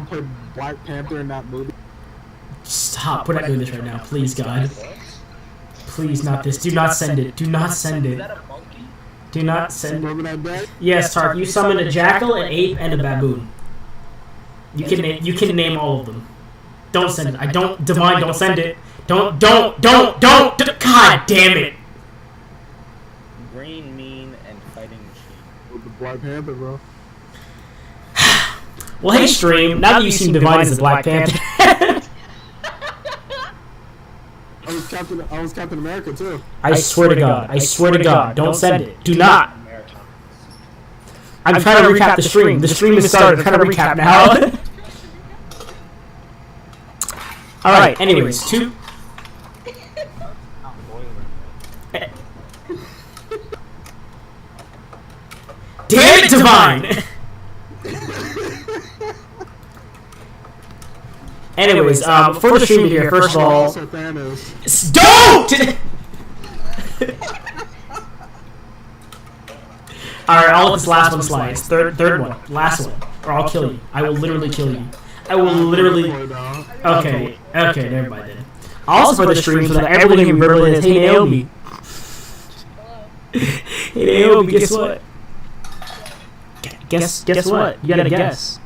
Grom played Black Panther in that movie? Stop. We're not doing this right now. Please, God. Please, not this. Do not send it. Do not send it. Do not send it. Yes, Tark. You summoned a jackal, an ape, and a baboon. You can name all of them. Don't send it. I don't. Divine, don't send it. Don't. God damn it. Green, mean, and fighting machine. With the Black Panther, bro. Well, hey, stream. Now that you've seen Divine as the Black Panther. I was Captain America too. I swear to God. I swear to God. Don't send it. Do not. I'm trying to recap the stream. The stream has started. I'm trying to recap now. Alright, anyways. Damn it, Divine! Anyways, for the stream here, first of all... Don't! Alright, I'll let this last one slide. It's third one. Last one. Or I'll kill you. I will literally kill you. I will literally... Okay, never mind then. Also for the stream, so that everyone can remember this. Hey, Naomi. Hey, Naomi, guess what? Guess what? You gotta guess.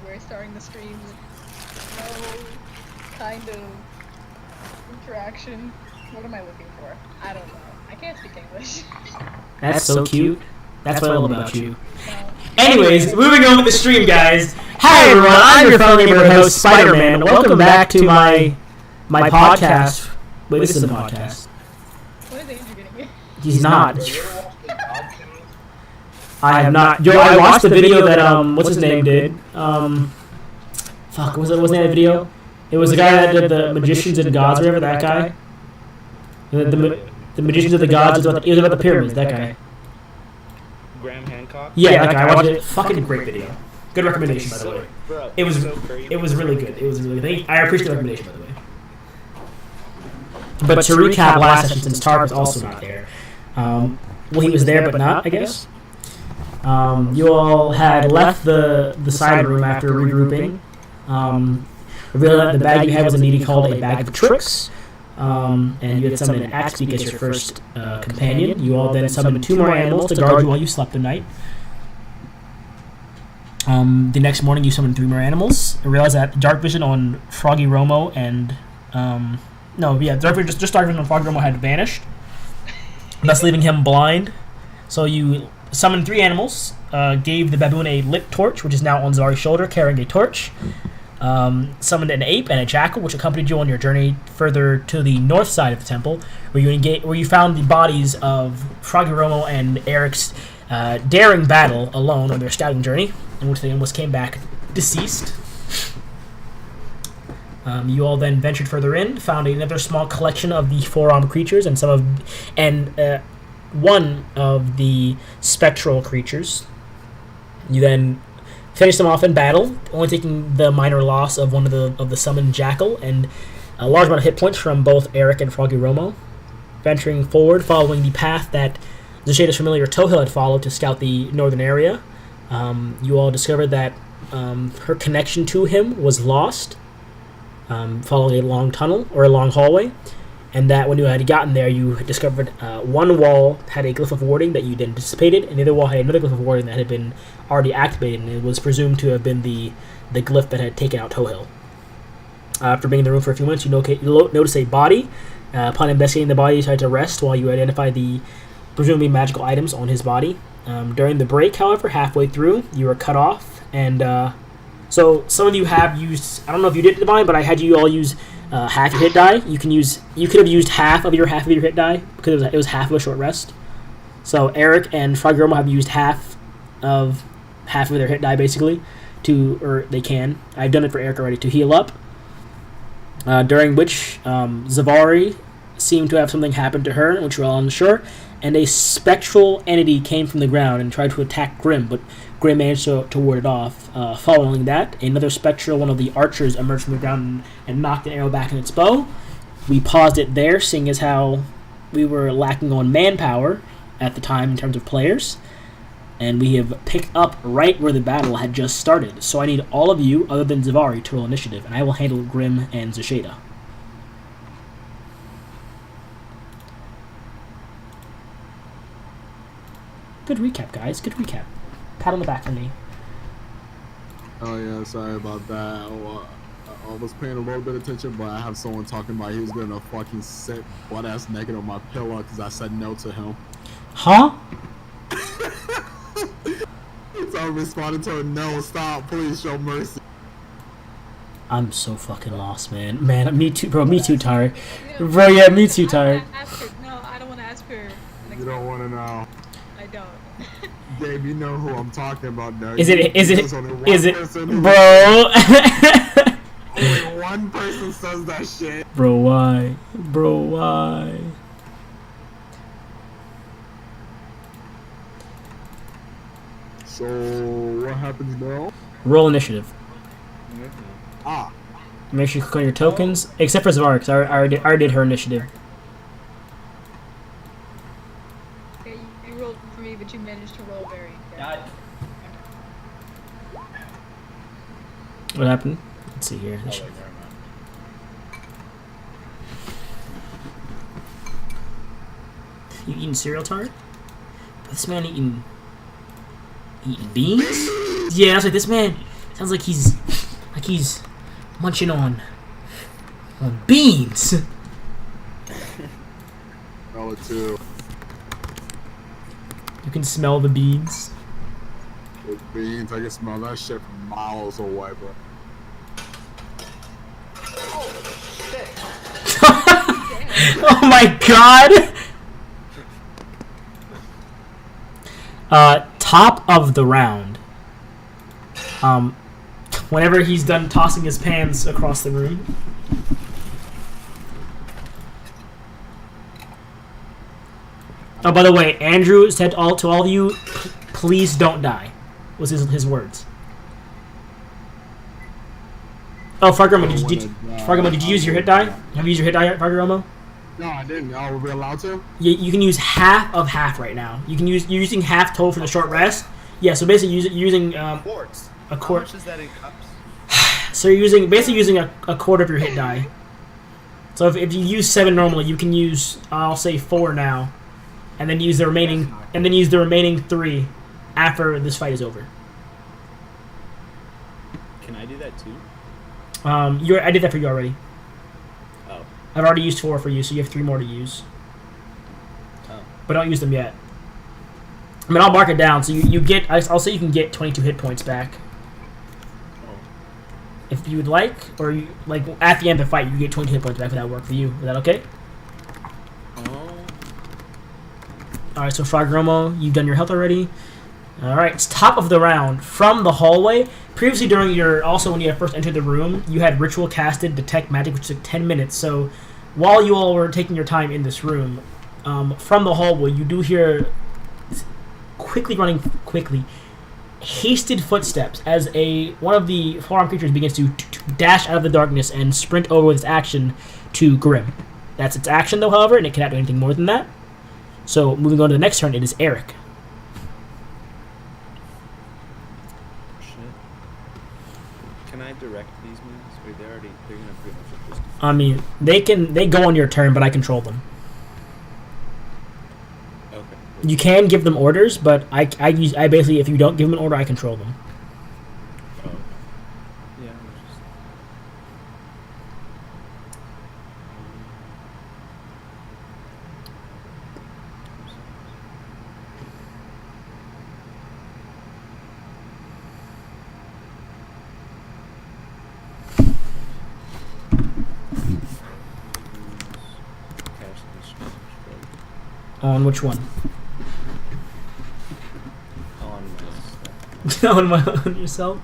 We're starting the stream with no kind of interaction. What am I looking for? I don't know. I can't speak English. That's so cute. That's what I love about you. Anyways, moving on with the stream, guys. Hi everyone, I'm your fellow neighborhood host, Spider-Man. Welcome back to my podcast. Wait, this is a podcast. What is Andrew getting me? He's not. I have not. Yo, I watched the video that what's his name did. Fuck, wasn't that a video? It was the guy that did the Magicians and Gods, whatever, that guy. The Magicians of the Gods. It was about the pyramids. That guy. Graham Hancock. Yeah, that guy. I watched it. Fucking great video. Good recommendation, by the way. It was really good. It was really good. I appreciate the recommendation, by the way. But to recap last session, since Tark was also not there, well, he was there but not, I guess. You all had left the side room after regrouping. Revealed that the bag you had was indeed called a bag of tricks. And you had summoned an Axbeak as your first companion. You all then summoned 2 more animals to guard you while you slept the night. The next morning, you summoned 3 more animals. You realized that Dark Vision on Froggy Romo and Dark Vision on Froggy Romo had vanished, thus leaving him blind. So you summoned 3 animals. Gave the baboon a lit torch, which is now on Zari's shoulder, carrying a torch. Summoned an ape and a jackal, which accompanied you on your journey further to the north side of the temple, where you found the bodies of Froggy Romo and Eric's daring battle alone on their scouting journey, in which they almost came back deceased. You all then ventured further in, found another small collection of the 4-armed creatures and one of the spectral creatures. You then finished them off in battle, only taking the minor loss of one of the summoned jackal and a large amount of hit points from both Eric and Froggy Romo. Venturing forward, following the path that Zashada's familiar Tohill had followed to scout the northern area, you all discovered that her connection to him was lost, following a long tunnel or a long hallway, and that when you had gotten there, you had discovered one wall had a glyph of warding that you'd anticipated, and the other wall had another glyph of warding that had been already activated, and it was presumed to have been the glyph that had taken out Tohill. After being in the room for a few minutes, you notice a body. Upon investigating the body, you tried to rest while you identify the presumably magical items on his body. During the break, however, halfway through, you were cut off, and so some of you have used, I don't know if you did Divine, but I had you all use half your hit die. You could have used half of your hit die because it was half of a short rest. So Eric and Froggy Romo have used half of their hit die basically they can. I've done it for Eric already to heal up. During which Zavari seemed to have something happen to her, which we're all unsure, and a spectral entity came from the ground and tried to attack Grim, but Grim managed to ward it off. Following that, another spectral, one of the archers, emerged from the ground and knocked an arrow back in its bow. We paused it there, seeing as how we were lacking on manpower at the time in terms of players. and we have picked up right where the battle had just started. So I need all of you, other than Zavari, to roll initiative, and I will handle Grim and Zasheda. Good recap, guys. Good recap. Pat on the back for me. Oh yeah, sorry about that. I was paying a little bit of attention, but I have someone talking about he was gonna fucking sit butt ass naked on my pillow because I said no to him. Huh? So I responded to her, no, stop, please show mercy. I'm so fucking lost, man. Man, me too, bro. Me too, tired. Bro, yeah, me too, tired. No, I don't want to ask her. You don't want to know. I don't. Dave, you know who I'm talking about now. Is it, bro? Only one person says that shit. Bro, why? Bro, why? So, what happens now? Roll initiative. Ah. Make sure you click on your tokens, except for Zavar, because I already did her initiative. Okay, you rolled for me, but you managed to roll very good. What happened? Let's see here. You eating cereal, Tart? This man eating beans? Yeah, I was like, this man sounds like he's munching on beans. Smell it too. You can smell the beans. With beans, I can smell that shit from miles away, bro. Oh my god! Top of the round. Whenever he's done tossing his pans across the room. Oh, by the way, Andrew said to all of you, please don't die. Was his words. Oh, Fargromo, did you use your hit die? Have you used your hit die, Fargromo? No, I didn't. Oh, were we allowed to? You can use half of half right now. You're using half total for the short rest. Yeah, so basically you're using Quarts. a quart. How much is that in cups? So you're basically using a quarter of your hit die. So if you use 7 normally, you can use I'll say 4 now, and then use the remaining 3 after this fight is over. Can I do that too? I did that for you already. Oh. I've already used 4 for you, so you have 3 more to use. Oh. But don't use them yet. I mean, I'll mark it down, so you get. I'll say you can get 22 hit points back. Oh. If you would like, or like at the end of the fight, you get 22 hit points back. If that work for you, is that okay? Oh. All right, so Fragromo, you've done your health already. All right, it's top of the round from the hallway. Previously, when you had first entered the room, you had ritual casted detect magic, which took 10 minutes. So, while you all were taking your time in this room, from the hallway, you do hear quickly hasted footsteps as one of the forearm creatures begins to dash out of the darkness and sprint over with its action to Grim. That's its action, though, however, and it cannot do anything more than that. So, moving on to the next turn, it is Eric. Can I direct these moves? Or they're gonna pretty much just. I mean, they go on your turn, but I control them. Okay. You can give them orders, but I basically, if you don't give them an order, I control them. Oh. Okay. Yeah. Just... On which one? On my stuff. on yourself?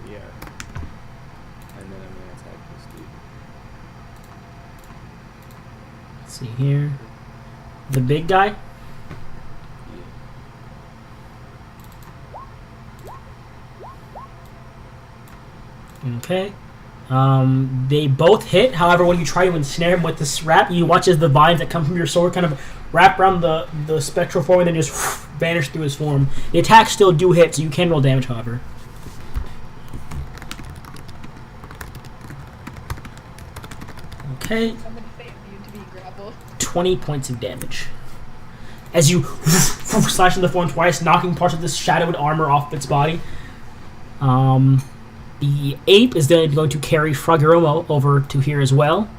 Yeah. And then I'm gonna attack this dude. Let's see here. The big guy? Yeah. Okay. They both hit. However, when you try to ensnare him with this wrap, you watch as the vines that come from your sword kind of wrap around the spectral form and then just vanish through his form. The attacks still do hit, so you can roll damage, however. Okay, Someone favor you to be grappled. 20 points of damage. As you slash in the form twice, knocking parts of this shadowed armor off its body. The ape is then going to carry Froggeromo over to here as well.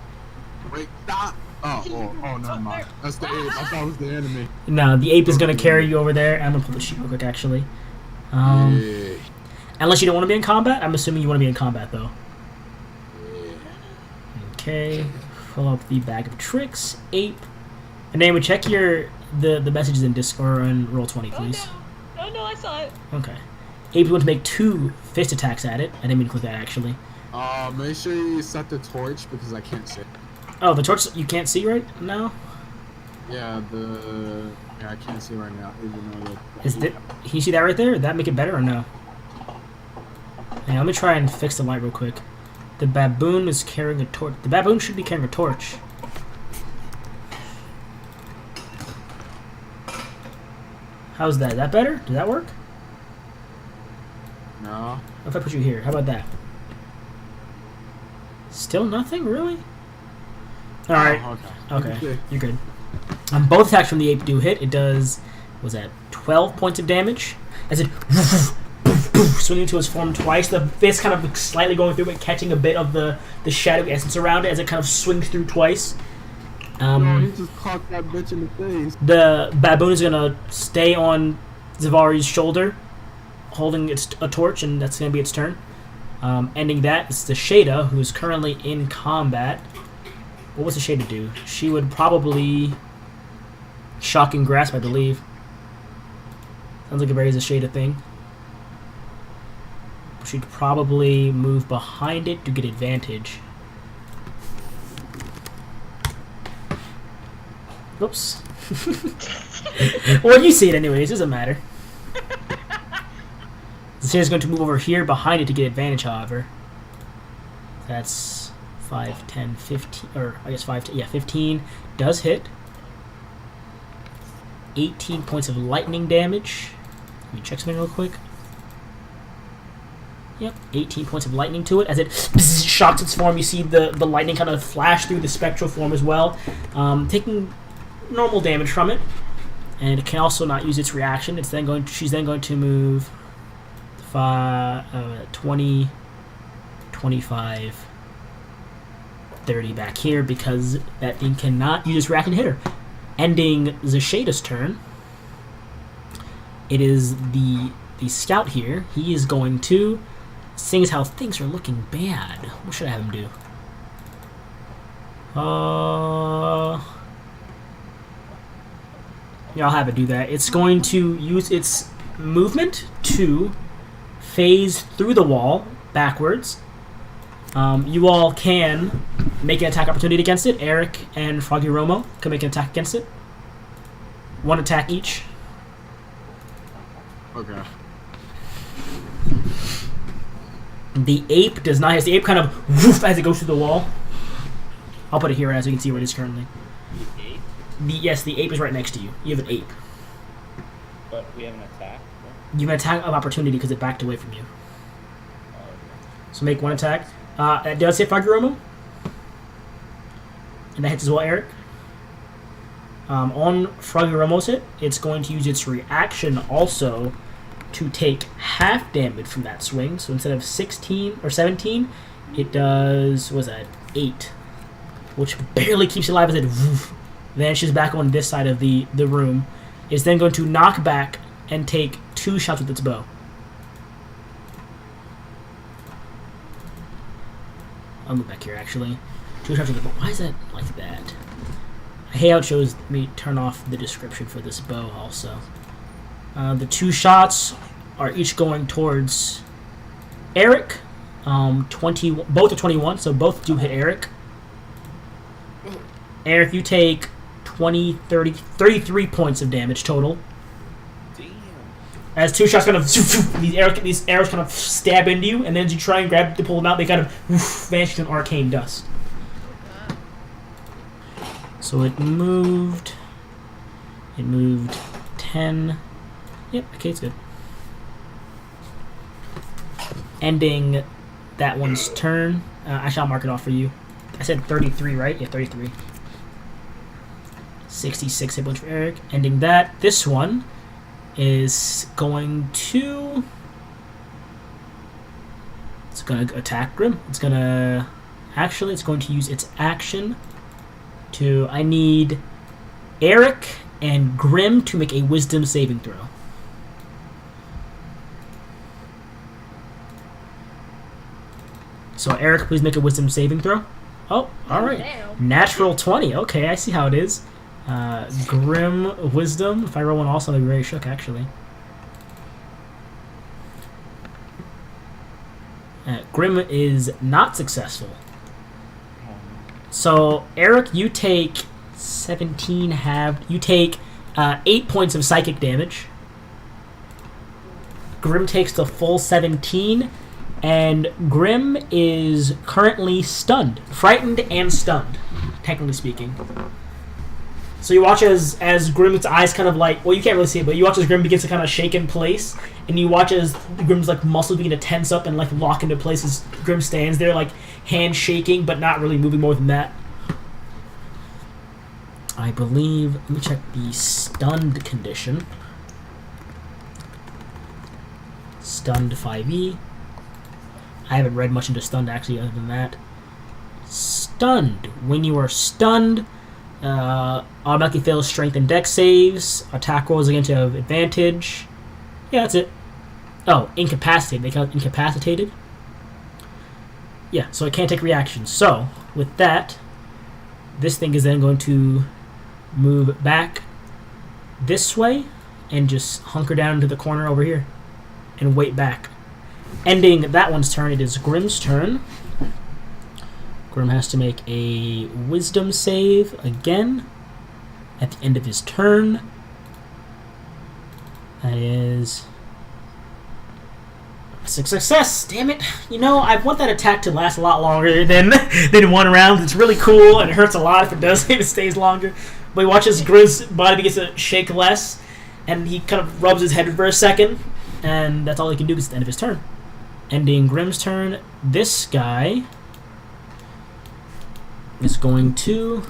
Wait, stop! Oh, never mind. That's the ape. I thought it was the enemy. No, the ape is going to carry you over there. I'm going to pull the sheet real quick, actually. Yeah. Unless you don't want to be in combat. I'm assuming you want to be in combat, though. Okay. Pull up the bag of tricks. Ape. And then we check the messages in Discord and Roll20, please. Oh no, I saw it. Okay. Ape is going to make 2 fist attacks at it. I didn't mean to click that, actually. Make sure you set the torch because I can't see. Oh, the torch you can't see right now? Yeah, I can't see right now. Even though Can you see that right there? Did that make it better or no? Yeah, let me try and fix the light real quick. The baboon is carrying a torch. The baboon should be carrying a torch. How's that? Is that better? Did that work? No. What if I put you here? How about that? Still nothing? Really? Alright. Oh, Okay. You're good. Both attacks from the ape do hit. It does, was that 12 points of damage? As it swinging to its form twice, the fist kind of slightly going through it, catching a bit of the shadow essence around it as it kind of swings through twice. He just caught that bitch in the face. The baboon is gonna stay on Zavari's shoulder, holding a torch, and that's gonna be its turn. Ending that, it's the Shada, who is currently in combat. What was the Shada do? She would probably shocking grasp, I believe. Sounds like a very Shada thing. She'd probably move behind it to get advantage. Oops. Well, you see it anyways, doesn't matter. Zashada's going to move over here behind it to get advantage, however. That's 5, 10, 15, or I guess 5, yeah, 15 does hit. 18 points of lightning damage. Let me check something real quick. Yep, 18 points of lightning to it. As it shocks its form, you see the lightning kind of flash through the spectral form as well, taking normal damage from it. And it can also not use its reaction. It's then going. She's then going to move 20, 25, 30 back here because that thing cannot use its reaction to hit her. Ending Zashada's turn. It is the scout here. He is going to, seeing as how things are looking bad, what should I have him do? Yeah, I'll have it do that. It's going to use its movement to phase through the wall backwards. You all can make an attack opportunity against it. Eric and Froggeromo can make an attack against it. 1 attack each. Okay. The ape does not. The ape kind of woof as it goes through the wall. I'll put it here as you can see where it is currently. The ape? Yes, the ape is right next to you. You have an ape. But we have an attack? You have an attack of opportunity because it backed away from you. Oh, okay. So make 1 attack. That does hit Froggeromo. And that hits as well, Eric. On Froggeromo's hit, it's going to use its reaction also to take half damage from that swing. So instead of 16 or 17, it does, what was that, 8. Which barely keeps it alive as it vanishes back on this side of the room. It's then going to knock back and take 2 shots with its bow. I'll move back here, actually. 2 shots with the bow. Why is that like that? I hate how it shows me turn off the description for this bow also. The 2 shots are each going towards Eric. 20, both are 21, so both do hit Eric. Eric, you take 20, 30, 33 points of damage total. Damn. As 2 shots kind of, these arrows kind of stab into you, and then as you try and grab to pull them out, they kind of vanish into arcane dust. So it moved 10, Yep, okay, it's good. Ending that one's turn. Actually, I'll mark it off for you. I said 33, right? Yeah, 33. 66 hit points for Eric. Ending that. This one is going to... It's going to attack Grim. It's going to... Actually, it's going to use its action to... I need Eric and Grim to make a wisdom saving throw. So, Eric, please make a wisdom saving throw. Oh, alright. Damn. Natural 20. Okay, I see how it is. Grim wisdom. If I roll one also, I'll be very shook, actually. Grim is not successful. So, Eric, you take 17 halved. You take 8 points of psychic damage. Grim takes the full 17. And Grim is currently stunned. Frightened and stunned, technically speaking. So you watch as Grim's eyes kind of like... Well, you can't really see it, but you watch as Grim begins to kind of shake in place. And you watch as Grim's like muscles begin to tense up and like lock into place as Grim stands there, like hand shaking, but not really moving more than that. I believe... Let me check the stunned condition. Stunned 5e. I haven't read much into stunned, actually, other than that. Stunned. When you are stunned, automatically fails strength and dex saves. Attack rolls against you have advantage. Yeah, that's it. Oh, incapacitated. They call it incapacitated. Yeah, so it can't take reactions. So, with that, this thing is then going to move back this way and just hunker down into the corner over here and wait back. Ending that one's turn, it is Grim's turn. Grim has to make a wisdom save again at the end of his turn. That is a success. Damn it. You know, I want that attack to last a lot longer than one round. It's really cool, and it hurts a lot if it does, if it stays longer. But he watches Grim's body begins to shake less, and he kind of rubs his head for a second, and that's all he can do because it's the end of his turn. Ending Grim's turn, this guy is going to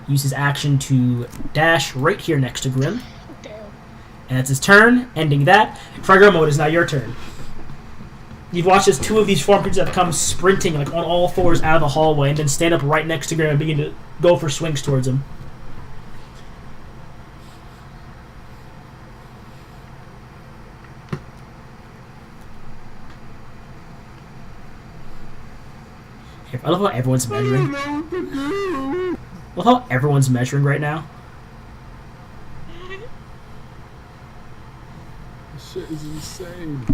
use his action to dash right here next to Grim. Damn. And that's his turn. Ending that. Fragro mode is now your turn. You've watched as two of these form creatures have come sprinting like on all fours out of the hallway and then stand up right next to Grim and begin to go for swings towards him. I love how everyone's measuring. I love how everyone's measuring right now. This shit is insane.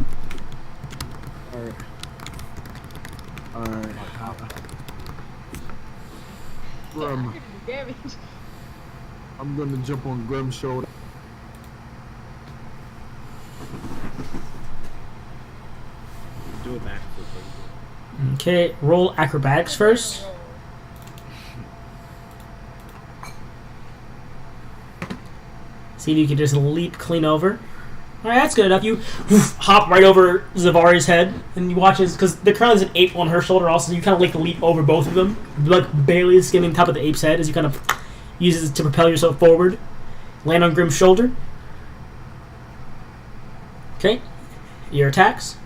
Alright. Grim. Damage. I'm gonna jump on Grim's shoulder. Do it back. Okay, roll acrobatics first. See if you can just leap clean over. Alright, that's good enough. You hop right over Zavari's head, and you watch his... Because the currently there's an ape on her shoulder also, so you kind of like leap over both of them. Like barely skimming top of the ape's head as you kind of use it to propel yourself forward. Land on Grim's shoulder. Okay, your attacks.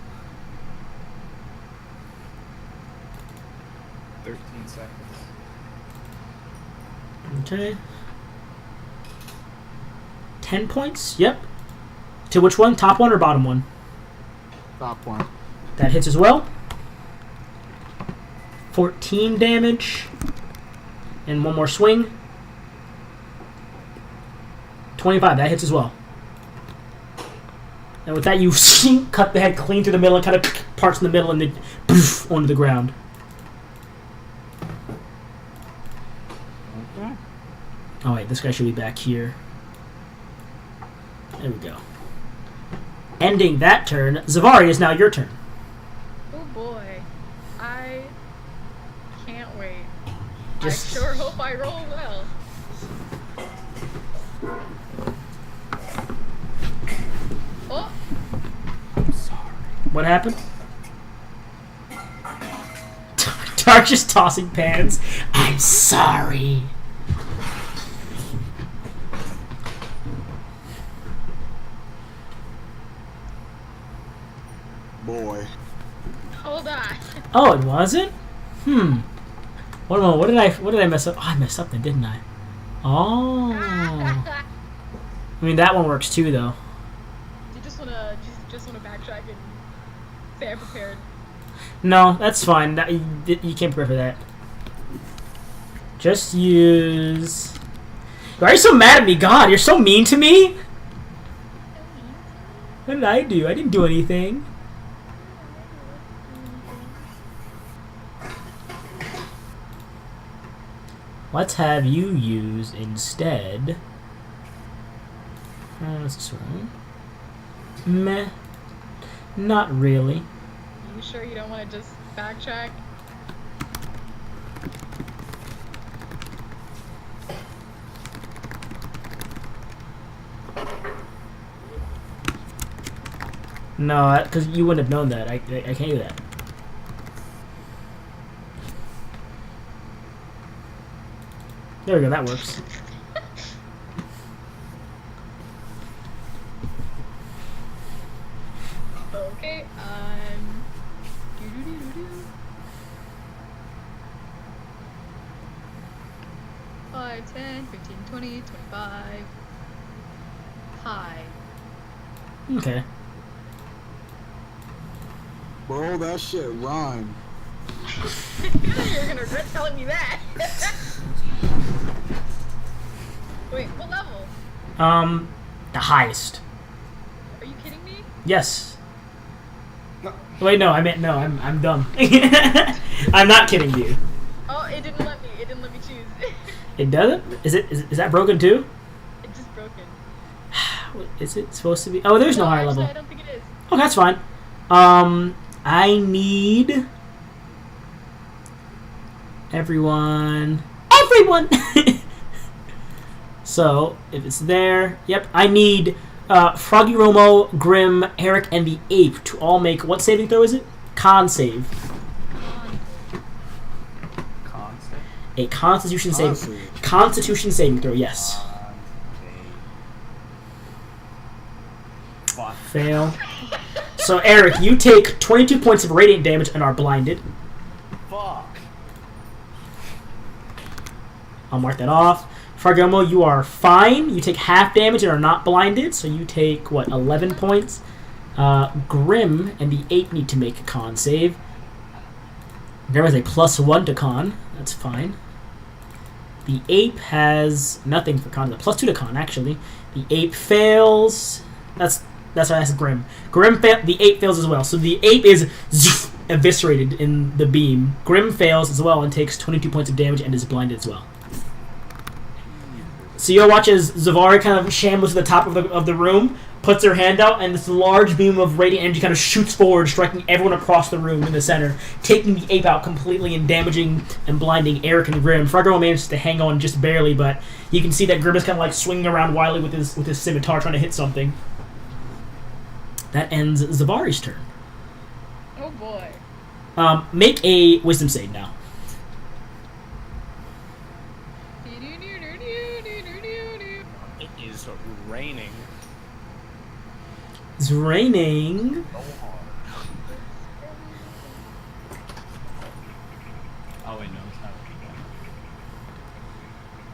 13 seconds. Okay. 10 points? Yep. To which one? Top one or bottom one? Top one. That hits as well. 14 damage. And one more swing. 25. That hits as well. And with that, you cut the head clean through the middle and kind of parts in the middle and then poof, onto the ground. Okay. Oh, wait. This guy should be back here. There we go. Ending that turn, Zavari is now your turn. Oh boy. I can't wait. Just- I sure hope I roll well. What happened? Dark just tossing pans. I'm sorry. Boy. Hold on. Oh, it wasn't? What did I mess up? Oh, I messed up then, didn't I? Oh. I mean, that one works too, though. You just wanna backtrack and say I'm prepared. No, that's fine. You can't prepare for that. Just use... Why are you so mad at me? God, you're so mean to me? What did I do? I didn't do anything. Let's have you use instead... What's this one? Meh. Not really. You sure you don't want to just backtrack? No, because you wouldn't have known that. I can't do that. There we go, that works. Okay, 5, 10, 15, 20, 25. Hi. Okay. Bro, that shit rhymed. You're gonna regret telling me that. Wait, what level? The highest. Are you kidding me? Yes. No. Wait, no, I meant no. I'm dumb. I'm not kidding you. Oh, it didn't let me. It didn't let me choose. It doesn't? Is that broken too? It's just broken. Is it supposed to be? Oh, there's no higher actually, level. I don't think it is. Oh, that's fine. I need everyone. So if it's there, yep. I need Froggy Romo, Grim, Eric, and the Ape to all make what saving throw is it? Con save. Constant. A Constitution save. Honestly. Constitution saving throw. Yes. Fuck. Fail. So Eric, you take 22 points of radiant damage and are blinded. Fuck. I'll mark that off. Fargomo, you are fine. You take half damage and are not blinded, so you take, what, 11 points? Grim and the Ape need to make a con save. Grim has a +1 to con. That's fine. The Ape has nothing for con. A +2 to con, actually. The Ape fails. That's Grim. The Ape fails as well. So the Ape is eviscerated in the beam. Grim fails as well and takes 22 points of damage and is blinded as well. So you'll watch as Zavari kind of shambles to the top of the room, puts her hand out, and this large beam of radiant energy kind of shoots forward, striking everyone across the room in the center, taking the Ape out completely and damaging and blinding Eric and Grim. Fargo manages to hang on just barely, but you can see that Grim is kind of like swinging around wildly with his scimitar trying to hit something. That ends Zavari's turn. Oh boy. Make a wisdom save now. It is raining. It's raining. Oh wait, no, it's not.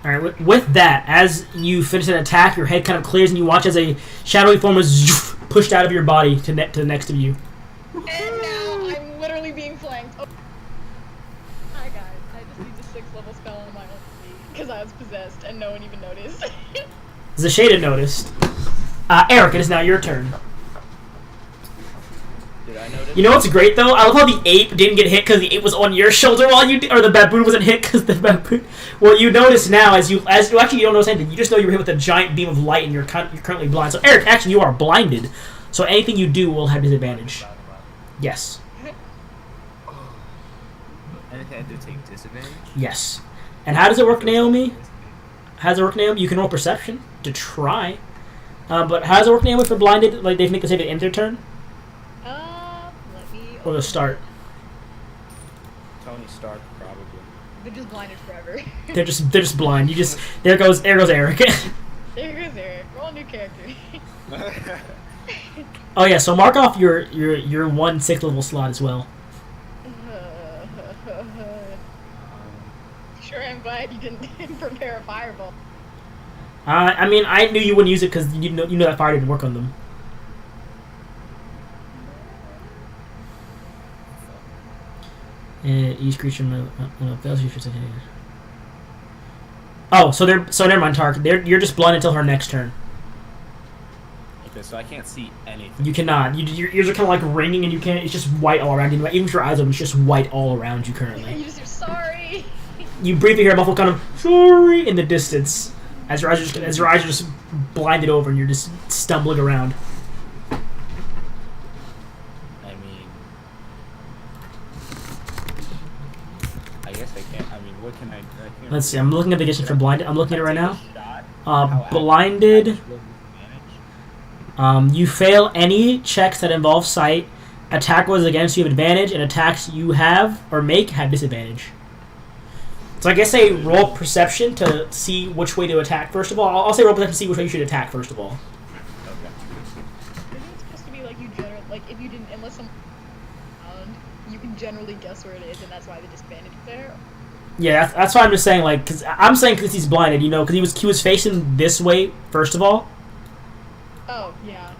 Alright, with that, as you finish an attack, your head kind of clears and you watch as a shadowy form is pushed out of your body to the next of you. And now I'm literally being flanked. Oh. Hi guys, I just used a 6th level spell on my own because I was possessed and no one even noticed. Zashada noticed. Eric, it is now your turn. Did I notice? You know what's great though? I love how the ape didn't get hit because the ape was on your shoulder while or the baboon wasn't hit because the baboon. Well, you notice now as you actually you don't notice anything. You just know you were hit with a giant beam of light and you're currently blind. So Eric, actually you are blinded. So anything you do will have disadvantage. Yes. Anything I do take disadvantage? Yes. And how does it work, Naomi? How does it work, Naomi? You can roll perception to try. But how does it work, Naomi, for blinded? Like they make the save at end of their turn? or the start? Tony Stark, probably. They're just blinded forever. They're just blind. You just there goes Eric. There goes Eric. Roll new character. Oh yeah, so mark off your 1/6 level slot as well. Sure, I'm glad you didn't prepare a fireball. I mean, I knew you wouldn't use it because you know that fire didn't work on them. Each creature fails you for second. Oh, so never mind, Tark. You're just blind until her next turn. Okay, so I can't see anything. You cannot. Your ears are kind of like ringing, and you can't. It's just white all around you. Even if your eyes open, it's just white all around you currently. You just hear sorry. You briefly hear a muffled kind of sorry in the distance as your eyes are just blinded over, and you're just stumbling around. I mean, I guess I can't. I mean, what can I do? Let's see. I'm looking at the condition for blinded. I'm looking at it right now. How Blinded. active will advantage? You fail any checks that involve sight. Attack rolls against you have advantage, and attacks you have or make have disadvantage. So I guess say roll perception to see which way to attack. First of all, I'll say roll perception to see which way you should attack. First of all. Okay. Isn't it supposed to be like if you didn't, unless someone you can generally guess where it is, and that's why the disadvantage is there? Yeah, that's why I'm just saying, like, because I'm saying because he's blinded, because he was facing this way, first of all. Oh, yeah.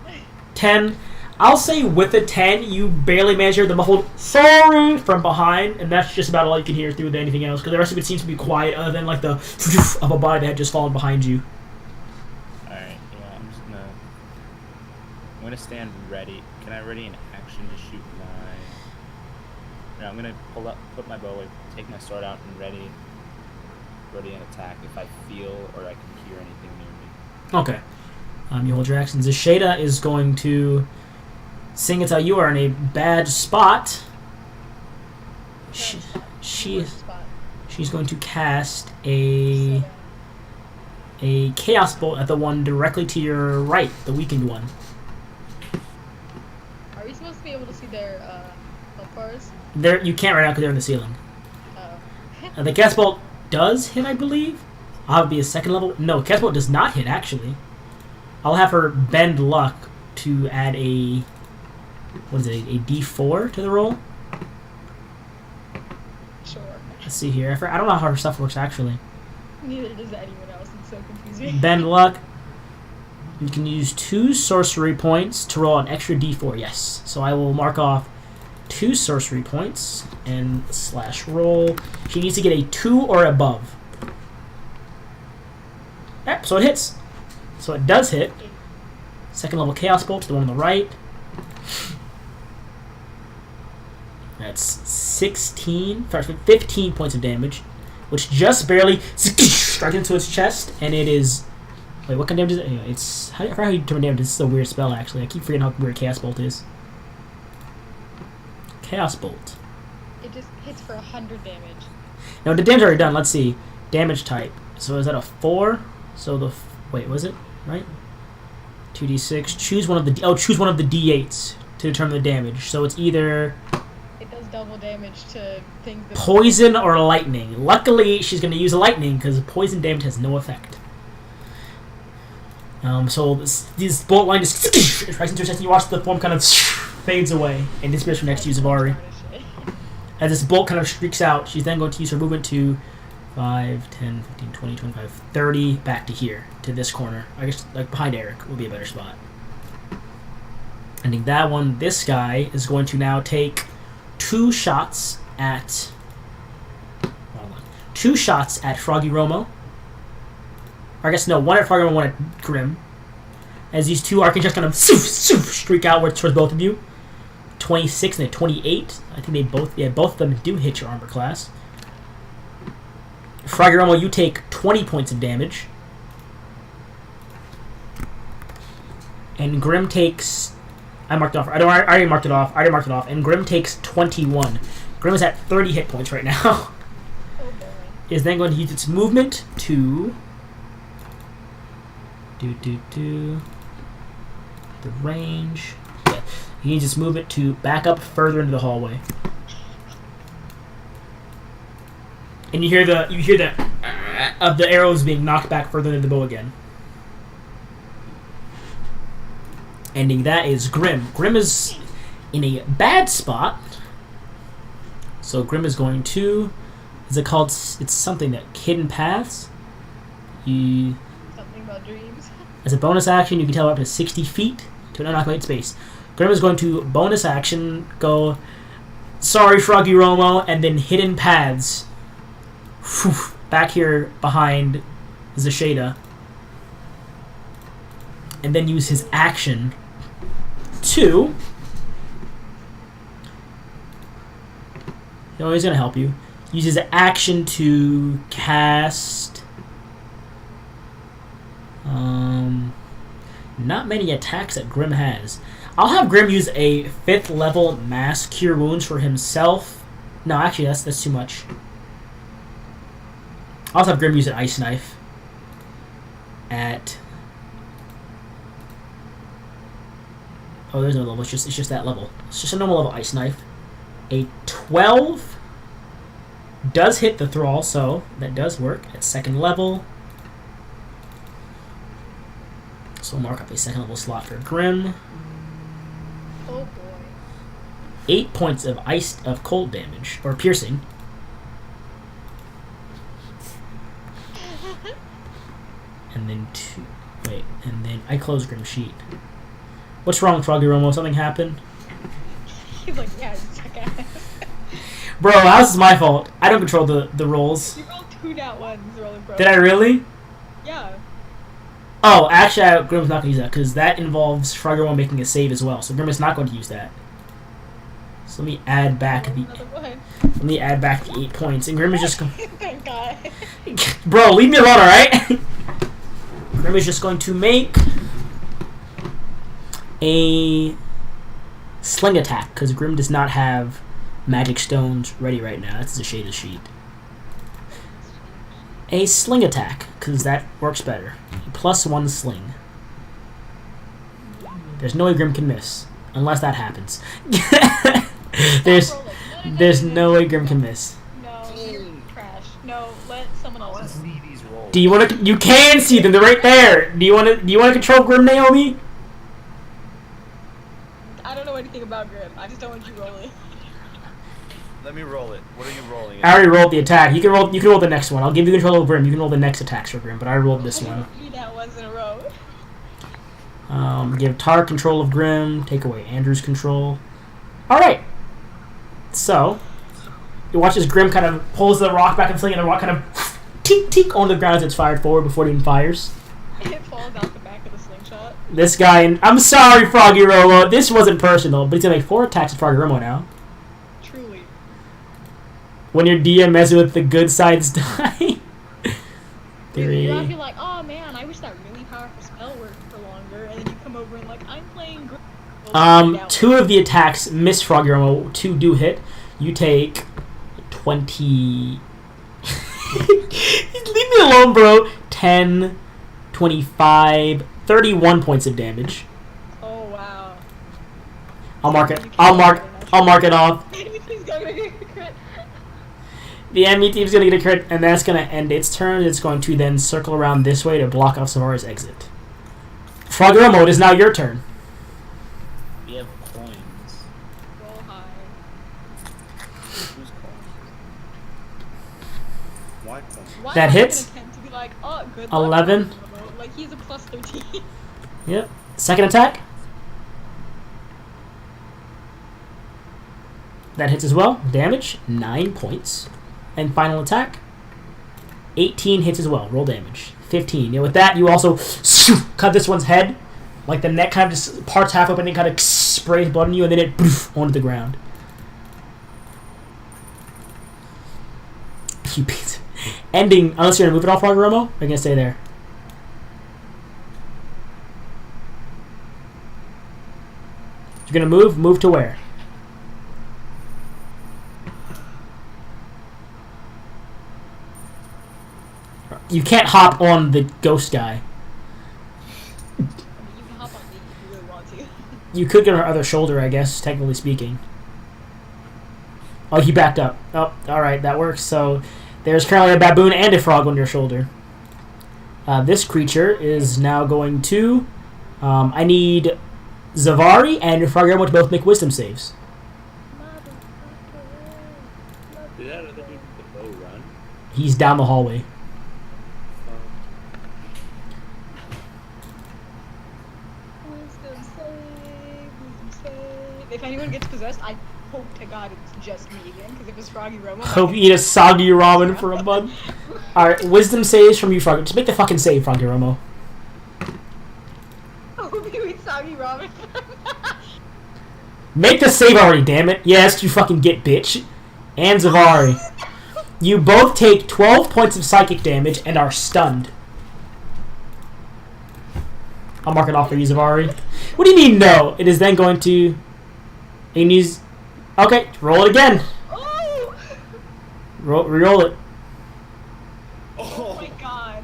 10. I'll say with a 10, you barely manage to hear the muffled sorry from behind, and that's just about all you can hear through anything else, because the rest of it seems to be quiet, other than, like, the of a body that had just fallen behind you. Alright, yeah, I'm gonna stand ready. Can I ready an action to shoot my... No, I'm gonna put my bow away, take my sword out, and ready an attack if I feel or I can hear anything near me. Okay. You hold your action. Zasheda is going to, seeing as how you are in a bad spot, she's going to cast a chaos bolt at the one directly to your right, the weakened one. Are we supposed to be able to see their health bars? You can't right now because they're in the ceiling. Oh. The chaos bolt does hit, I believe. I'll be a second level. No, chaos bolt does not hit, actually. I'll have her bend luck to add a D4 to the roll. Sure. Let's see here. I don't know how her stuff works, actually. Neither does anyone else. It's so confusing. Bend luck. You can use 2 sorcery points to roll an extra D4. Yes. So I will mark off 2 sorcery points and /roll. She needs to get a 2 or above. Yep, so it hits. So it does hit. Second level Chaos Bolt to the one on the right. That's 15 points of damage, which just barely strikes into its chest, and it is... Wait, what kind of damage is it? Anyway, I forgot how you determine damage. This is a weird spell, actually. I keep forgetting how weird Chaos Bolt is. Chaos Bolt. It just hits for 100 damage. Now, the damage already done. Let's see. Damage type. So is that a 4? So wait, was it? Right? 2d6. Choose one of the d8s to determine the damage. So it's either... It does double damage to things that... Poison or lightning. Luckily, she's going to use lightning because poison damage has no effect. So this bolt line just strikes into her chest, and you watch the form kind of fades away and disappears from next to you, Zavari. As this bolt kind of streaks out, she's then going to use her movement to 5, 10, 15, 20, 25, 30, back to here, to this corner. I guess, like, behind Eric would be a better spot. Ending that one, this guy is going to now take 2 shots at... Hold on. 2 shots at Froggy Romo. Or I guess, no, 1 at Froggy Romo, 1 at Grim. As these 2 arcane shots kind of streak outward towards both of you. 26 and a 28. I think both of them do hit your armor class. Froggy Romo, you take 20 points of damage. And Grim takes... I already marked it off. And Grim takes 21. Grim is at 30 hit points right now. Oh boy. Is then going to use its movement to... The range. Yeah. You can just move it to back up further into the hallway. And you hear the of the arrows being knocked back further into the bow again. Ending that is Grim. Grim is in a bad spot. So Grim is going to... Is it called... It's something that... Hidden Paths? Something about dreams. As a bonus action, you can teleport up to 60 feet to an unoccupied space. Grim is going to bonus action, go... Sorry, Froggy Romo, and then Hidden Paths. Whew, back here behind Zasheda. And then use his action to... Oh, he's going to help you. Use his action to cast... not many attacks that Grim has. I'll have Grim use a 5th level mass cure wounds for himself. No, actually, that's too much. I'll also have Grim use an ice knife at... Oh, there's no level. It's just that level. It's just a normal level ice knife. A 12 does hit the thrall, so that does work at 2nd level. So we'll mark up a 2nd level slot for Grim. Oh boy. 8 points of cold damage or piercing. And then 2. Wait, and then I close Grim's sheet. What's wrong, Froggy Romo? Something happened? He's like, yeah, check out. Bro, how's this my fault? I don't control the rolls. You rolled 2 nat ones, rolling pro. Did I really? Yeah. Oh, actually, Grim's not going to use that, because that involves Froggy Romo making a save as well. So Grim is not going to use that. So let me add back the... Let me add back the 8 points, and Grim is just going... Thank God. Bro, leave me alone, alright? Grim is just going to make a sling attack, because Grim does not have magic stones ready right now. That's a shade of sheet. A sling attack, because that works better. A +1 sling. There's no way Grim can miss, unless that happens. There's no way Grim can miss. No, you're trash. No, let someone else. See these rolls. Do you want to? You can see them. They're right there. Do you want to? Do you want to control Grim, Naomi? I don't know anything about Grim. I just don't want you rolling. Let me roll it. What are you rolling? I already rolled the attack. You can roll. You can roll the next one. I'll give you control of Grim. You can roll the next attacks for Grim, but I rolled this one. 3 nat ones in a row. Give Tar control of Grim. Take away Andrew's control. All right. So you watch as Grim kind of pulls the rock back and sling, and the rock kind of tink tink on the ground as it's fired forward before it even fires. It falls out the back of the slingshot. This guy, and I'm sorry, Froggy Romo. This wasn't personal, but he's gonna make 4 attacks at Froggy Romo now. Truly. When your DM messes with the good sides die. You're gonna be like, oh man, I wish that really powerful spell worked for longer, and then you come over and like, I'm playing Grim. 2 of the attacks miss Froggy Romo. 2 do hit. You take 20. Leave me alone, bro. 10, 25, 31 points of damage. Oh wow. I'll mark it. I'll mark it off. He's gonna get a crit. The enemy team's gonna get a crit, and that's gonna end its turn. It's going to then circle around this way to block off Samara's exit. Froggy Romo, it is now your turn. We have coins. Roll high. Who's coins? Why coins? Why That am I hits. gonna attempt to be like, oh, good luck, 11. Romo? Like he's a +13. Yep. Second attack. That hits as well. Damage, 9 points. And final attack, 18 hits as well. Roll damage, 15. And with that, you also cut this one's head. Like the neck kind of just parts half open and kind of sprays blood on you, and then it onto the ground. You piece. Ending, unless you're going to move it off, Froggy Romo, or are you going to stay there? You're going to move to where? You can't hop on the ghost guy. I mean, you can hop on me if you really want to. You could get on her other shoulder, I guess, technically speaking. Oh, he backed up. Oh, alright, that works. So there's currently a baboon and a frog on your shoulder. This creature is now going to... I need Zavari and Froggermo to both make wisdom saves. Did that other dude with the bow run? He's down the hallway. Wisdom save. If anyone gets possessed, I hope to God it's just me again, because if it's Froggy Romo... Hope you eat a soggy ramen for a month. Alright, wisdom saves from you, Froggy. Just make the fucking save, Froggy Romo. I hope you eat soggy ramen. Make the save already, damn it. Yes, you fucking get, bitch. And Zavari. You both take 12 points of psychic damage and are stunned. I'll mark it off for you, Zavari. What do you mean, no? It is then going to... It needs... Okay, roll it again. Oh! Reroll it. Oh my god.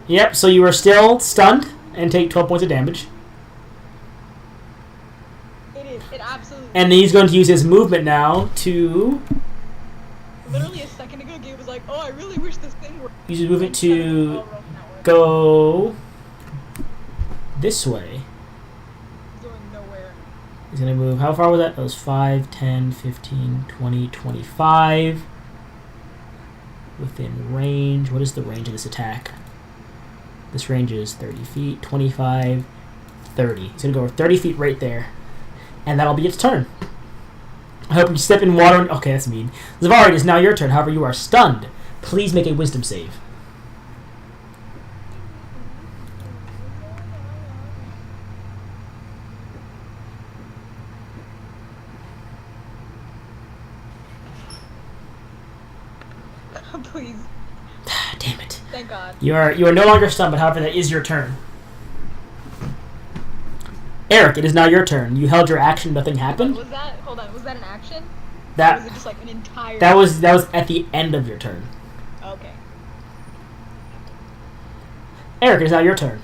Yep, so you are still stunned and take 12 points of damage. It is. It absolutely... And then he's going to use his movement now to... Literally a second ago, Gabe was like, oh, I really wish this thing were... Use his movement to go this way. Going nowhere. He's going to move... How far was that? That was 5, 10, 15, 20, 25. Within range. What is the range of this attack? This range is 30 feet, 25, 30. He's going to go over 30 feet right there. And that'll be its turn. I hope you step in water. Okay, that's mean. Zavari, it is now your turn. However, you are stunned. Please make a wisdom save. Please. Damn it. Thank God. You are no longer stunned, but however, that is your turn. Eric, it is now your turn. You held your action, nothing happened. Was that... Hold on. Was that an action? Or That was it just like an entire... that was at the end of your turn. Okay. Eric, it is now your turn.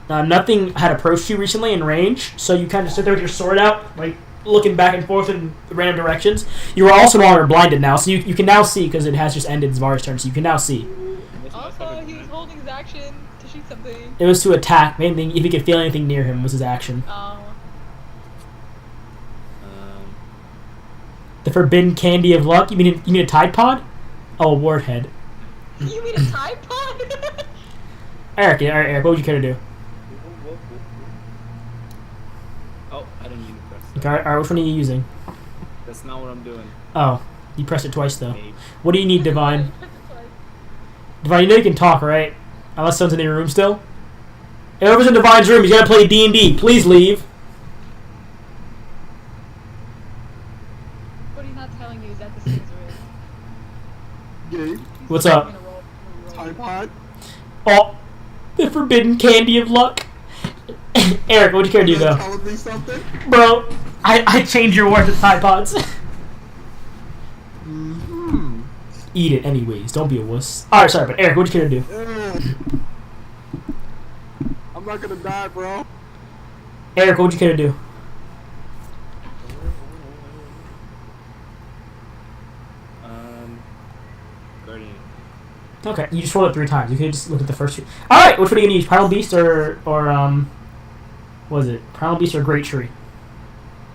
Nothing had approached you recently in range, so you kind of sit there with your sword out, like looking back and forth in random directions. You are also no longer blinded now, so you can now see because it has just ended Zvari's turn, so you can now see. Also, he was holding his action to shoot something. It was to attack. Main thing, if he could feel anything near him, was his action. The forbidden candy of luck. You mean a Tide Pod? Oh, a ward head. You mean a Tide Pod? Eric, Eric, what would you care to do? Oh, I didn't mean to press that. Okay, alright, which one are you using? That's not what I'm doing. Oh, you pressed it twice though. Maybe. What do you need, Divine? Divine, you know you can talk, right? Unless someone's in your room still. Hey, whoever's in Divine's room, he's gotta play D&D. Please leave. What he's not telling you is that this thing's real. Gabe, What's up? I'm gonna roll. Tide Pod. Oh, the forbidden candy of luck. Eric, what'd you care to do though? Telling me something? Bro, I changed your word to Tide Pods. Mm-hmm. Eat it anyways. Don't be a wuss. Alright, sorry, but Eric, what'd you care to do? I'm not gonna die, bro. Eric, what'd you care to do? Guardian. Okay, you just rolled it 3 times. You could just look at the first two. Alright, which one are you gonna use? Primal Beast or what is it? Primal Beast or Great Tree?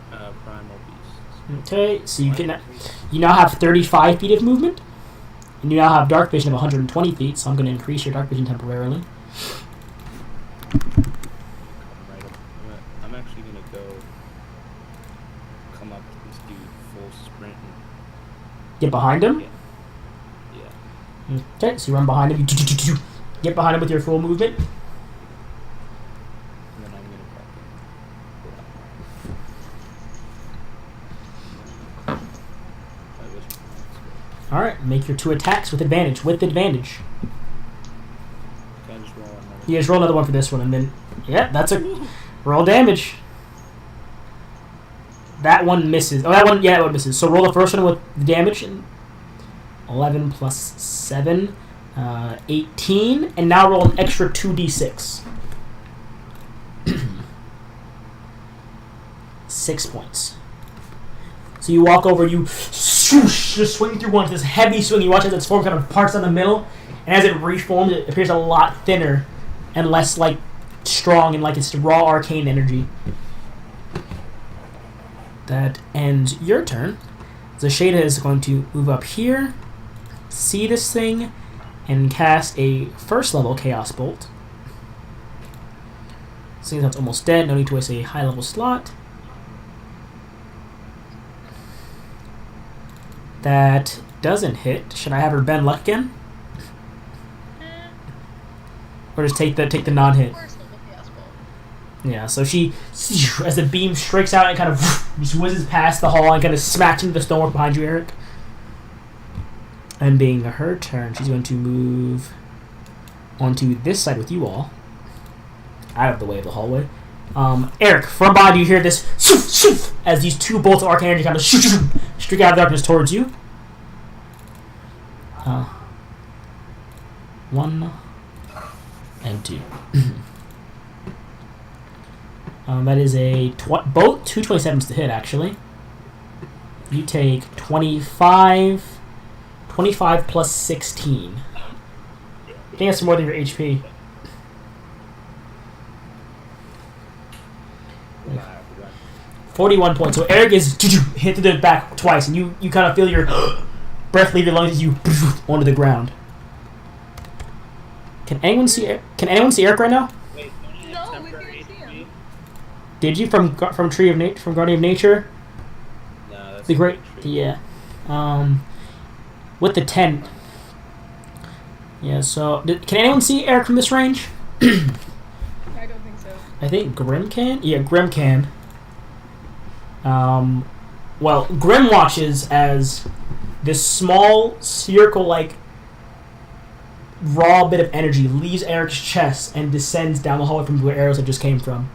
Primal Beast. Okay, so you now have 35 feet of movement. And you now have Dark Vision of 120 feet, so I'm gonna increase your Dark Vision temporarily. Right up. I'm actually gonna go come up to this dude full sprint and Get behind him. yeah. Okay, so you run behind him. You get behind him with your full movement. And then I'm gonna fucking Alright, make your 2 attacks with advantage. With advantage. Can I just roll another? You just roll another one for this one, and then... Yeah, that's a... Roll damage. That one misses. Oh, that one... Yeah, that one misses. So roll the first one with the damage. And 11 plus 7. 18, and now roll an extra 2d6. 6 points. So you walk over, you swoosh, just swing through one, this heavy swing. You watch as its form kind of parts down the middle, and as it reforms, it appears a lot thinner and less like strong and like it's raw arcane energy. That ends your turn. Zasheda is going to move up here, see this thing, and cast a first level Chaos Bolt. Seeing that's almost dead, no need to waste a high level slot. That doesn't hit. Should I have her bend luck again? Or just take the non-hit? Yeah, so she, as the beam strikes out, and kind of just whizzes past the hall and kind of smacks into the stonework behind you, Eric. And being her turn, she's going to move onto this side with you all, out of the way of the hallway. Eric, from behind you hear this as these two bolts of arcane energy kind of streak out of the darkness towards you. 1 and 2. That is a both 227s to hit, actually. You take 25 plus 16. I think that's more than your HP. Yeah. 41 points. So Eric is hit to the back twice, and you kind of feel your breath leave your lungs as you onto the ground. Can anyone see Eric right now? Wait, No, we can't see him. Did you from Guardian of Nature? No, that's The great, tree. yeah. With the 10. Yeah. So can anyone see Eric from this range? I don't think so. I think Grim can. Yeah, Grim can. Well, Grim watches as this small circle-like raw bit of energy leaves Eric's chest and descends down the hallway from where arrows had just came from.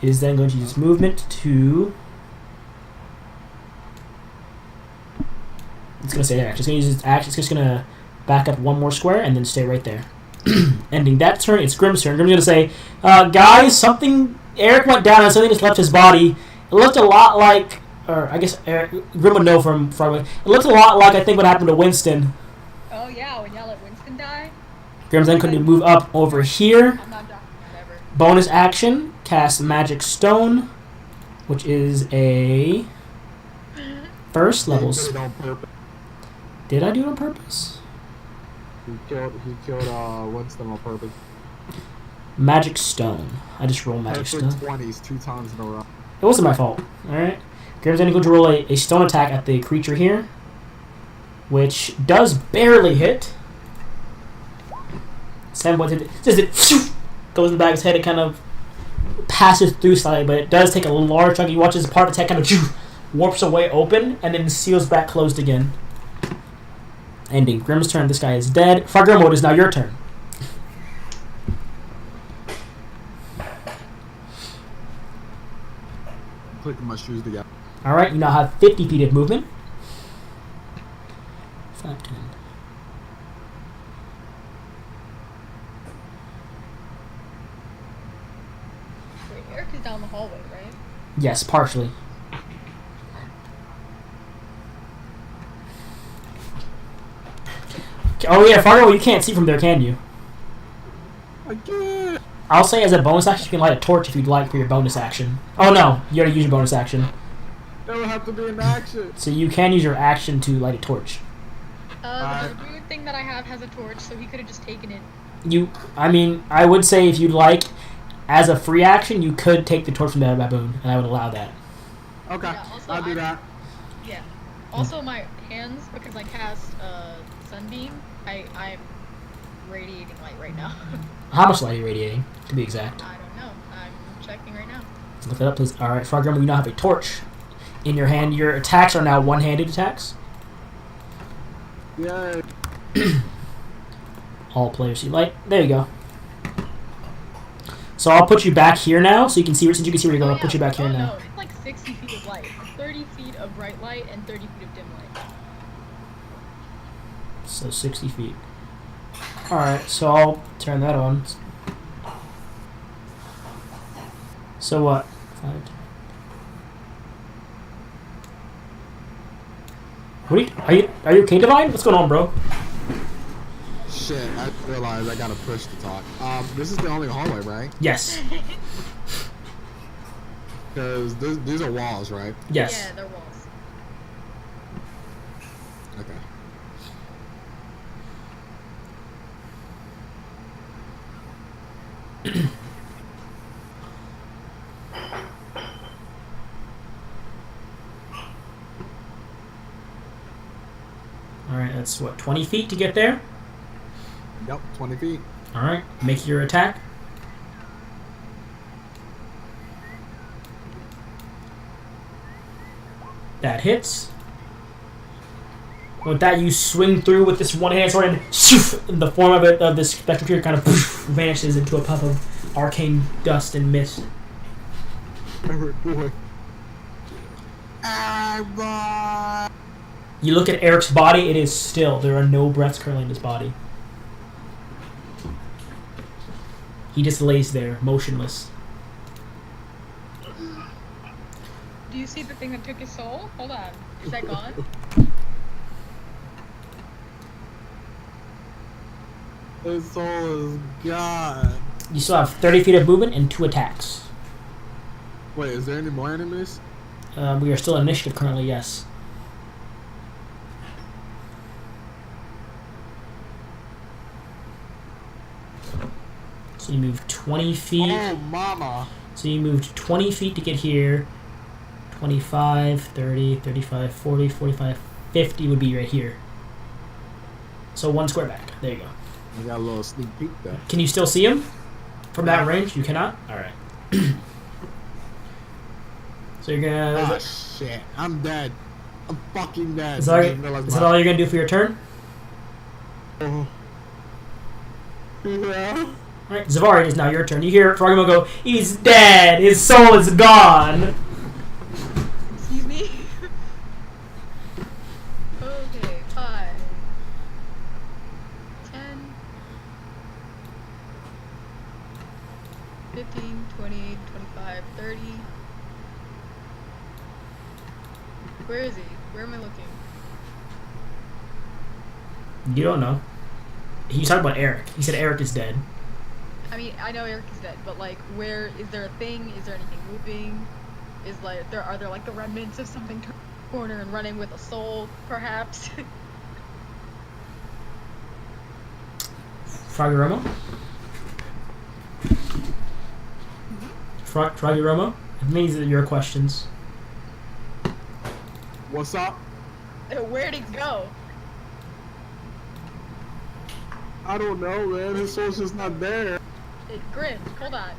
It is then going to use movement to... It's going to stay there. It's going to use its action. It's just going to back up one more square and then stay right there. Ending that turn, it's Grim's turn. Grim's going to say, guys, something... Eric went down and something just left his body. It looked a lot like... Or I guess Grim would know from far away. It looked a lot like, I think, what happened to Winston. Oh yeah, when y'all let Winston die? Grim's then going to move up over here. I'm not docking that ever. Bonus action, cast Magic Stone, which is a first level. He did it on purpose. Did I do it on purpose? He killed Winston on purpose. Magic Stone. I just rolled Magic Perfect Stone. 20s 2 times in a row. It wasn't my fault. Alright. Grim's going to roll a stone attack at the creature here, which does barely hit. 7 points. It says it goes in the back of his head. It kind of passes through slightly, but it does take a large chunk. You watch as part of the attack kind of warps away open and then seals back closed again. Ending Grim's turn. This guy is dead. Fargrim, it is now your turn. Clicking my shoes together. Alright, you now have 50 feet of movement. 5, 10. Wait, Eric is down the hallway, right? Yes, partially. Oh yeah, Fargo, you can't see from there, can you? I can't. I'll say as a bonus action, you can light a torch if you'd like for your bonus action. Oh no, you already used your bonus action. That would have to be an action. So you can use your action to light a torch. The weird thing that I have has a torch, so he could have just taken it. I would say if you'd like, as a free action, you could take the torch from the baboon, and I would allow that. Okay, Yeah, also I'll do that. Yeah. Also, my hands, because I cast Sunbeam, I'm radiating light right now. How much light are you radiating, to be exact? I don't know. I'm checking right now. Let's look that up, please. Alright, Fargrim, you now have a torch in your hand. Your attacks are now one-handed attacks. Yay. All players see light. There you go. So I'll put you back here now, so you can see. Since you can see where you're going, I'll put you back here now. No, it's like 60 feet of light. 30 feet of bright light and 30 feet of dim light. So 60 feet. Alright, so I'll turn that on. So what? 5. Are you okay, Divine? What's going on, bro? Shit, I realized I gotta push to talk. This is the only hallway, right? Yes. Because these are walls, right? Yes. Yeah, they're walls. Okay. Alright, that's what, 20 feet to get there? Yep, 20 feet. Alright, make your attack. That hits. With that, you swing through with this one-hand sword, and the form of it, of this spectral creature, kind of vanishes into a puff of arcane dust and mist. Eric, boy. You look at Eric's body, it is still. There are no breaths currently in his body. He just lays there, motionless. Do you see the thing that took his soul? Hold on. Is that gone? His soul is gone. You still have 30 feet of movement and 2 attacks. Wait, is there any more enemies? We are still in initiative currently, yes. So you move 20 feet. Oh, mama. So you moved 20 feet to get here. 25, 30, 35, 40, 45, 50 would be right here. So 1 square back. There you go. I got a little sneak peek there. Can you still see him from that range? You cannot? Alright. So you're gonna... Oh, shit. I'm dead. I'm fucking dead. Is that all you're gonna do for your turn? Oh. Yeah. Alright, Zavari, it is now your turn. You hear Frogimo go, he's dead! His soul is gone! Excuse me? Okay, 5, 10, 15, 20, 25, 30. Where is he? Where am I looking? You don't know. He's talking about Eric. He said Eric is dead. I mean, I know Eric is dead, but like, where is there a thing? Is there anything moving? Is like, are there like the remnants of something turning the corner and running with a soul, perhaps? Froggy Romo? I think these are your questions. What's up? Where'd it go? I don't know, man. His soul's just not there. Grim, hold on.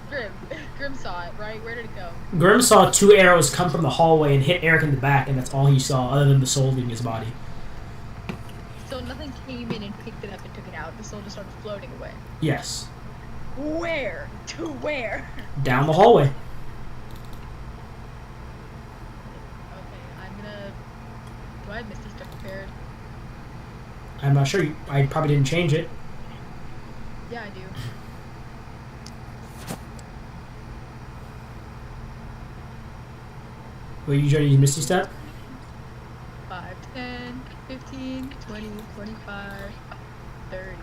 Grim saw it, right? Where did it go? Grim saw 2 arrows come from the hallway and hit Eric in the back, and that's all he saw, other than the soul leaving his body. So nothing came in and picked it up and took it out. The soul just started floating away. Yes. Where? To where? Down the hallway. Okay, I'm gonna... Do I have Misty stuff prepared? I'm not sure. I probably didn't change it. Yeah, I do. Wait, you trying to use Misty Step? 5, 10, 15, 20, 25, 30.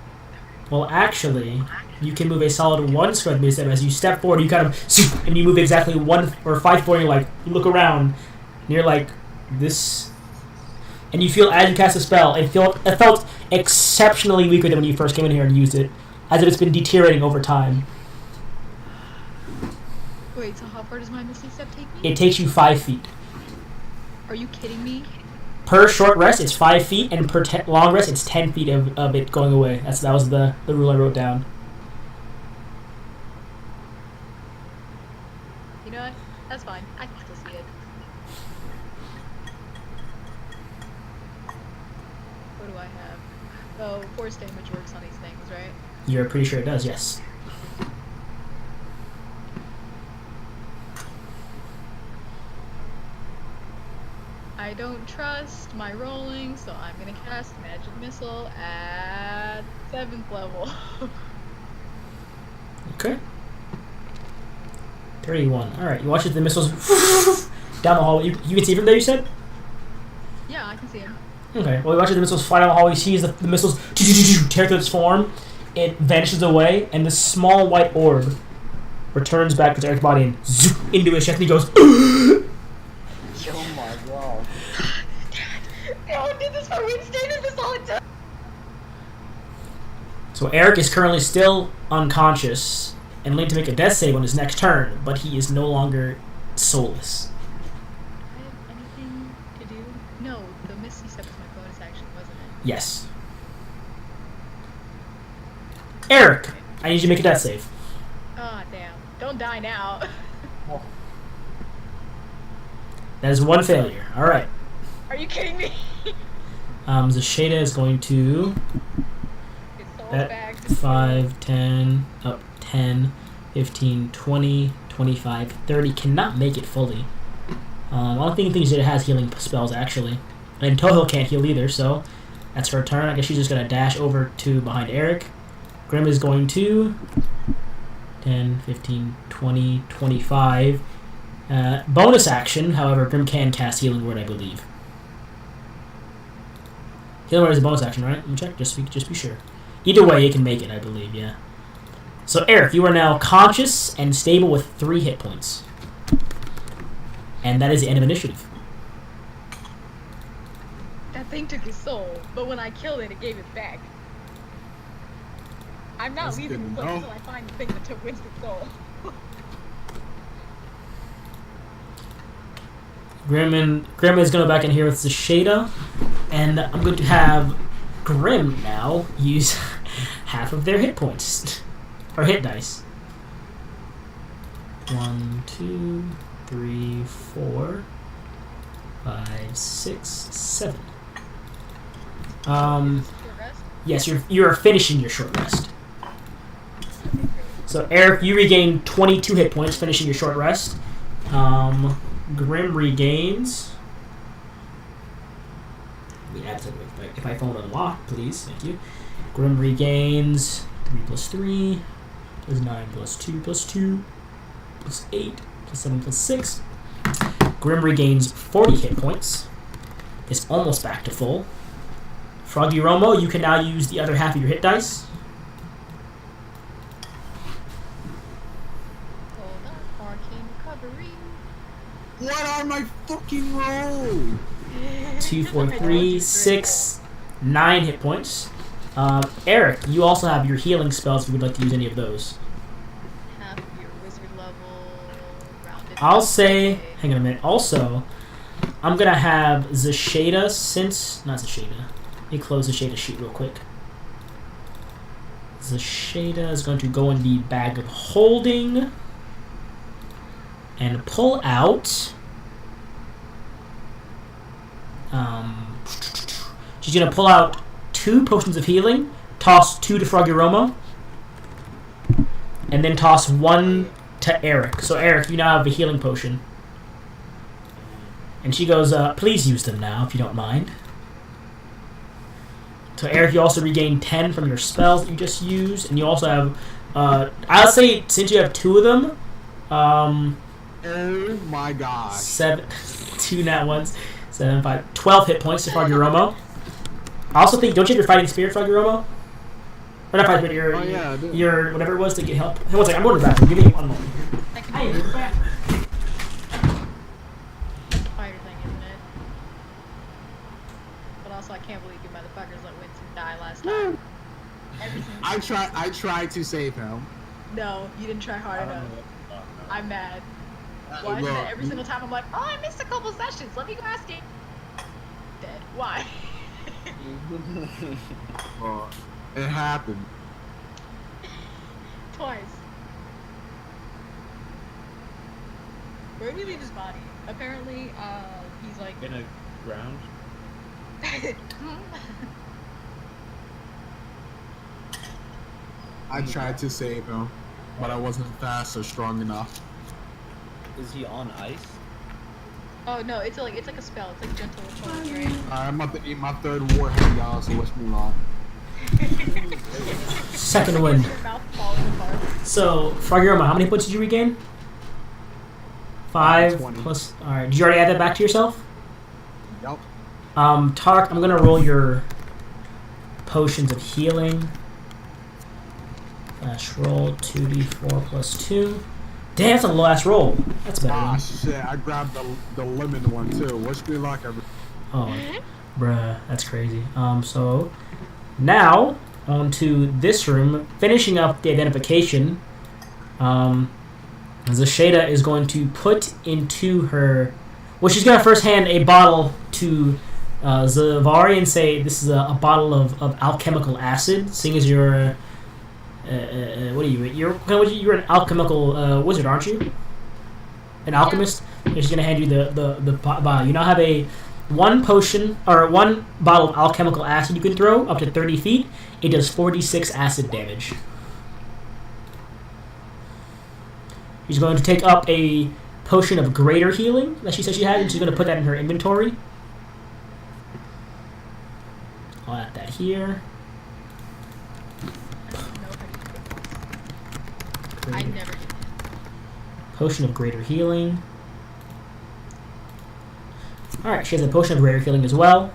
Well, actually, you can move a solid 1 square with Misty Step. As you step forward, you kind of... And you move exactly 1 or 5 forward, and you're like... You look around, and you're like... This... And you feel, as you cast a spell, it felt exceptionally weaker than when you first came in here and used it. As if it's been deteriorating over time. Wait, so how far does my Misty Step take me? It takes you 5 feet. Are you kidding me? Per short rest, it's 5 feet, and per long rest, it's 10 feet of it going away. That was the rule I wrote down. You know what? That's fine. I can still see it. What do I have? Oh, force damage works on these things, right? You're pretty sure it does, yes. I I don't trust my rolling, so I'm gonna cast Magic Missile at 7th level. Okay. 31. Alright, you watch as the missiles down the hallway. You can see from there, you said? Yeah, I can see him. Okay, well, you watch as the missiles fly down the hallway. You see as the missiles tear through its form. It vanishes away, and this small white orb returns back to Eric's body and zoop into his chest, and he goes, Oh my god. I did this for reinstated this all the time. So Eric is currently still unconscious and linked to make a death save on his next turn, but he is no longer soulless. I have anything to do? No, the Misty Step was my bonus action, wasn't it? Yes. Eric, I need you to make a death save. Ah, damn. Don't die now. That is one failure. All right. Are you kidding me? Zasheda is going to It's all bet back to 5, 10, up 10, 15, 20, 25, 30. Cannot make it fully. I don't think Zasheda has healing spells, actually. And Tohil can't heal either, so that's her turn. I guess she's just going to dash over to behind Eric. Grim is going to 10, 15, 20, 25. Bonus action, however, Grim can cast Healing Word, I believe. Healing Word is a bonus action, right? Let me check, just be sure. Either way, you can make it, I believe, yeah. So, Eric, you are now conscious and stable with 3 hit points. And that is the end of initiative. That thing took his soul, but when I killed it, it gave it back. I'm not That's leaving good the to place know. until I find the thing that took Winston's soul. Grim is going to go back in here with Zasheda, and I'm going to have Grim now use half of their hit points, or hit dice. 1, 2, 3, 4, 5, 6, 7. Short rest? Yes, you are finishing your short rest. So Eric, you regain 22 hit points, finishing your short rest. Grim regains. Let me add something. If my phone unlocked, please. Thank you. Grim regains 3 plus 3 plus 9 plus 2 plus 2 plus 8 plus 7 plus 6. Grim regains 40 hit points. Is almost back to full. Froggy Romo, you can now use the other half of your hit dice. Hold on, arcane recovery. What are my fucking rolls? 2, 4, 3, 6, 9 hit points. Eric, you also have your healing spells if you would like to use any of those. Half of your wizard level rounded. I'll say, hang on a minute. Also, I'm gonna have Zasheda not Zasheda. Let me close Zasheda sheet real quick. Zasheda is going to go in the bag of holding and pull out. She's gonna pull out 2 potions of healing, toss 2 to Froggy Romo, and then toss 1 to Eric. So Eric, you now have a healing potion. And she goes, please use them now, if you don't mind. So Eric, you also regain 10 from your spells that you just used, and you also have, I'll say, since you have 2 of them, Oh my gosh. 7, 2 nat ones, 7, 5, 12 hit points to Froggy Romo. I also think, don't you have your fighting spirit, Froggy Romo? Or not fighting spirit, Oh, yeah, I do. your whatever it was to get help. Hey, one second, I'm going to the bathroom. Give me 1 moment. I can Hi, do you're it. back. It's a fighter thing, isn't it? But also, I can't believe you motherfuckers let Winston die last time. I tried to save him. No, you didn't try hard enough. I'm mad. Why is it every single time I'm like, oh, I missed a couple sessions. Let me go ask it. Dead. Why? It happened. Twice. Where did we leave his body? Apparently, he's like. In a ground? I tried to save him, but I wasn't fast or strong enough. Is he on ice? Oh no, it's like a spell. It's like gentle repose, right? I'm about to eat my third warhead, y'all. So wish me luck. Second win. Your mouth falls apart. So, Frogiroma, how many points did you regain? 5 20. plus. Alright, did you already add that back to yourself? Yep. Tark, I'm gonna roll your potions of healing. Flash roll 2d4 plus 2. Damn, that's a low ass roll. That's better. Ah, shit. I grabbed the lemon one too. Wish me luck, everybody. Oh, bruh, that's crazy. So now on to this room, finishing up the identification. Zasheda is going to put into her. Well, she's gonna first hand a bottle to Zavari and say, "This is a bottle of alchemical acid." Seeing as you're what are you? You're an alchemical wizard, aren't you? An alchemist. Yeah. She's gonna hand you the bottle. You now have a one potion or one bottle of alchemical acid you can throw up to 30 feet. It does 46 acid damage. She's going to take up a potion of greater healing that she said she had, and she's going to put that in her inventory. I'll add that here. I never did. Potion of greater healing. Alright, she has a potion of greater healing as well.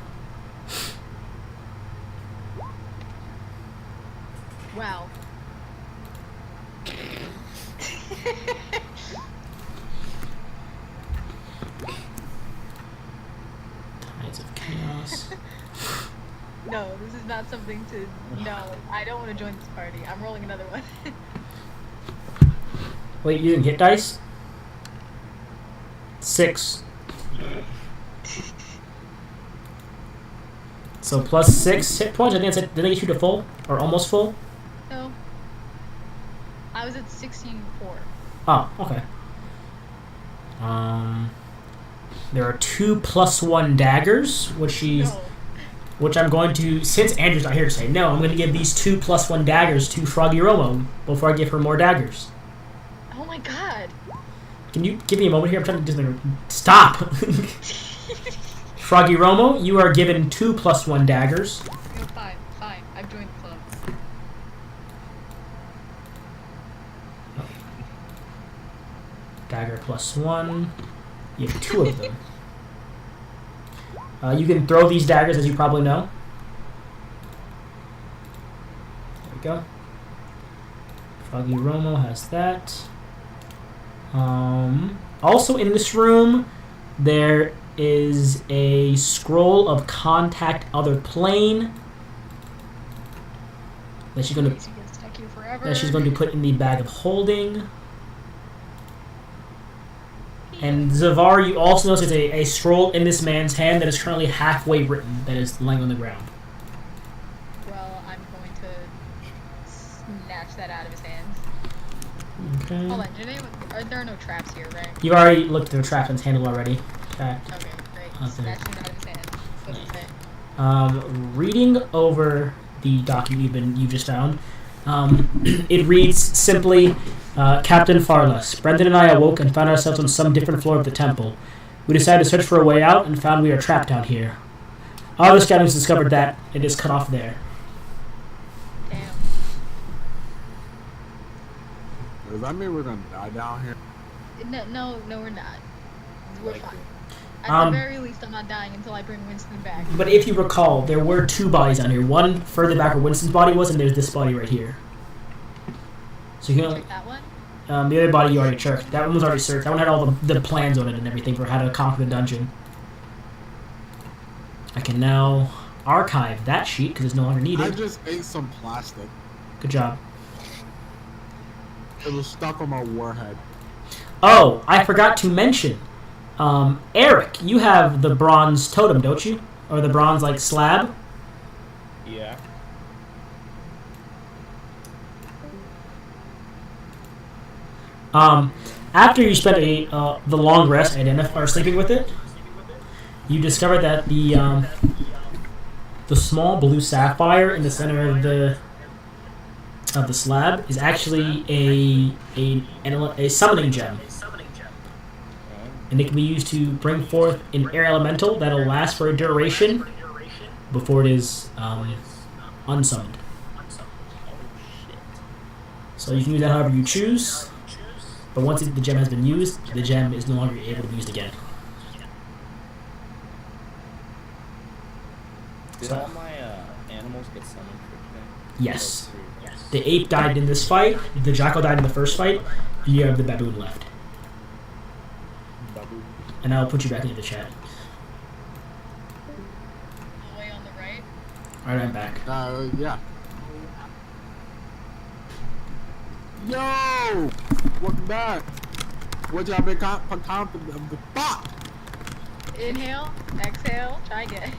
Wow. Tides of Chaos. No, this is not something to. No, I don't want to join this party. I'm rolling another one. Wait, you didn't hit dice? 6. So plus 6 hit points. I think did they get you to full or almost full? No. I was at 64. Oh, okay. There are 2 +1 daggers, which I'm going to, since Andrew's not here to say no, I'm going to give these 2 +1 daggers to Froggy Romo before I give her more daggers. Oh my god. Can you give me a moment here? I'm trying to just stop. Froggy Romo, you are given 2 +1 daggers. No, fine. I've joined the club. Dagger +1. You have 2 of them. You can throw these daggers, as you probably know. There we go. Froggy Romo has that. Also in this room, there is a Scroll of Contact Other Plane that she's going to put in the Bag of Holding. And Zavar, you also notice there's a scroll in this man's hand that is currently halfway written, that is lying on the ground. Well, I'm going to snatch that out of his hands. Okay. Hold on, there are no traps here, right? You've already looked at the trap and handle already. Okay, Great. Okay. Snatch it out of his hands. What does it say? Reading over the document you've just found, it reads simply, Captain Farless, Brendan and I awoke and found ourselves on some different floor of the temple. We decided to search for a way out and found we are trapped down here. Our other scouting discovered that it is cut off there. Damn. Does that mean we're gonna die down here? No, we're not. We're fine. At the very least, I'm not dying until I bring Winston back. But if you recall, there were 2 bodies down here. One further back where Winston's body was, and there's this body right here. So you can check that one? The other body you already checked. That one was already searched. That one had all the plans on it and everything for how to conquer the dungeon. I can now archive that sheet because it's no longer needed. I just ate some plastic. Good job. It was stuck on my warhead. Oh, I forgot to mention. Eric, you have the bronze totem, don't you? Or the bronze, like, slab? Yeah. After you spent the long rest or sleeping with it, you discovered that the small blue sapphire in the center of the slab is actually a summoning gem. and it can be used to bring forth an air elemental that'll last for a duration before it is unsummoned. Oh shit. So you can use that however you choose, but once the gem has been used, the gem is no longer able to be used again. Did So- all my animals get summoned for today? Yes. Yes. The ape died in this fight, the jackal died in the first fight, you have the baboon left. Babu. And I'll put you back into the chat. The way on the right. Alright, I'm back. Yeah. Yo! Welcome back. What y'all been fuck? Inhale, exhale, try again.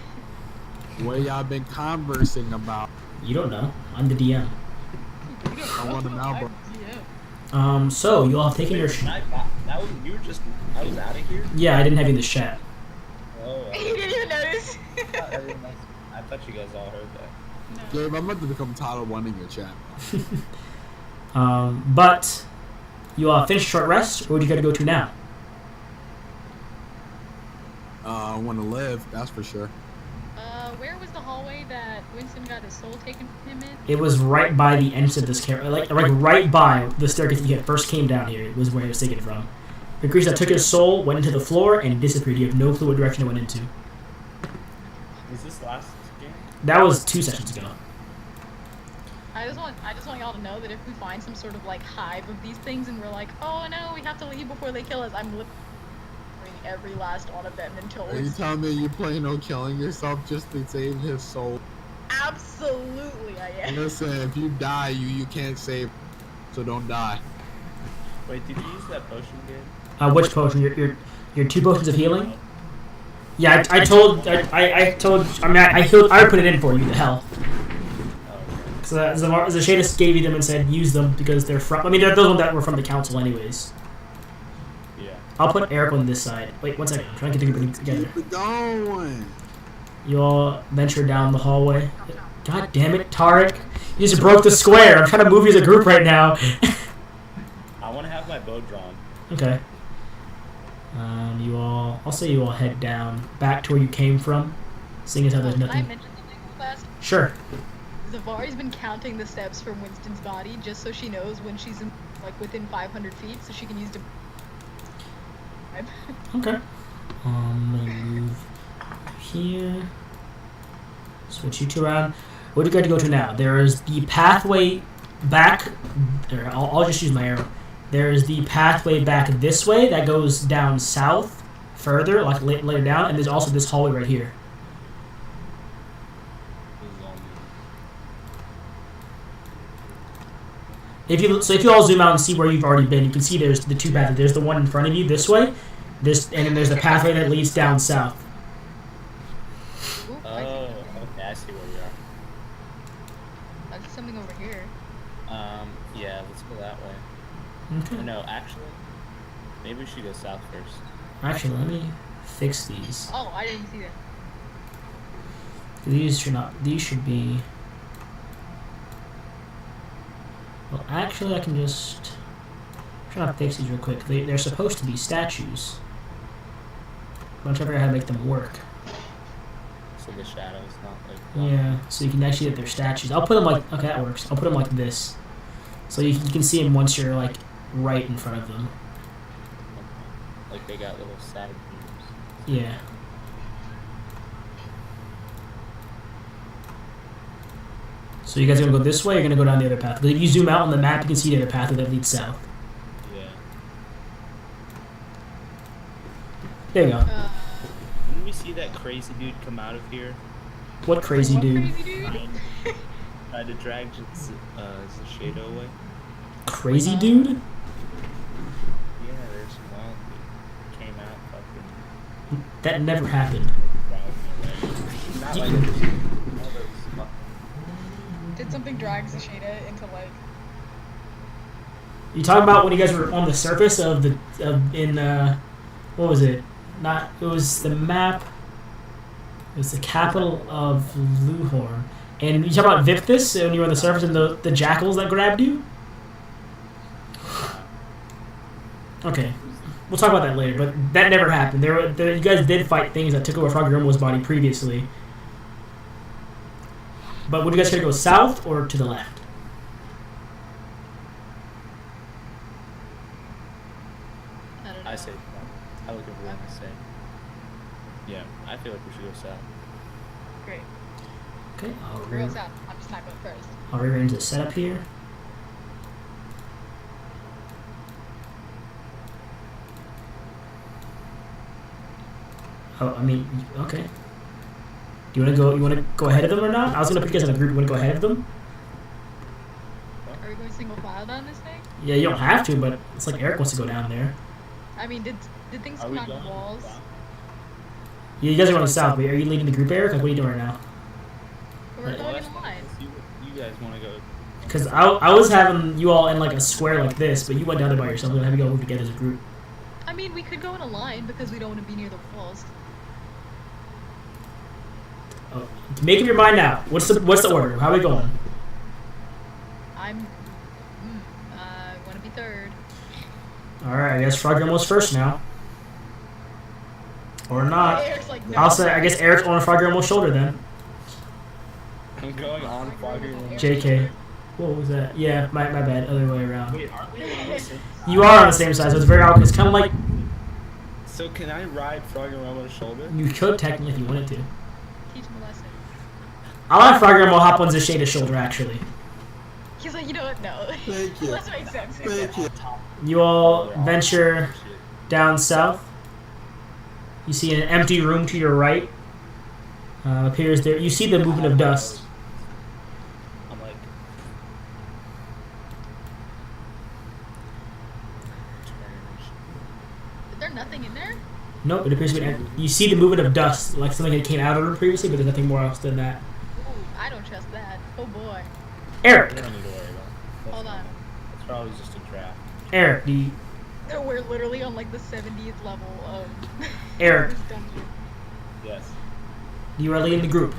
What y'all been conversing about? You don't know. I'm the DM. I want to know, bro. So you all have taken your... That was you just. I was out of here. Yeah, I didn't have you in this chat. Oh. You didn't even notice. I thought you guys all heard that. Gabe, I'm about to become tired of wanting your chat. But you all finished short rest, or would you gotta go to now? I want to live, that's for sure. Where was the hallway that Winston got his soul taken from him in? It was right by the entrance of this like right by the staircase you first came down here. It was where it was taken from. The creature that took his soul went into the floor and disappeared. You have no clue what direction it went into. Was this last game? That was 2 sessions ago. I just want y'all to know that if we find some sort of like hive of these things and we're like, oh no, we have to leave before they kill us, I'm literally every last one of them until Are you telling me you plan on killing yourself just to save his soul? Absolutely I am. Listen, if you die, you can't save, so don't die. Wait, did you use that potion again? Which potion? Your 2 potions of healing? Yeah, I told. I put it in for you. The hell. So Zashadis gave you them and said use them because they're from. I mean, they're those ones that were from the council, anyways. Yeah. I'll put Eric on this side. Wait, 1 second. I'm trying to get everybody together. Keep it going. You all venture down the hallway. God damn it, Tarek! You just broke the square. I'm trying to move you as a group right now. I want to have my bow drawn. Okay. I'll say you all head down back to where you came from, seeing as how there's Can I nothing. mention something real fast? Sure. Zavari's been counting the steps from Winston's body just so she knows when she's in, like within 500 feet, so she can use to. Okay. I'm gonna move here. Switch you 2 around. What are you going to go to now? There is the pathway back. I'll just use my arrow. There is the pathway back this way that goes down south, further, like later down, and there's also this hallway right here. If you all zoom out and see where you've already been, you can see there's the 2 paths. There's the one in front of you this way, and then there's the pathway that leads down south. Ooh, Oh, okay, I see where we are. I see something over here. Yeah, let's go that way. Okay. Or no, actually, maybe we should go south first. Actually, let me fix these. Oh, I didn't see that. These should be. Well, actually, I can just try to fix these real quick. They're supposed to be statues. I'm trying to figure out how to make them work. So the shadows, not like. Yeah, so you can actually get their statues. I'll put them like, okay, that works. I'll put them like this. So you can see them once you're like right in front of them. Like they got little statues. Yeah. So you guys are gonna go this way, or you're gonna go down the other path? Because if you zoom out on the map, you can see the other path that leads south. Yeah. There you go. Didn't we see that crazy dude come out of here? What crazy What dude? crazy dude? Tried to drag Zashado away. Crazy dude? Yeah, there's some wild dude. Came out fucking That never happened. dragged me away. Not like all those Did something drag Zashada into like? You talking about when you guys were on the surface of what was it? It was the map. It was the capital of Luhorn. And you talking about Vipthis when you were on the surface and the jackals that grabbed you? Okay. We'll talk about that later, but that never happened. You guys did fight things that took over Froggeromo's body previously. But would you guys care to go south or to the left? I don't know. I say, I look at everyone and say, yeah, I feel like we should go south. Great. Okay, We're going south. I'm just not going first. I'll rearrange the setup here. Oh, I mean, okay. Do you want to go? You want to go ahead of them or not? I was gonna put you guys in a group. You want to go ahead of them? Are we going single file down this thing? Yeah, you don't have to, but it's like Eric wants to go down there. I mean, did things Are come we out going of the walls? south? Yeah, you guys are going south, but are you leading the group, Eric? Like, what are you doing right now? We're Right. going that's in fine. line. You guys want to go? Because I was having you all in like a square like this, but you went down there by yourself. I'm gonna have you all move together as a group. I mean, we could go in a line because we don't want to be near the walls. Oh, make up your mind now. What's the order? How are we going? I'm. Want to be third. All right, I guess Froggeromo's first now, or not. Eric's like, no. I'll say I guess Eric's on Froggeromo's shoulder then. I'm going on Foggy. JK. What was that? Yeah, my bad. Other way around. Wait, aren't we on the same? You are on the same side, so it's very awkward. It's kind of like So can I ride Froggy Romo's shoulder? you could technically if you wanted to. Teach him a lesson. I'll have Froggeromo hop on Zasheda's shoulder actually. He's like, you know what? No. Thank you. Let's make sense. Thank you. You all venture down south. You see an empty room to your right. Appears there. You see the movement of dust. I'm like. Is there nothing in there? Nope, it appears to be. You see the movement of dust, like something that came out of it previously, but there's nothing more else than that. Ooh, I don't trust that. Oh boy. Eric, We don't need to worry about it. Hold on. It's probably just a draft. Eric, do you, No, we're literally on like the 70th level of Eric. this dungeon. Yes. you are leading the group.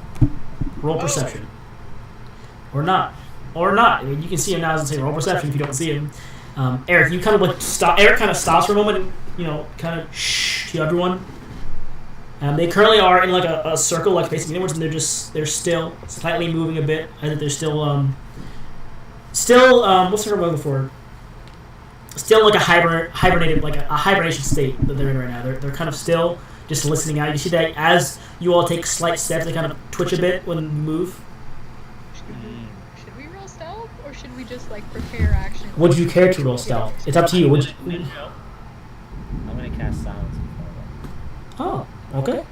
Roll perception, or not, or not. I mean, you can see him now. As I say, roll perception if you don't see him. Eric, you kind of like stop. Eric kind of stops for a moment, and, you know, kind of shh to everyone. They currently are in like a circle, like facing inwards, and they're still slightly moving a bit. I think they're still what's the word I'm looking for? Still like a hibernated, like a hibernation state that they're in right now. They're kind of still just listening out. You see that as you all take slight steps, they kind of twitch a bit when you move. Should we roll stealth or should we just like prepare action? Would you care to roll stealth? It's up to you. Would you? I'm gonna cast silence in front of them. Oh, okay.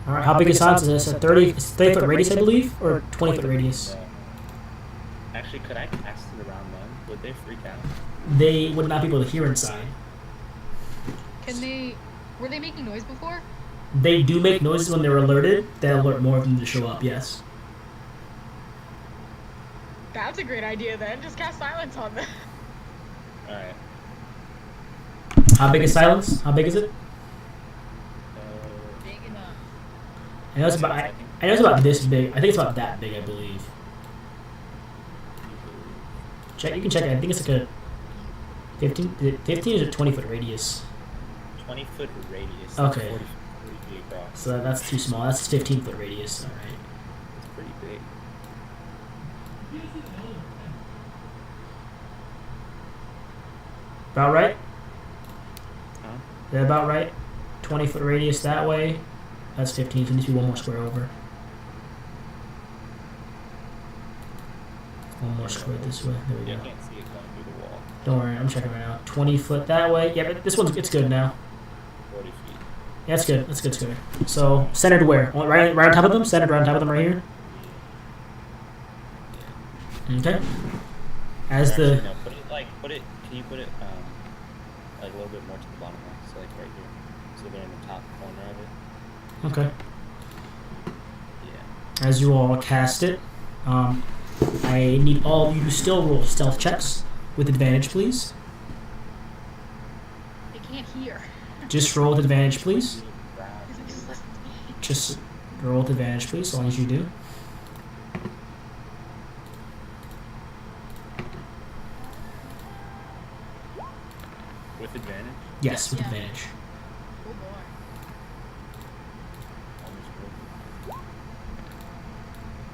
All right. How big is silence? Is this a 30-foot radius, I believe, or 20-foot radius? Actually, could I cast it around them? Would they freak out? They would not be able to hear inside. Can they? Were they making noise before? They do make noises when they're alerted. They'll alert more of them to show up. Yes. That's a great idea then. Just cast silence on them. Alright. How big is silence? How big is it? Big enough. I know it's about. I know it's about this big. I think it's about that big, I believe. Check. You can check it. I think it's like a 15. Is it 15 is a 20-foot radius. 20-foot radius. Okay. 40 feet across. So that's too small. That's a 15-foot radius. All right. It's pretty big. About right? Huh? Is that about right? 20-foot radius that way. That's 15. So you need to be one more square over. One more square this way. There we Yeah, go. I can't see it going through the wall. Don't worry, I'm checking right now. 20 foot that way. Yeah, but this one's it's good now. 40 feet. Yeah, that's good. That's good. That's good. So centered where? Right on top of them. Centered right on top of them, right here. Okay. As Actually, the no, put it, can you put it, like a little bit more to the bottom left, so like right here. So they're in the top corner of it. okay. Yeah. As you all cast it, I need all of you to still roll stealth checks with advantage, please. They can't hear. Just roll with advantage, please. Just listen to me. Just roll with advantage, please. As long as you do. With advantage? Yes, with Yeah. advantage. Oh boy. Almost good.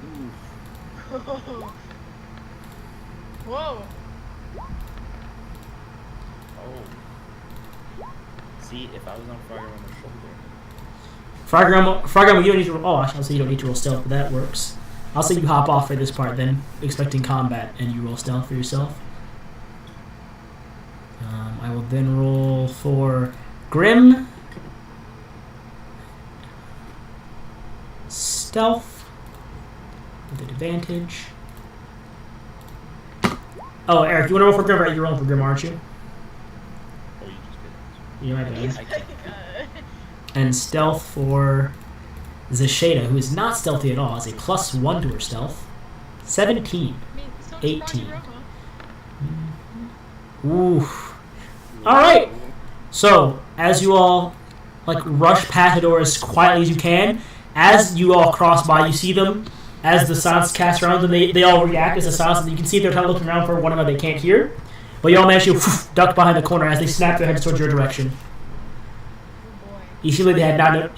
Ooh. Whoa. Oh. See, if I was on fire on my shoulder. Frogrum, you don't need to roll. Oh, actually, I'll say you don't need to roll stealth, but that works. I'll say you hop off for this part then, expecting combat, and you roll stealth for yourself. I will then roll for Grim. Stealth. With advantage. Oh, Eric, you want to roll for Grim? Right, you're rolling for Grim, aren't you? Oh, you just did You're right, it. bad. I can't. And stealth for Zasheda, who is not stealthy at all, has a +1 to her stealth. 17. I mean, so 18. Rojo. Oof. Alright. So, as you all rush past the door as quietly as you can, as you all cross by, you see them as the silence casts around them. They all react as the silence, and you can see they're kind of looking around for one another they can't hear. But you all manage to duck behind the corner as they snap their heads towards your direction. Oh boy. You seem like they had not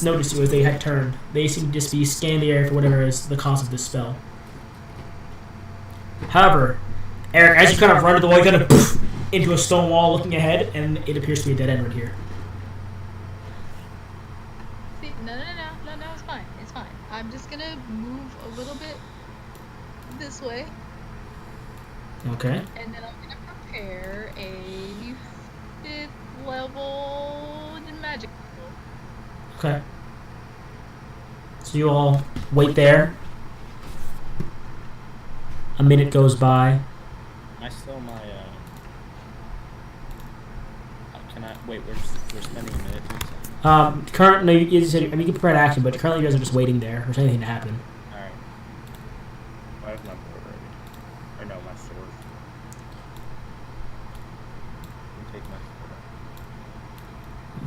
noticed you as they had turned. They seem to just be scanning the area for whatever is the cause of this spell. However, Eric, as you kind of run to the wall, you kind of into a stone wall looking ahead, and it appears to be a dead end right here. See, no, it's fine. It's fine. I'm just gonna move a little bit this way, Okay. and then I'm gonna prepare a 5th level magic. Okay. So you all wait there. A minute goes by. I still my can I wait? We're spending a minute. Currently, you said, you can prepare an action, but currently you guys are just waiting there for anything to happen. All right. I have my board ready. Or no, my sword. I'll take my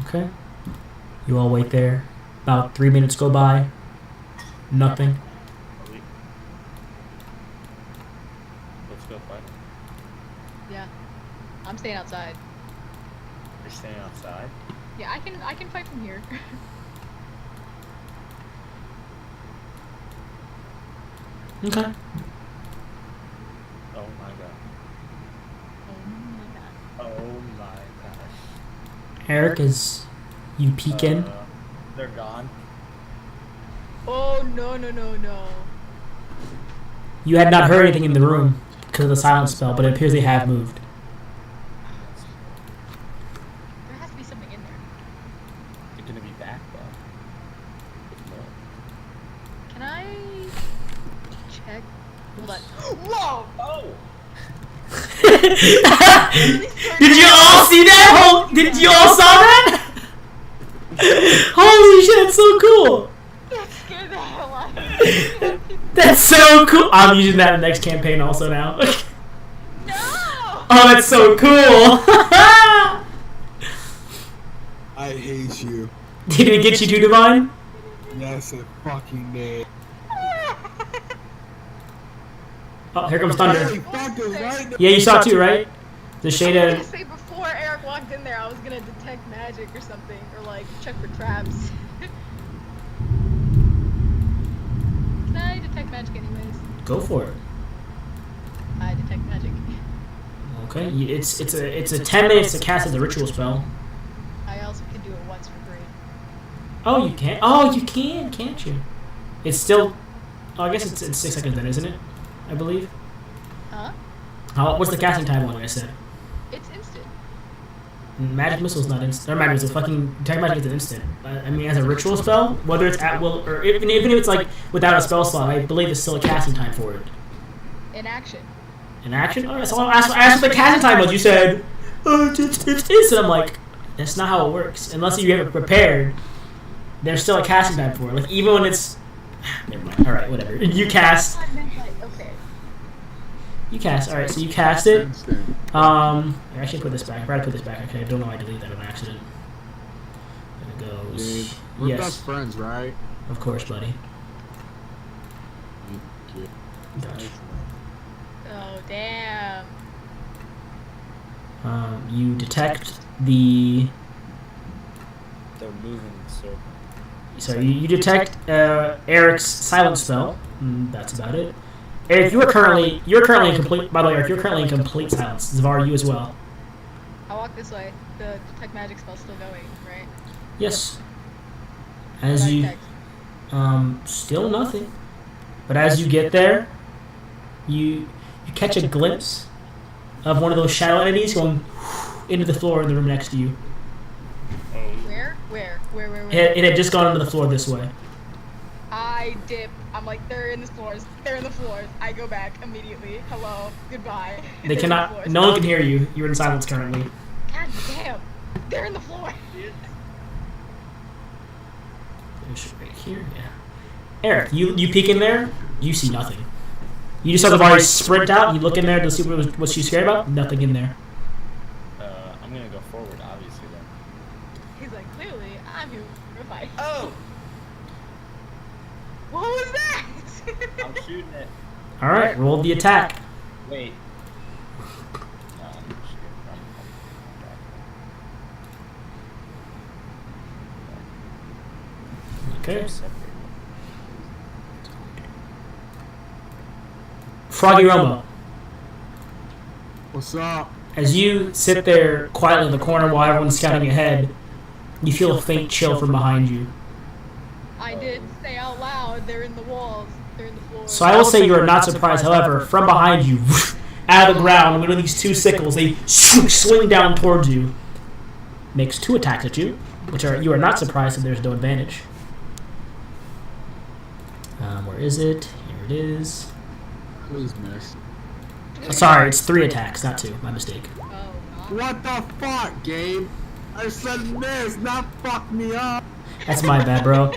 sword. Okay. You all wait there. About 3 minutes go by. Nothing. Let's go fight. Yeah, I'm staying outside. You're staying outside. Yeah, I can fight from here. Okay. Oh my god. Oh my gosh. Eric, as you peek in. They're gone. Oh no. You had not heard anything in the room because of the silence spell, but it appears they have moved. There has to be something in there. They're gonna be back though. With more. Can I check? Hold on. Whoa! Oh! Did you all see that? Did you all saw that? Holy shit, that's so cool! That scared the hell out of me. That's so cool! I'm using that in the next campaign also now. No! Oh, that's so cool! I hate you. Did it get you too, Divine? Yes, it fucking did. Oh, here comes Thunder. Hey, fuckers, right? Yeah, you saw it too, right? The I was Shada. gonna say before Eric walked in there, I was gonna detect magic or something, or like check for traps. Can I detect magic anyways? Go for it. I detect magic. Okay, it's a 10 minutes to cast as a ritual spell. I also can do it once for free. Oh, you can. Oh, you can, can't you? It's still. Oh, I guess it's 6 seconds then, isn't it? I believe. Huh? What's the casting time one? Like I said. It's instant. Magic missile's not instant. Or magic missile. Fucking detect magic is an instant. I mean, as a ritual spell, whether it's at will or even if it's like without a spell slot, I believe there's still a casting time for it. In action. In action? Alright, so I asked what the casting time was. You said, oh, it's instant. I'm like, that's not how it works. Unless you have it prepared, there's still a casting time for it. Like, even when it's. Never mind. Alright, whatever. You cast. I meant like, okay. You cast. Alright, so you cast it. I actually put this back. I forgot to put this back. Okay, I don't know why I deleted that on accident. There it goes. Dude, we're Yes. best friends, right? Of course, buddy. Thank you. Gotcha. Oh, damn. You detect the. They're moving in circle. So you detect Eric's silence spell. That's about it. Eric, you're currently in complete. By the way, Eric, you're currently in complete silence. Zavar, you as well. I'll walk this way. The detect magic spell's still going, right? Yes. What As do I you, detect? still nothing. But as you get there, you catch a glimpse of one of those shadow entities going into the floor in the room next to you. Where? It had just gone into the floor this way. I dip. I'm like, they're in the floors. They're in the floors. I go back immediately. Hello. Goodbye. They They're in the cannot. floors. No one can hear you. You're in silence currently. God damn. They're in the floor. There's right here. Yeah. Eric, you peek in there. You see nothing. You just saw the Zavari sprint out. You look in there to see what she's scared about. Nothing in there. I'm gonna go forward, obviously. Then. He's like, clearly, I'm here for a fight. Oh! What was that? I'm shooting it. All right, roll the attack. Wait. No, I'm shooting. Okay. Froggy Romo. What's up? As you sit there quietly in the corner while everyone's scouting ahead, you feel a faint chill from behind you. I did say out loud, they're in the walls. They're in the floors. So I will say you are not surprised. However, from behind you, out of the ground, one of these two sickles, they swing down towards you. Makes 2 attacks at you, you are not surprised that there's no advantage. Where is it? Here it is. Please miss. Sorry, it's 3 attacks, not 2. My mistake. Oh, not. What the fuck, Gabe? I said miss, not fuck me up. That's my bad, bro.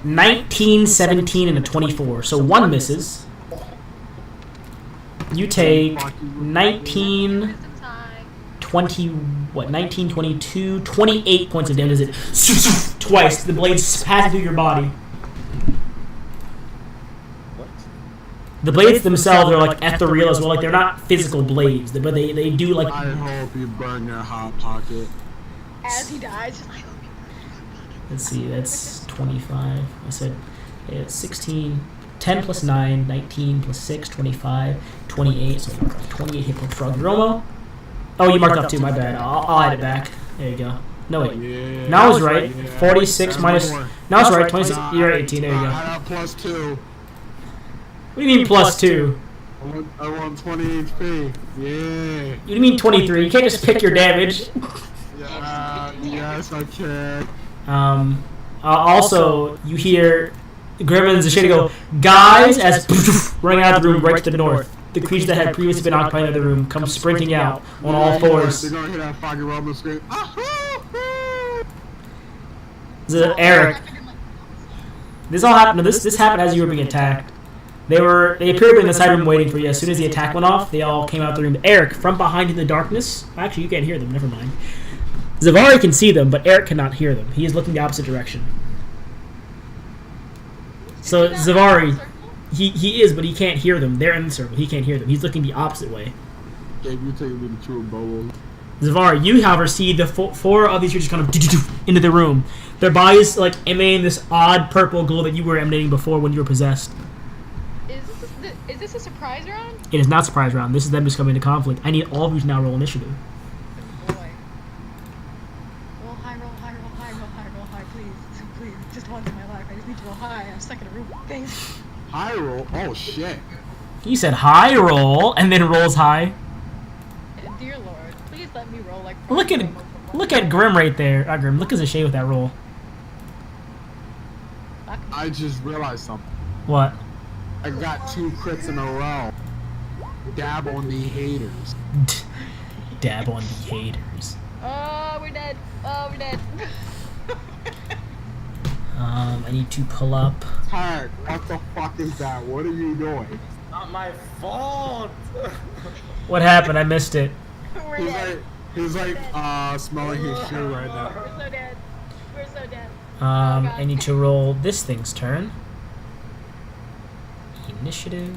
19, 17, and a 24. So 1 misses. You take 19, Wisdom tie. 20, what, 19, 22, 28 points of damage. It twice. The blades pass through your body. What? The blades themselves are like ethereal as well. Like they're not physical blades, but they do like. I hope you burn your hot pocket. As he dies, just like, Let's see, that's 25. I said 16, 10 plus 9, 19 plus 6, 25, 28. So 28 hit points for Romo. Oh, you marked off 2, my bad. I'll add it back. There you go. No, wait. Yeah. Now I was right. Yeah. 46 minus. More. Now I was right. 26. You're 18. There you I go. have plus 2. What do you mean plus 2? I want 20 HP. Yeah. You mean 23? You can't just pick your damage. Yeah. Yes, I can. Also, you hear Gremlins and shit go, guys, as running out of the room right to the north. The creature that had previously been occupying the room comes sprinting out on all fours. They're gonna hear that foggy rumble scream. Eric, this all happened. This happened as you were being attacked. They appeared in the side room waiting for you. As soon as the attack went off, they all came out the room. Eric, from behind in the darkness. Actually, you can't hear them. Never mind. Zavari can see them, but Eric cannot hear them. He is looking the opposite direction. So Zavari, he is, but he can't hear them. They're in the circle. He can't hear them. He's looking the opposite way. Gabe, you taking me to true Bobo. Zavari, you, however, see the 4 of these creatures kind of into the room. Their bodies like emanating this odd purple glow that you were emanating before when you were possessed. is this a surprise round? It is not surprise round. This is them just coming into conflict. I need all of you to now roll initiative. Oh boy. Roll high, please. Please, just once in my life. I just need to roll high. I'm stuck in a room. Thanks. High roll? Oh shit. He said high roll and then rolls high. Dear Lord, please let me roll like. Look at Grim right there. Grim, look at Zashay with that roll. I just realized something. What? I got 2 crits in a row. Dab on the haters. Dab on the haters. Oh, we're dead. Oh, we're dead. I need to pull up. Tag, what the fuck is that? What are you doing? It's not my fault. What happened? I missed it. We're dead. He's like smelling his shoe right now. We're so dead. We're so dead. I need to roll this thing's turn. Initiative.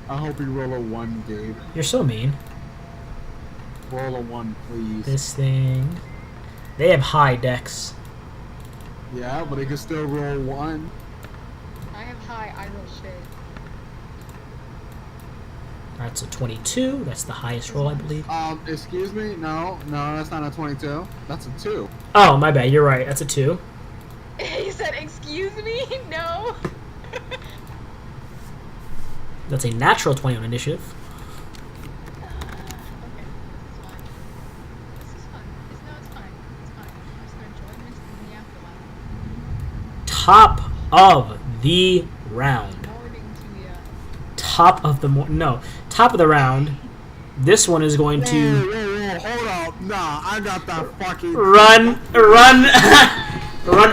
I hope you roll a 1, Gabe. You're so mean. Roll a 1, please. This thing. They have high dex. Yeah, but it can still roll 1. I have high, I roll shit. That's a 22. That's the highest roll, I believe. Excuse me? No, that's not a 22. That's a 2. Oh, my bad. You're right. That's a 2. He said, excuse me? No. That's a natural 20 on initiative. Okay, this is fun. It's fine. It's fine. It's for enjoyment in the afterlife. Top of the round. Morning to ya. Top of the round. This one is going to Whoa, hold up. Nah, I got that fucking... run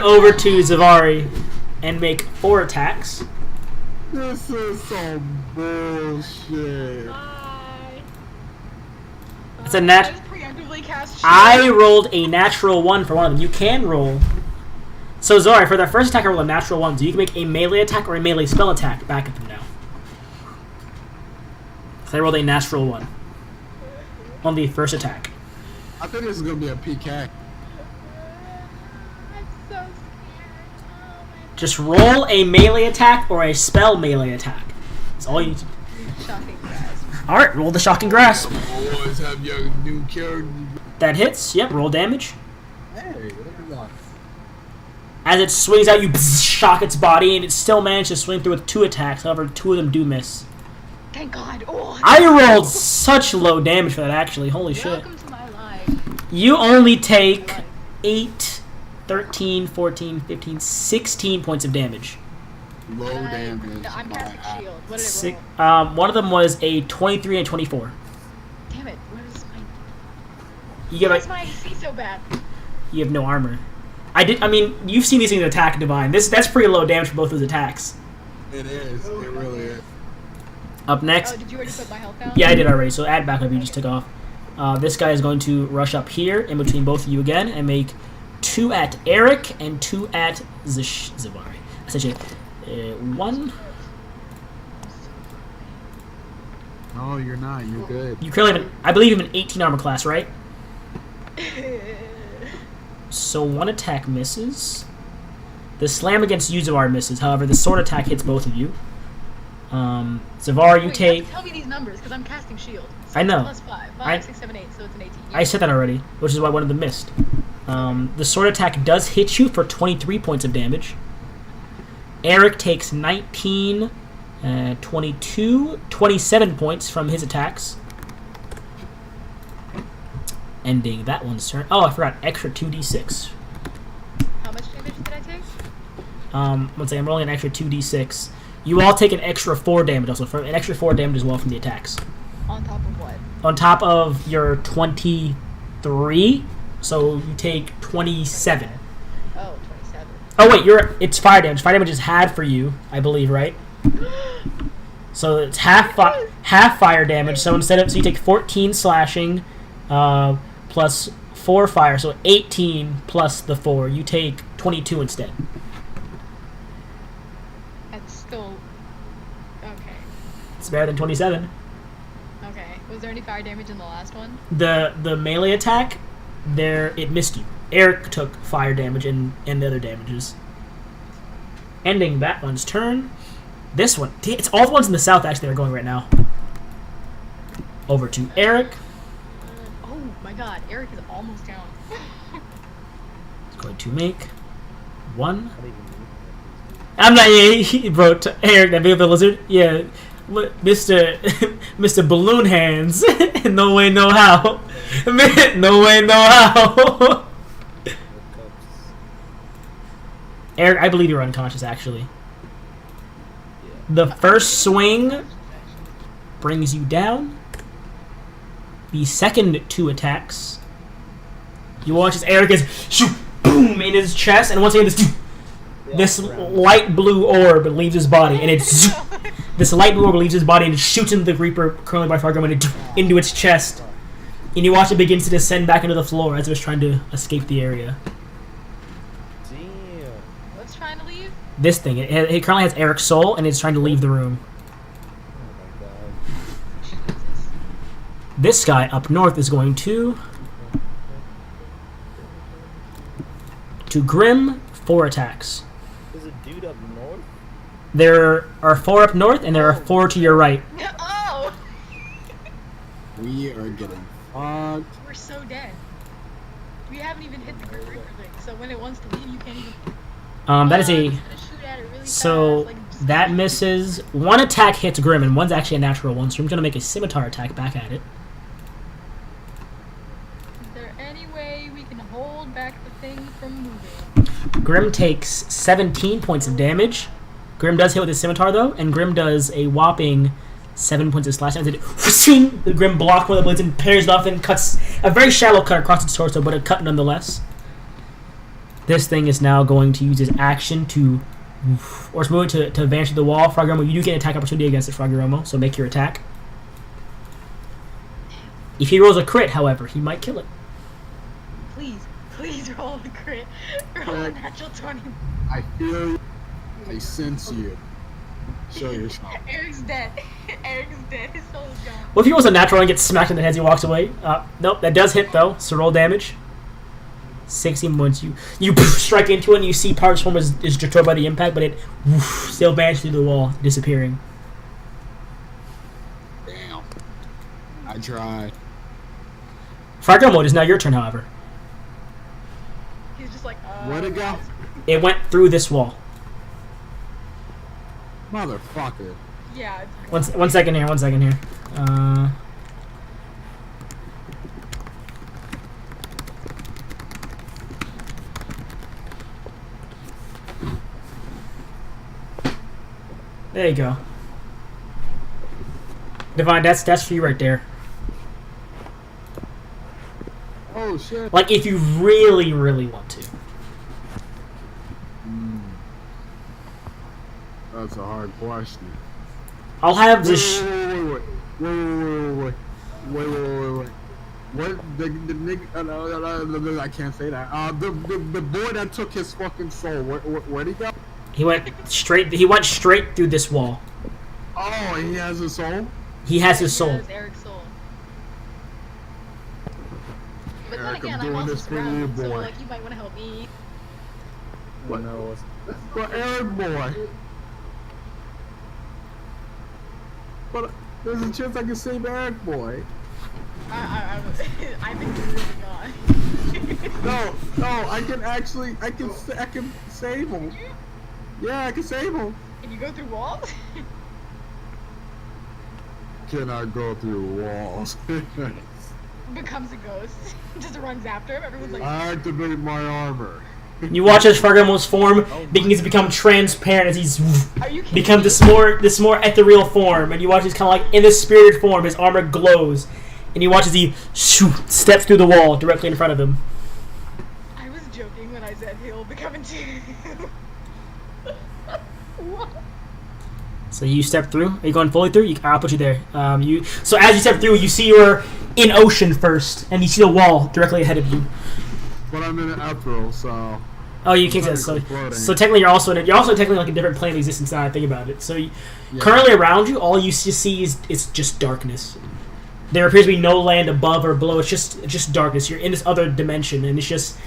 over to Zavari and make 4 attacks. This is some bullshit. Bye. It's a I just preemptively cast shield. I rolled a natural 1 for one of them. You can roll. So Zari, for the first attack, I roll a natural 1. So you can make a melee attack or a melee spell attack back at them now. So I rolled a natural 1 on the first attack. I think this is going to be a PK. I'm so scared. Oh my Just roll a melee attack or a spell melee attack. That's all you need to do. shocking grasp. Alright, roll the shocking grasp. Always have your new character. That hits. Yep, roll damage. Hey, look at that. As it swings out, you shock its body, and it still managed to swing through with 2 attacks. However, 2 of them do miss. Thank God. Oh, I rolled such low damage for that, actually. Holy shit. welcome to my life. You only take 8, 13, 14, 15, 16 points of damage. Low damage. I'm casting shield. What did it Six, roll? one of them was a 23 and 24. Damn it. Where's my... You get Why's like, my AC so bad? you have no armor. I mean, you've seen these things attack Divine. That's pretty low damage for both those attacks. It is. It really is. Up next, Oh, did you already put my health down? yeah, I did already. So add back up. You just took off. This guy is going to rush up here in between both of you again and make 2 at Eric and 2 at Zavari. Essentially, 1. No, you're not. You're good. You currently have I believe you have an 18 armor class, right? So 1 attack misses. The slam against you, Zavar, misses. However, the sword attack hits both of you. Zavar, you Wait, take... You have to tell me these numbers, because I'm casting shield. I know. Plus 5. 5, 6, 7, 8, so it's an 18. I said that already, which is why one of them missed. The sword attack does hit you for 23 points of damage. Eric takes 19, 22, 27 points from his attacks. Ending that one's turn. Oh, I forgot. Extra 2d6. How much damage did I take? Let's say I'm rolling an extra 2d6. You all take an extra 4 damage also. For an extra 4 damage as well from the attacks. On top of what? On top of your 23, so you take 27. Oh, 27. Oh wait, it's fire damage. Fire damage is had for you, I believe, right? So it's half fire damage. So so you take 14 slashing, plus 4 fire, so 18 plus the 4. You take 22 instead. That's still... Okay. It's better than 27. Okay. Was there any fire damage in the last one? The melee attack, it missed you. Eric took fire damage and the other damages. Ending that one's turn. This one, it's all the ones in the south actually that are going right now. Over to Eric. Oh my god, Eric is almost down. He's going to make 1. I'm not, yeah, bro, Eric, that big of a lizard. Yeah, Mr. Balloon Hands. No way, no how. No way, no how. Eric, I believe you're unconscious, actually. The first swing brings you down. The second 2 attacks, you watch as Eric is shoot, boom in his chest, and once again this light blue orb leaves his body, and it's this light blue orb leaves his body and it shoots into the Reaper currently by Fargo into its chest, and you watch it begins to descend back into the floor as it was trying to escape the area. What's trying to leave? This thing, it currently has Eric's soul, and it's trying to leave the room. This guy up north is going to Grim 4 attacks. There's a dude up north. There are 4 up north, and there are 4 to your right. Oh! We are getting fucked. We're so dead. We haven't even hit the Grim Reaper thing, so when it wants to leave, you can't even... That is a... It's gonna shoot at it really So, fast, like, just- that misses. 1 attack hits Grim, and 1's actually a natural 1, so I'm going to make a scimitar attack back at it. Is there any way we can hold back the thing from moving? Grim takes 17 points of damage. Grim does hit with his scimitar, though, and Grim does a whopping 7 points of slash damage. The Grim blocked one of the blades and parries it off and cuts a very shallow cut across its torso, but a cut nonetheless. This thing is now going to use its action to... Or it's moving to advance to the wall. Froggeromo, you do get an attack opportunity against it, Froggeromo, so make your attack. If he rolls a crit, however, he might kill it. Please roll the crit. Roll a natural 20. I feel you. I sense you. Show yourself. Eric's dead. Eric's dead. His soul is gone. Well, if he rolls a natural and gets smacked in the head as he walks away. Nope, that does hit, though, so roll damage. 16 points. You strike into it, and you see parts form is destroyed by the impact, but it still vanishes through the wall, disappearing. Damn. I tried. Froggeromo, it is now your turn, however. He's just like, Where'd it go? It went through this wall. Motherfucker. Yeah. It's One second here. There you go. Divine, that's for you right there. Oh shit. Like, if you really, really want to. That's a hard question. I'll have this... Wait. What the nigga? I can't say that. The boy that took his fucking soul. Where'd he go? He went straight through this wall. Oh, he has a soul. He has his soul. Has Eric's soul. But then Eric, again, I'm I'm doing also this for you, surrounded, so boy. like you might want to help me. What? No, But Eric boy. But there's a chance I can save Eric boy. I think you're really gone. No, I can save him. Yeah, I can save him. Can you go through walls? Can I go through walls? Becomes a ghost. Just runs after him. Everyone's like, I activate my armor. You watch as Froggeromo's form begins to become transparent as he's are you kidding become me? this more ethereal form, and you watch he's kind of like in this spirited form. His armor glows, and you watch as he steps through the wall directly in front of him. I was joking when I said he'll become into. What? So you step through. Are you going fully through? I'll put you there. So as you step through, you see you're in ocean first, and you see the wall directly ahead of you. But I'm in an ethereal, so. Oh, you can't say that. So technically, you're also technically like a different plane of existence now. I think about it. So currently around you, all you see is it's just darkness. There appears to be no land above or below. It's just darkness. You're in this other dimension, and it's just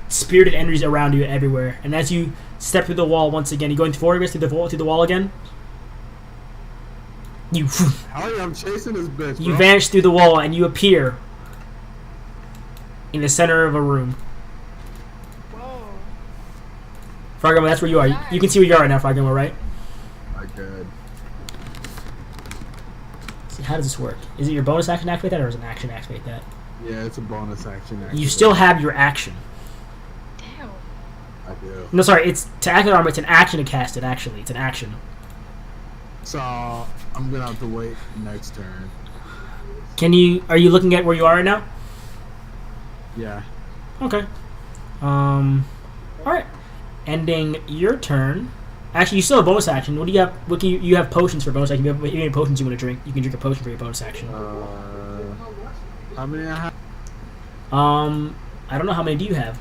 spirited energies around you everywhere. And as you step through the wall once again, you going forward through the wall again. You Hell yeah, I'm chasing this bitch, you bro. vanish through the wall, and you appear in the center of a room. Whoa. Froggeromo, that's where you are. You can see where you are right now, Froggeromo, right? I could. See, how does this work? Is it your bonus action to activate that, or is it an action to activate that? Yeah, it's a bonus action. You still have your action. Damn. I do. No, sorry, it's to activate armor. It's an action to cast it. Actually, it's an action. So I'm gonna have to wait next turn. Are you looking at where you are right now? Yeah. Okay. All right. Ending your turn. Actually, you still have bonus action. What do you have? What can you have potions for bonus action? If you have any potions you want to drink, you can drink a potion for your bonus action. How many I have? I don't know how many do you have.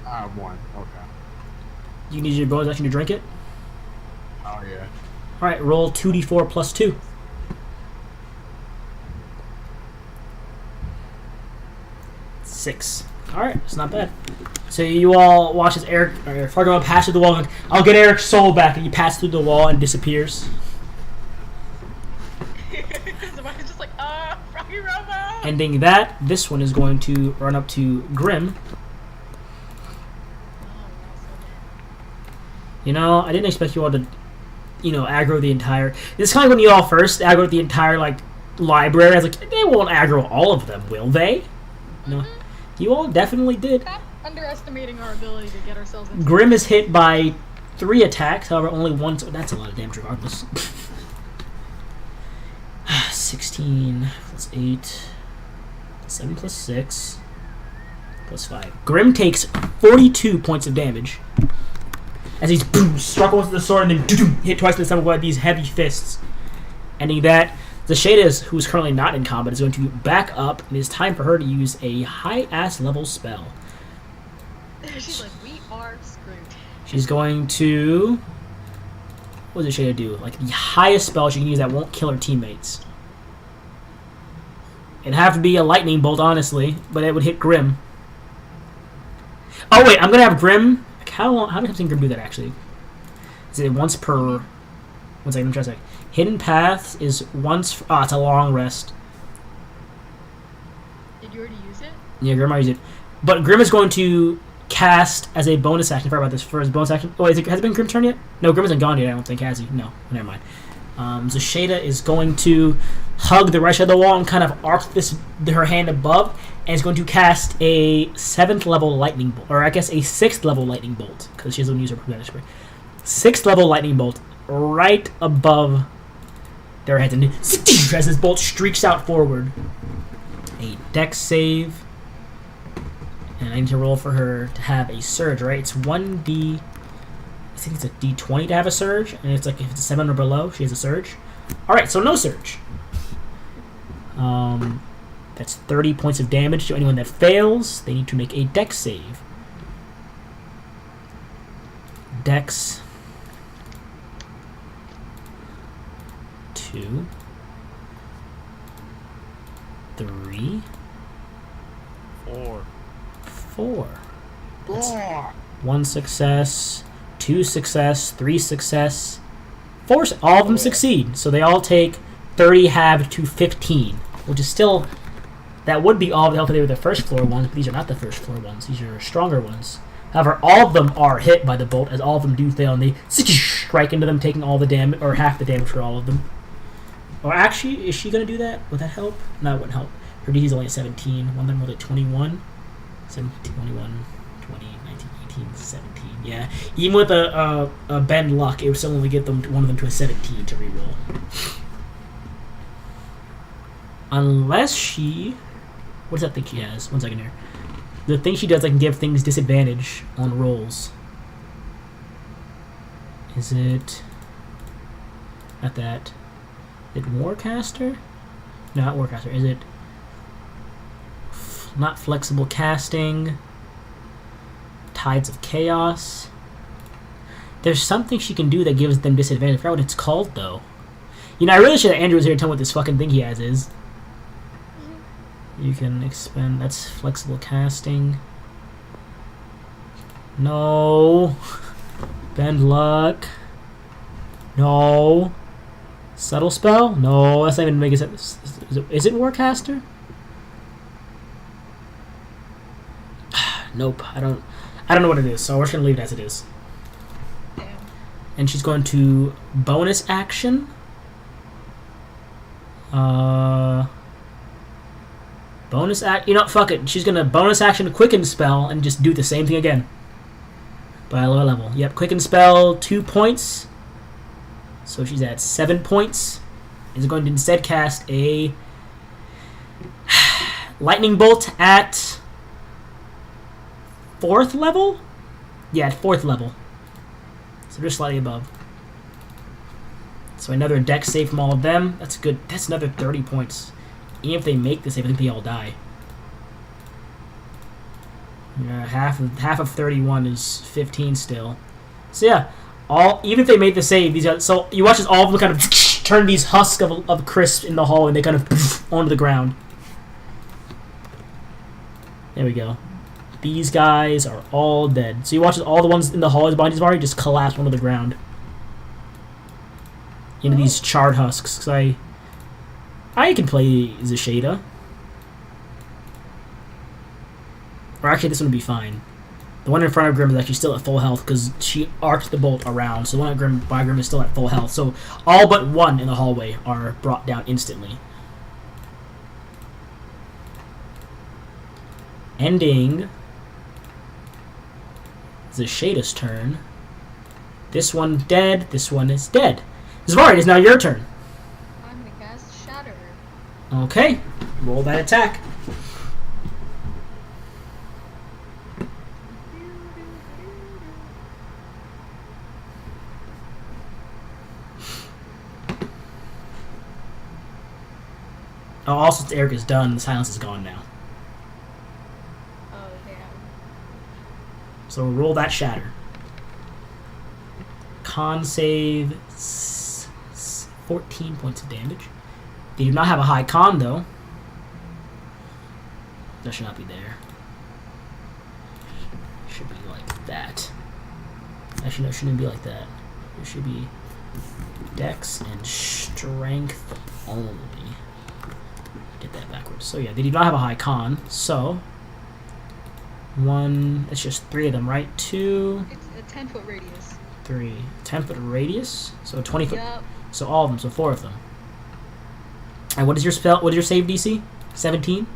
I have one. Okay. You need your bonus action to drink it. Oh yeah. All right. Roll 2d4 plus 2. 6. Alright, it's not bad. So you all watch as Eric or Fargo pass through the wall. Like, I'll get Eric's soul back, and he passes through the wall and disappears. Somebody's just like, Froggy Robo! Ending that, this one is going to run up to Grim. You know, I didn't expect you all to, aggro the entire... It's kind of when you all first aggro the entire, library. I was like, they won't aggro all of them, will they? No. You all definitely did. Stop underestimating our ability to get ourselves into... Grim is hit by 3 attacks, however, only one... So that's a lot of damage regardless. 16 plus 8... 7 plus 6... plus 5. Grim takes 42 points of damage. As he's struck with the sword and then hit twice in the stomach with these heavy fists. Ending that, Zasheda, who's currently not in combat, is going to back up, and it's time for her to use a high-ass level spell. She's like, we are screwed. She's going to... What does Zasheda do? Like, the highest spell she can use that won't kill her teammates. It'd have to be a lightning bolt, honestly, but it would hit Grim. Oh, wait, I'm going to have Grim... How many times can Grim do that, actually? Is it once per... 1 second, try a sec. Hidden Paths is once... it's a long rest. Did you already use it? Yeah, Grim already used it. But Grim is going to cast as a bonus action. Forgot about this. For his bonus action... Oh, has it been Grim's turn yet? No, Grim hasn't gone yet, I don't think, has he? No, never mind. Zasheda is going to hug the right side of the wall and kind of arc her hand above, and is going to cast a 7th level lightning bolt, or I guess a 6th level lightning bolt, because she doesn't use her preventative spray. 6th level lightning bolt right above their heads, and as this bolt streaks out forward. A dex save, and I need to roll for her to have a surge, right? It's 1d... I think it's a d20 to have a surge, and it's like if it's a 7 or below, she has a surge. Alright, so no surge. That's 30 points of damage to anyone that fails. They need to make a dex save. Dex 2 3 4 That's 1 success, 2 success, 3 success, 4. All of them succeed, so they all take 30 halved to 15, which is still... That would be all of the health they were the first floor ones, but these are not the first floor ones. These are stronger ones. However, all of them are hit by the bolt, as all of them do fail, and they strike into them, taking all the damage, or half the damage for all of them. Or actually, is she going to do that? Would that help? No, it wouldn't help. Her DC is only a 17. One of them rolled at 21. 17, 21, 20, 19, 18, 17. Yeah. Even with a bend luck, it would still only get them one of them to a 17 to reroll. Unless she... What does that think she has? 1 second here. The thing she does, can give things disadvantage on rolls. Is it... Not that. Is it Warcaster? No, not Warcaster. Is it... Not Flexible Casting? Tides of Chaos? There's something she can do that gives them disadvantage. I forgot what it's called, though. I really should have Andrew was here to tell me what this fucking thing he has is. You can expend... That's Flexible Casting. No. Bend Luck. No. Subtle Spell? No, that's not even making sense. Is it Warcaster? Nope, I don't know what it is, so we're just gonna leave it as it is. Damn. And she's going to bonus action. Fuck it. She's gonna bonus action Quicken Spell and just do the same thing again. By a lower level. Yep, Quicken Spell, 2 points. So she's at 7 points. Is going to instead cast a Lightning Bolt at 4th level? Yeah, at 4th level. So just slightly above. So another dex save from all of them. That's good. That's another 30 points. Even if they make the save, I think they all die. Yeah, half of 31 is 15 still. So yeah, even if they made the save, these guys, so you watch as all of them kind of turn these husks of crisp in the hall, and they kind of onto the ground. There we go. These guys are all dead. So you watch all the ones in the hallways behind you just collapse onto the ground. Into these charred husks. Cause I can play Zashada. Or actually, this one would be fine. The one in front of Grim is actually still at full health because she arced the bolt around. So the one at Grim is still at full health. So all but one in the hallway are brought down instantly. Ending Zashada's turn. This one dead. This one is dead. Zvari, it is now your turn. I'm gonna cast Shatter. Okay. Roll that attack. Oh, also, since Eric is done, the silence is gone now. Oh, damn. So roll that shatter. Con save 14 points of damage. They do not have a high con, though. That should not be there. It should be like that. Actually, no, it shouldn't be like that. It should be Dex and Strength only. Get that backwards. So yeah, they do not have a high con. So one, it's just 3 of them, right? 2. It's a 10-foot radius. 3. 10-foot radius. So 20 foot. Yep. So all of them. So 4 of them. And what is your spell? What is your save DC? 17.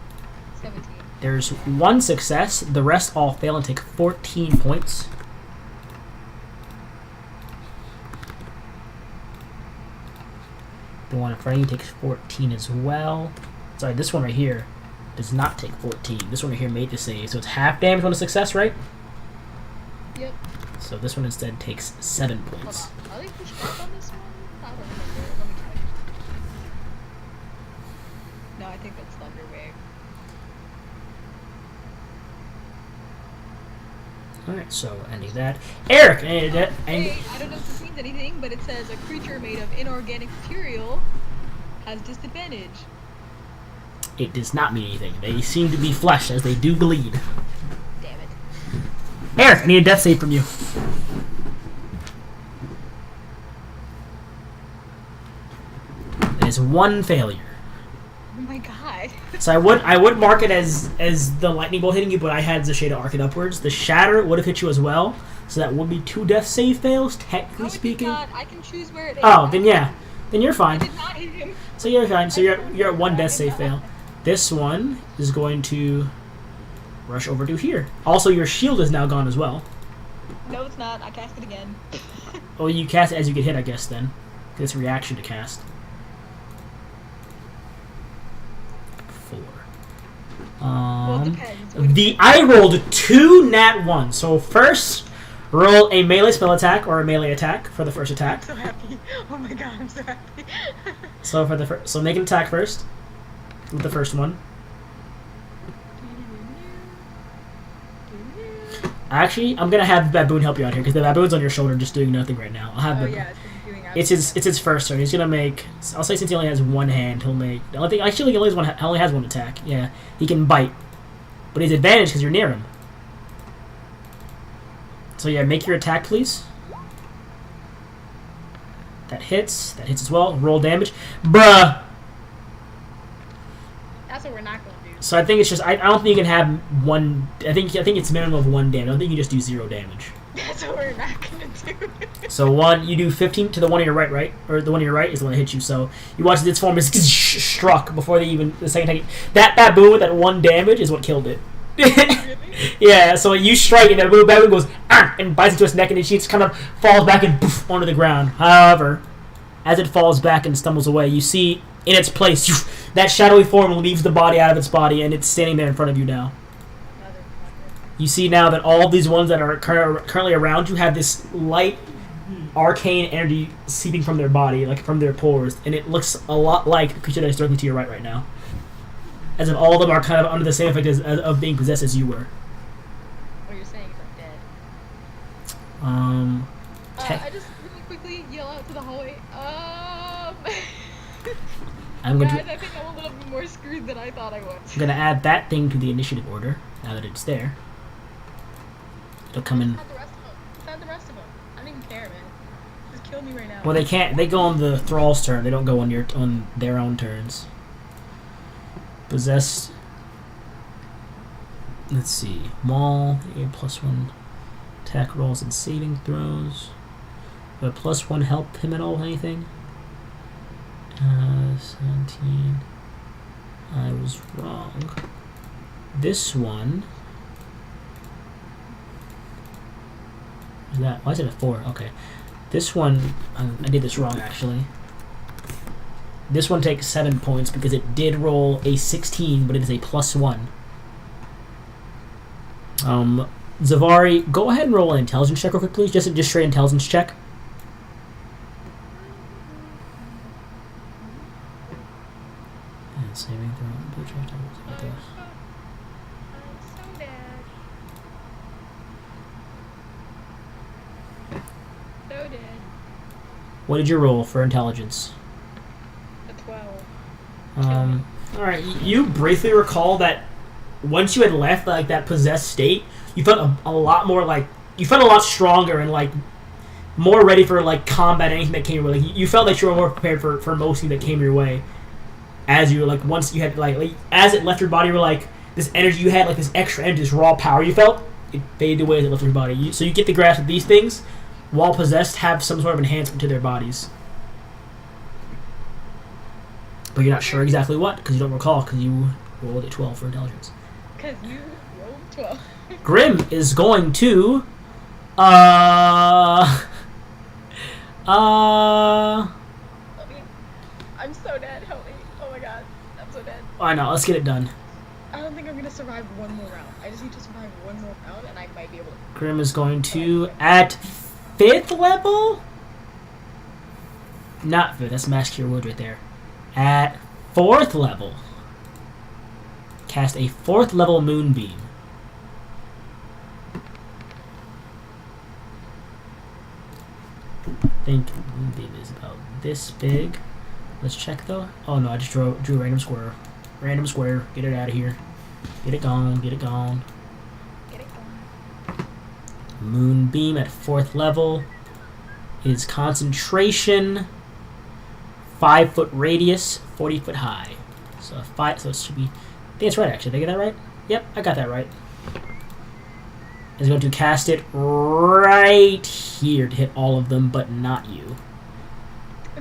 17. There's 1 success. The rest all fail and take 14 points. The one in front of you takes 14 as well. Sorry, this one right here does not take 14. This one right here made the save. So it's half damage on a success, right? Yep. So this one instead takes 7 Hold points. on. Are they pushed back on this one? I don't remember. Let me check. No, I think that's Thunderwave. Alright, so ending that. Eric! Hey, I don't know if this means anything, but it says a creature made of inorganic material has disadvantage. It does not mean anything. They seem to be flesh as they do bleed. Damn it. Eric, I need a death save from you. That is 1 failure. Oh my god. So I would mark it as the lightning bolt hitting you, but I had Zashada arc it upwards. The shatter would have hit you as well, so that would be 2 death save fails, technically No, it did speaking. not. I can choose where it is. Oh, then yeah. Then you're I fine. did not hit him. So you're fine. So you're at 1 death save fail. This one is going to rush over to here. Also, your shield is now gone as well. No, it's not. I cast it again. Oh, you cast it as you get hit, I guess, then. It's reaction to cast. 4. Well, it depends. I rolled 2 nat 1. So first, roll a melee spell attack or a melee attack for the first attack. I'm so happy. Oh my god, I'm so happy. So make an attack first with the first one. Actually, I'm gonna have the baboon help you out here because the baboon's on your shoulder, just doing nothing right now. I'll have Oh the. yeah, It's his first turn. He's gonna make. I'll say since he only has 1 hand, he'll make. I think actually he only has one attack. Yeah, he can bite, but he's advantage because you're near him. So yeah, make your attack, please. That hits. That hits as well. Roll damage, bruh. That's what we're not gonna do. So I think it's just. I don't think you can have 1. I think it's minimum of 1 damage. I don't think you can just do 0 damage. That's what we're not gonna do. So you do 15 to the one on your right, right? Or the one on your right is the one that hits you. So you watch its form is struck before the second attack. That baboon with that 1 damage is what killed it. Really? Yeah, so you strike and the baboon goes and bites into its neck and it just kind of falls back and poof, onto the ground. However, as it falls back and stumbles away, you see in its place that shadowy form leaves the body out of its body and it's standing there in front of you now. You see now that all of these ones that are currently around you have this light, arcane energy seeping from their body, like from their pores, and it looks a lot like the creature that is directly to your right now. As if all of them are kind of under the same effect of being possessed as you were. What you're saying is I'm dead. I just really quickly yell out to the hallway. I'm going Guys, I think I'm a little bit more screwed than I thought I was. I'm going to add that thing to the initiative order. Now that it's there, it'll come in. Add the rest of them. Just add the rest of them. I don't even care, man. Just kill me right now. Well, they can't. They go on the thrall's turn. They don't go on their own turns. Possessed. Let's see. Maul. A +1 attack rolls and saving throws. But +1 help him at all with anything? 17. I was wrong. This one. Is that? Why is it a 4? Okay. This one, I did this wrong actually. This one takes 7 points because it did roll a 16, but it is a +1. Zavari, go ahead and roll an intelligence check real quick, please. Just straight intelligence check. And saving throw. I'm so dead. So dead. What did you roll for intelligence? A 12. Alright, you briefly recall that once you had left like that possessed state, you felt a lot more like, you felt a lot stronger and like more ready for like combat, anything that came your way. Like, you felt like you were more prepared for most things that came your way. As you were like, once you had like as it left your body, you were like, this energy you had, like this extra energy, this raw power you felt, it faded away as it left your body. So you get the grasp of these things, while possessed, have some sort of enhancement to their bodies. But you're not sure exactly what, because you don't recall, because you rolled a 12 for intelligence. Because you rolled 12. Grim is going to... Help me. I'm so dead. Help me. Oh my god. I'm so dead. I know, let's get it done. I don't think I'm going to survive one more round. I just need to survive one more round, and I might be able to... Grim is going to, at 5th level? Not 5th, that's Mass Cure Wood right there. At 4th level, cast a 4th level Moonbeam. I think Moonbeam is about this big. Let's check though. Oh no, I just drew a random square. Random square. Get it out of here. Get it gone. Get it gone. Get it going. Moonbeam at 4th level is concentration, 5-foot radius, 40-foot high. So so it should be. I think it's right actually. Did I get that right? Yep, I got that right. Is going to cast it right here to hit all of them, but not you.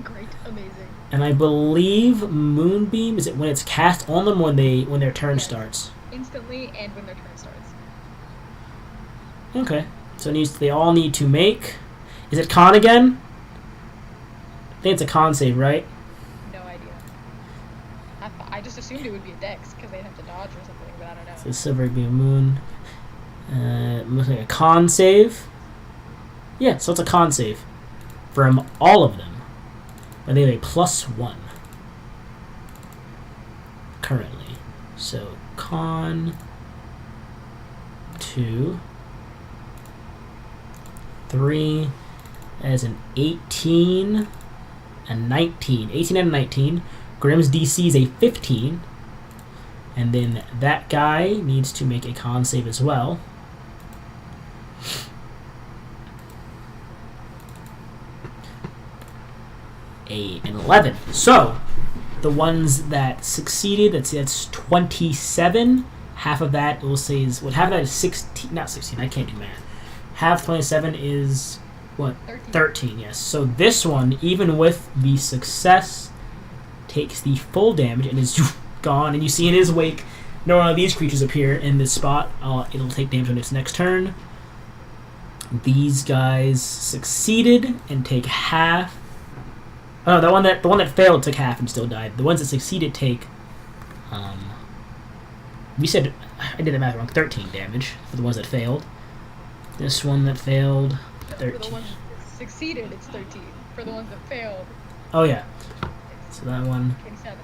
Great, amazing. And I believe Moonbeam is it when it's cast on them when their turn Yes. starts. Instantly and when their turn starts. Okay, so they all need to make. Is it con again? I think it's a con save, right? No idea. I just assumed it would be a dex because they'd have to dodge or something, but I don't know. So Silver Beam Moon. Looks like a con save. Yeah, so it's a con save from all of them. And they have a +1 currently. So con 2, 3 as an 18 and 19. 18 and 19. Grimm's DC is a 15. And then that guy needs to make a con save as well. An 11. So, the ones that succeeded, that's 27. Half of that, we'll say, is... What, half of that is 16... Not 16, I can't do math. Half 27 is... What? 13, yes. So this one, even with the success, takes the full damage and is gone. And you see in his wake, no one of these creatures appear in this spot. It'll take damage on its next turn. These guys succeeded and take half. Oh, the one that failed took half and still died. The ones that succeeded take, we said, I did the math wrong, 13 damage for the ones that failed. This one that failed, 13. For the ones that succeeded, it's 13. For the ones that failed, Oh yeah, so that one. 27.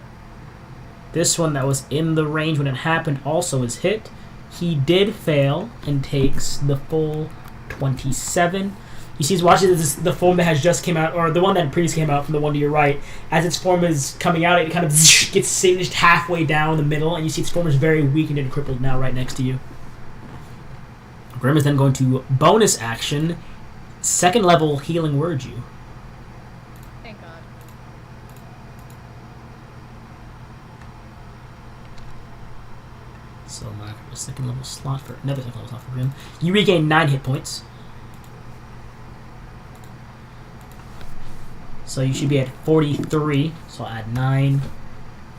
This one that was in the range when it happened also is hit. He did fail and takes the full 27. You see, he's watching the form that has just came out, or the one that previously came out from the one to your right. As its form is coming out, it kind of gets singed halfway down the middle, and you see its form is very weakened and crippled now right next to you. Grim is then going to bonus action, second level healing word you. Thank God. So mark a second level slot for another second level slot for Grim. You regain 9 hit points. So you should be at 43. So I'll add 9. Here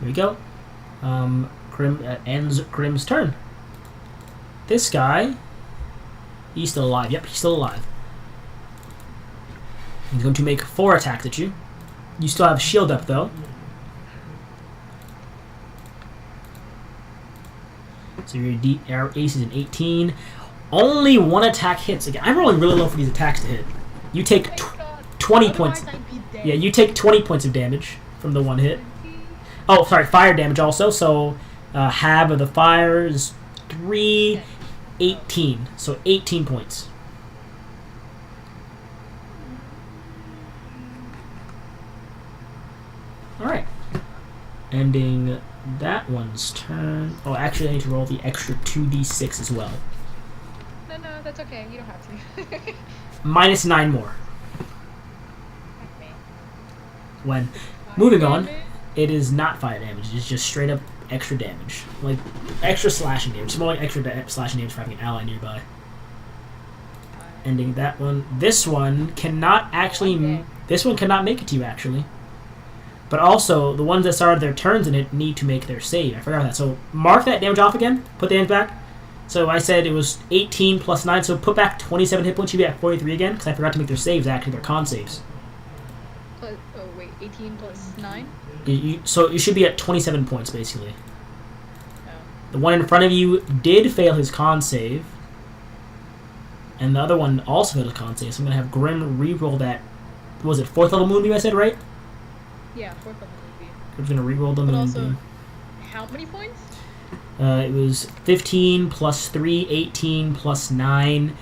we go. Grim ends Grim's turn. This guy, he's still alive. Yep, he's still alive. He's going to make 4 attacks at you. You still have shield up though. So your ace is an 18. Only 1 attack hits. Again, I'm rolling really low for these attacks to hit. You take 20 points. Otherwise I'd be dead. Yeah, you take 20 points of damage from the 1 hit. Oh, sorry, fire damage also. So half of the fire is 3, 18. So 18 points. Alright. Ending that one's turn. Oh, actually I need to roll the extra 2d6 as well. No, that's okay. You don't have to. Minus 9 more. Okay. When moving on, Damage? it is not fire damage. It's just straight up extra damage. Like, extra slashing damage. It's more like extra slashing damage for having an ally nearby. Ending that one. This one cannot actually... Okay. This one cannot make it to you, actually. But also, the ones that started their turns in it need to make their save. I forgot that. So, mark that damage off again. Put the damage back. So, I said it was 18 plus 9. So, put back 27 hit points. You'll be at 43 again. Because I forgot to make their saves, actually. Their con saves. Plus, oh wait, 18 plus 9? So, you should be at 27 points, basically. Oh. The one in front of you did fail his con save. And the other one also failed his con save. So, I'm going to have Grim re-roll that. What was it 4th level Moonbeam, I said, right? Yeah, 4th level movie. I'm going to re-roll the But Moonbeam. also, how many points? It was 15 plus 3, 18 plus 9,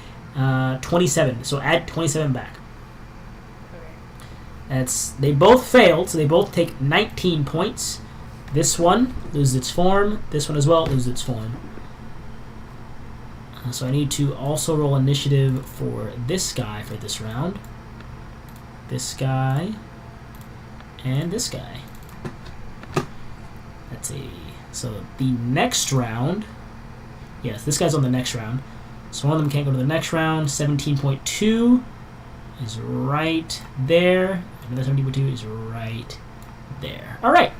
27. So add 27 back. Okay. They both failed, so they both take 19 points. This one loses its form. This one as well loses its form. So I need to also roll initiative for this guy for this round. This guy. And this guy. Let's see. So the next round, yes, this guy's on the next round. So one of them can't go to the next round. 17.2 is right there. Another 17.2 is right there. All right.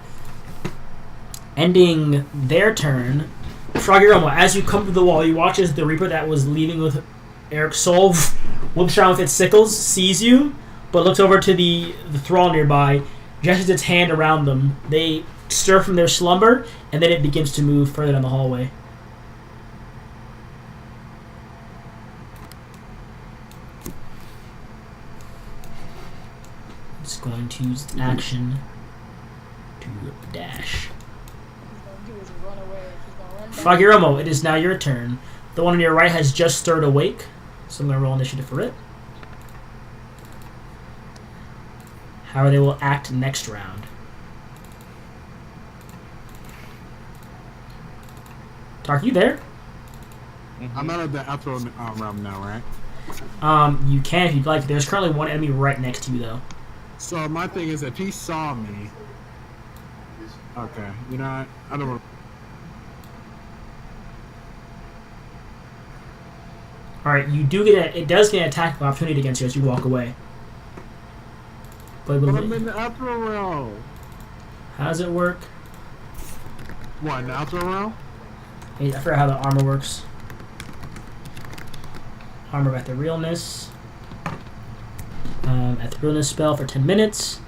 Ending their turn. Froggy as you come to the wall, you watch as the Reaper that was leaving with Eric's soul whoops around with its sickles, sees you, but looks over to the thrall nearby, gestures its hand around them. They stir from their slumber, and then it begins to move further down the hallway. It's going to use its action to dash. What he's gonna do is run away. He's gonna run back. Fagiromo, it is now your turn. The one on your right has just stirred awake, so I'm going to roll initiative for it. However, they will act next round. Tark, you there? I'm out of the Afro realm now, right? You can if you'd like. There's currently one enemy right next to you, though. So my thing is, if he saw me, okay, you know what? I don't. All right, you do get it does get an attack of opportunity against you as you walk away. But But I'm in the Afro realm. how does it work? What, in the Afro realm? I forgot how the armor works. Armor at the realness. At the realness spell for 10 minutes.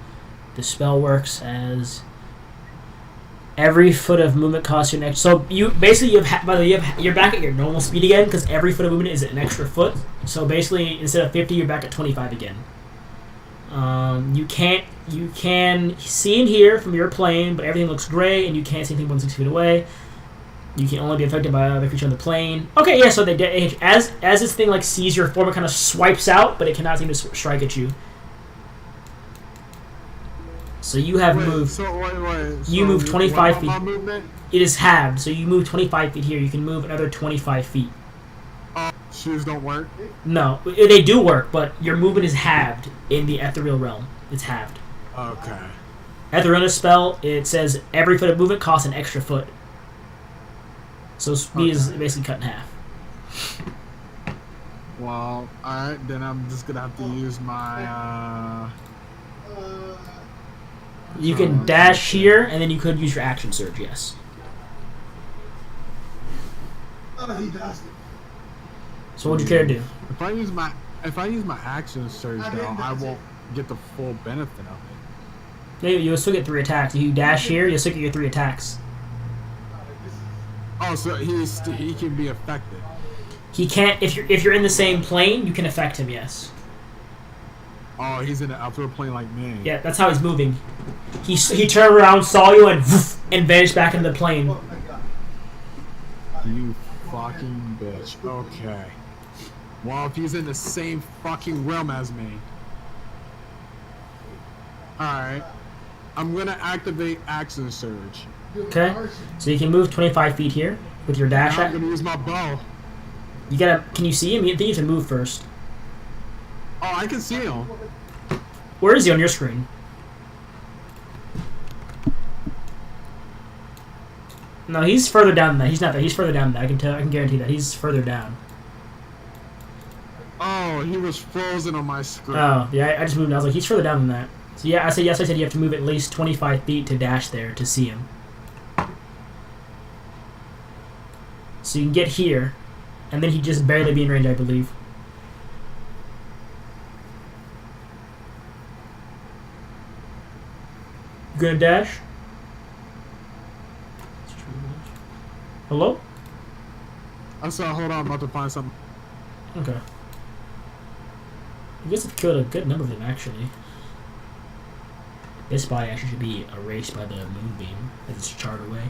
The spell works as every foot of movement costs you an extra. So you basically you're back at your normal speed again because every foot of movement is an extra foot. So basically instead of 50, you're back at 25 again. You can see and hear from your plane, but everything looks gray, and you can't see anything more than 6 feet away. You can only be affected by other creature on the plane. Okay, yeah. So as this thing like sees your form, it kind of swipes out, but it cannot seem to strike at you. So you have moved. So You moved 25 feet. My movement? It is halved, so you move 25 feet here. You can move another 25 feet. Oh shoes don't work? No, they do work, but your movement is halved in the ethereal realm. It's halved. Okay. Ethereal spell, it says every foot of movement costs an extra foot. So speed is basically cut in half. Well, alright, then I'm just gonna have to use my, You can dash here, and then you could use your action surge, yes. So what would you care to do? If I use my action surge, though, I won't get the full benefit of it. Yeah, you'll still get 3 attacks. If you dash here, you'll still get your 3 attacks. Oh, so he can be affected. He can't. If you're in the same plane, you can affect him. Yes. Oh, he's in the upper plane like me. Yeah, that's how he's moving. He turned around, saw you, and vanished back into the plane. You fucking bitch. Okay. Well, if he's in the same fucking realm as me. Alright. I'm gonna activate Action Surge. Okay. So you can move 25 feet here with your dash. Now I'm gonna use my bow. You gotta. Can you see him? You think you have to move first. Oh, I can see him. Where is he on your screen? No, he's further down than that. He's not there. He's further down than that. I can tell. I can guarantee that he's further down. Oh, he was frozen on my screen. Oh, yeah. I just moved. I was like, he's further down than that. So yeah, I said yes. I said you have to move at least 25 feet to dash there to see him. So you can get here, and then he'd just barely be in range, I believe. You gonna dash? Hello? I saw. Hold on, I'm about to find something. Okay. I guess I've killed a good number of them, actually. This body actually should be erased by the moonbeam as it's charred away.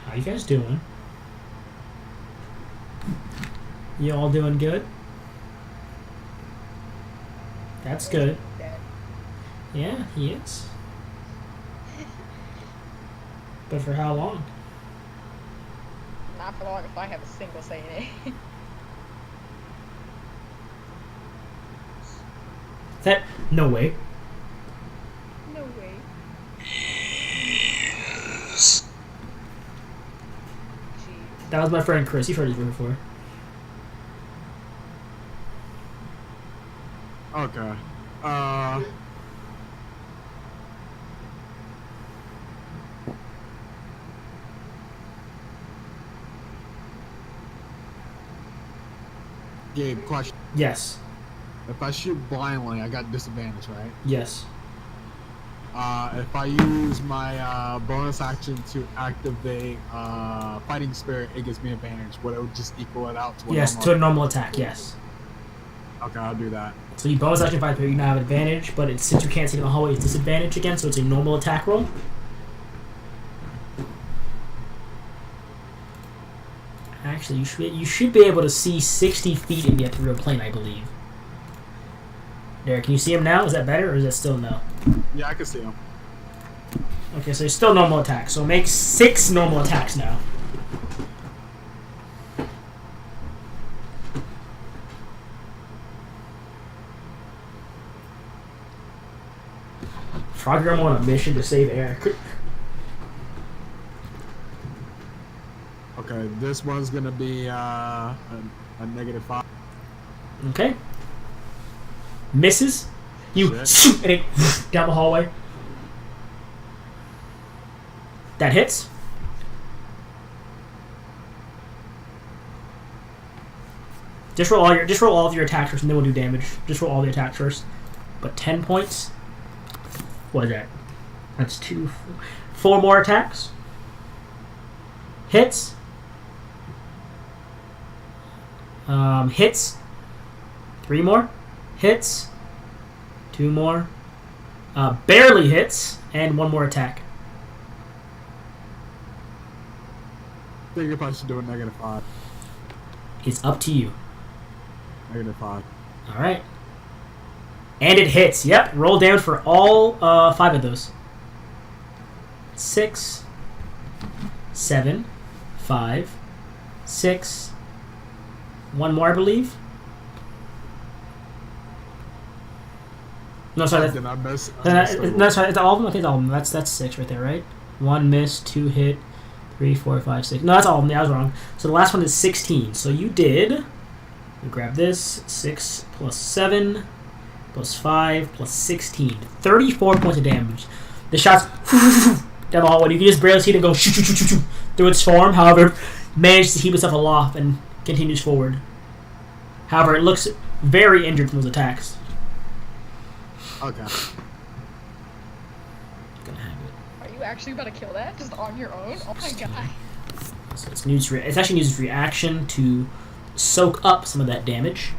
How you guys doing? You all doing good? That's good. Yeah, he is. But for how long? Not for long if I have a single say in it. That no way. No way. Jeez. That was my friend Chris. You've heard his name before. Okay. Gabe, question. Yes. If I shoot blindly, I got disadvantage, right? Yes. If I use my bonus action to activate Fighting Spirit, it gives me advantage. Would it just equal it out to what Yes, to a normal attack, yes. Okay, I'll do that. So you bonus action fight, you now have advantage, but since you can't see in the hallway, it's disadvantage again, so it's a normal attack roll. Actually, you should be able to see 60 feet in the ethereal plane, I believe. Derek, can you see him now? Is that better, or is that still no? Yeah, I can see him. Okay, so it's still normal attack. So make 6 normal attacks now. Frogger, I'm on a mission to save Eric. Okay, this one's gonna be a -5. Okay. Misses. You Shit. shoot and it down the hallway. That hits. Just roll all of your attacks first, and then we'll do damage. Just roll all the attacks first. But 10 points. What is that? That's 2, 4 more attacks. Hits. Hits. 3 more. Hits. 2 more. Barely hits. And 1 more attack. I think if I should do a -5. It's up to you. -5. All right. And it hits. Yep. Roll damage for all 5 of those. 6, 7, 5, 6. One more, I believe. No, sorry. Did I miss? No, sorry. It's all of them. I think it's all of them. That's 6 right there, right? 1 miss, 2 hit, 3, 4, 5, 6. No, that's all of them. Yeah, I was wrong. So the last one is 16. So you did. We grab this. 6 plus 7 plus 5 plus 16. 34 points of damage. The shots down the hallway. You can just barely see them go through its form. However, manages to keep itself aloft and continues forward. However, it looks very injured from those attacks. Okay. Gonna have it. Are you actually about to kill that just on your own? Oh my god. So it's actually used its reaction to soak up some of that damage